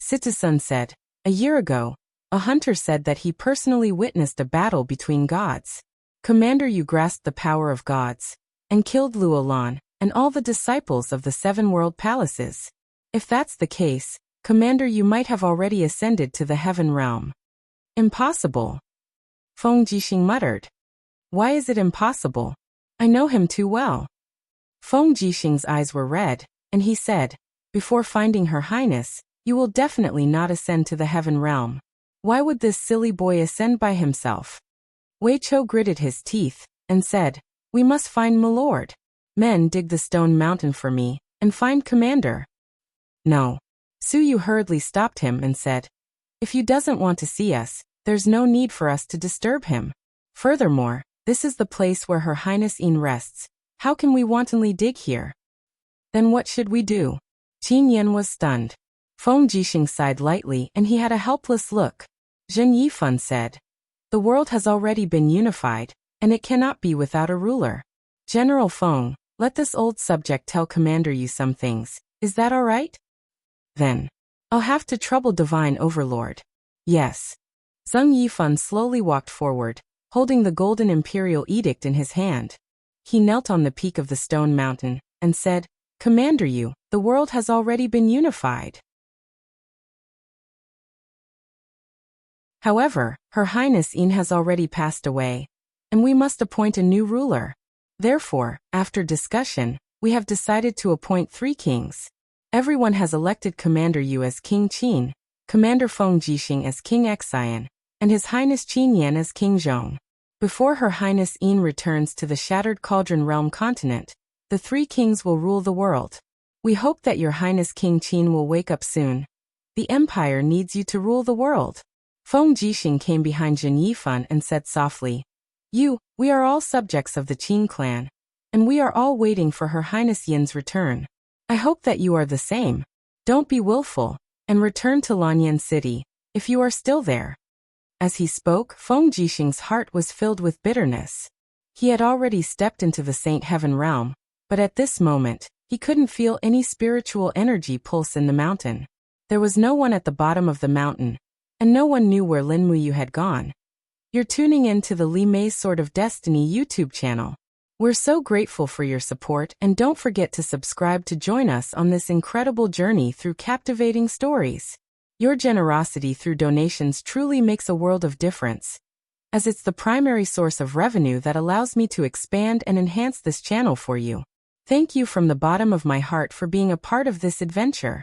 Situ-sun said, "A year ago, a hunter said that he personally witnessed a battle between gods. Commander Yu grasped the power of gods, and killed Luolan, and all the disciples of the 7 world palaces. If that's the case, Commander Yu might have already ascended to the heaven realm." "Impossible," Feng Jixing muttered. "Why is it impossible? I know him too well." Feng Jixing's eyes were red, and he said, "Before finding Her Highness, you will definitely not ascend to the heaven realm. Why would this silly boy ascend by himself?" Wei Chou gritted his teeth, and said, "We must find my lord. Men, dig the stone mountain for me, and find Commander." "No." Su Yu hurriedly stopped him and said, "If he doesn't want to see us, there's no need for us to disturb him. Furthermore, this is the place where Her Highness Yin rests. How can we wantonly dig here?" "Then what should we do?" Qin Yan was stunned. Feng Jixing sighed lightly and he had a helpless look. Zhen Yifan said, "The world has already been unified, and it cannot be without a ruler. General Feng, let this old subject tell Commander Yu some things. Is that all right?" "Then I'll have to trouble Divine Overlord." "Yes." Zheng Yifan slowly walked forward, holding the golden imperial edict in his hand. He knelt on the peak of the stone mountain, and said, "Commander Yu, the world has already been unified. However, Her Highness Yin has already passed away, and we must appoint a new ruler. Therefore, after discussion, we have decided to appoint 3 kings. Everyone has elected Commander Yu as King Qin, Commander Feng Jixing as King Xian, and His Highness Qin Yan as King Zhong. Before Her Highness Yin returns to the Shattered Cauldron Realm continent, the 3 kings will rule the world. We hope that Your Highness King Qin will wake up soon. The Empire needs you to rule the world." Feng Jixing came behind Zhen Yifan and said softly, We are all subjects of the Qin clan, and we are all waiting for Her Highness Yin's return. I hope that you are the same. Don't be willful, and return to Lanyan City, if you are still there." As he spoke, Feng Jixing's heart was filled with bitterness. He had already stepped into the Saint Heaven realm, but at this moment, he couldn't feel any spiritual energy pulse in the mountain. There was no one at the bottom of the mountain, and no one knew where Lin Muyu had gone. You're tuning in to the Li Mei's Sword of Destiny YouTube channel. We're so grateful for your support, and don't forget to subscribe to join us on this incredible journey through captivating stories. Your generosity through donations truly makes a world of difference, as it's the primary source of revenue that allows me to expand and enhance this channel for you. Thank you from the bottom of my heart for being a part of this adventure.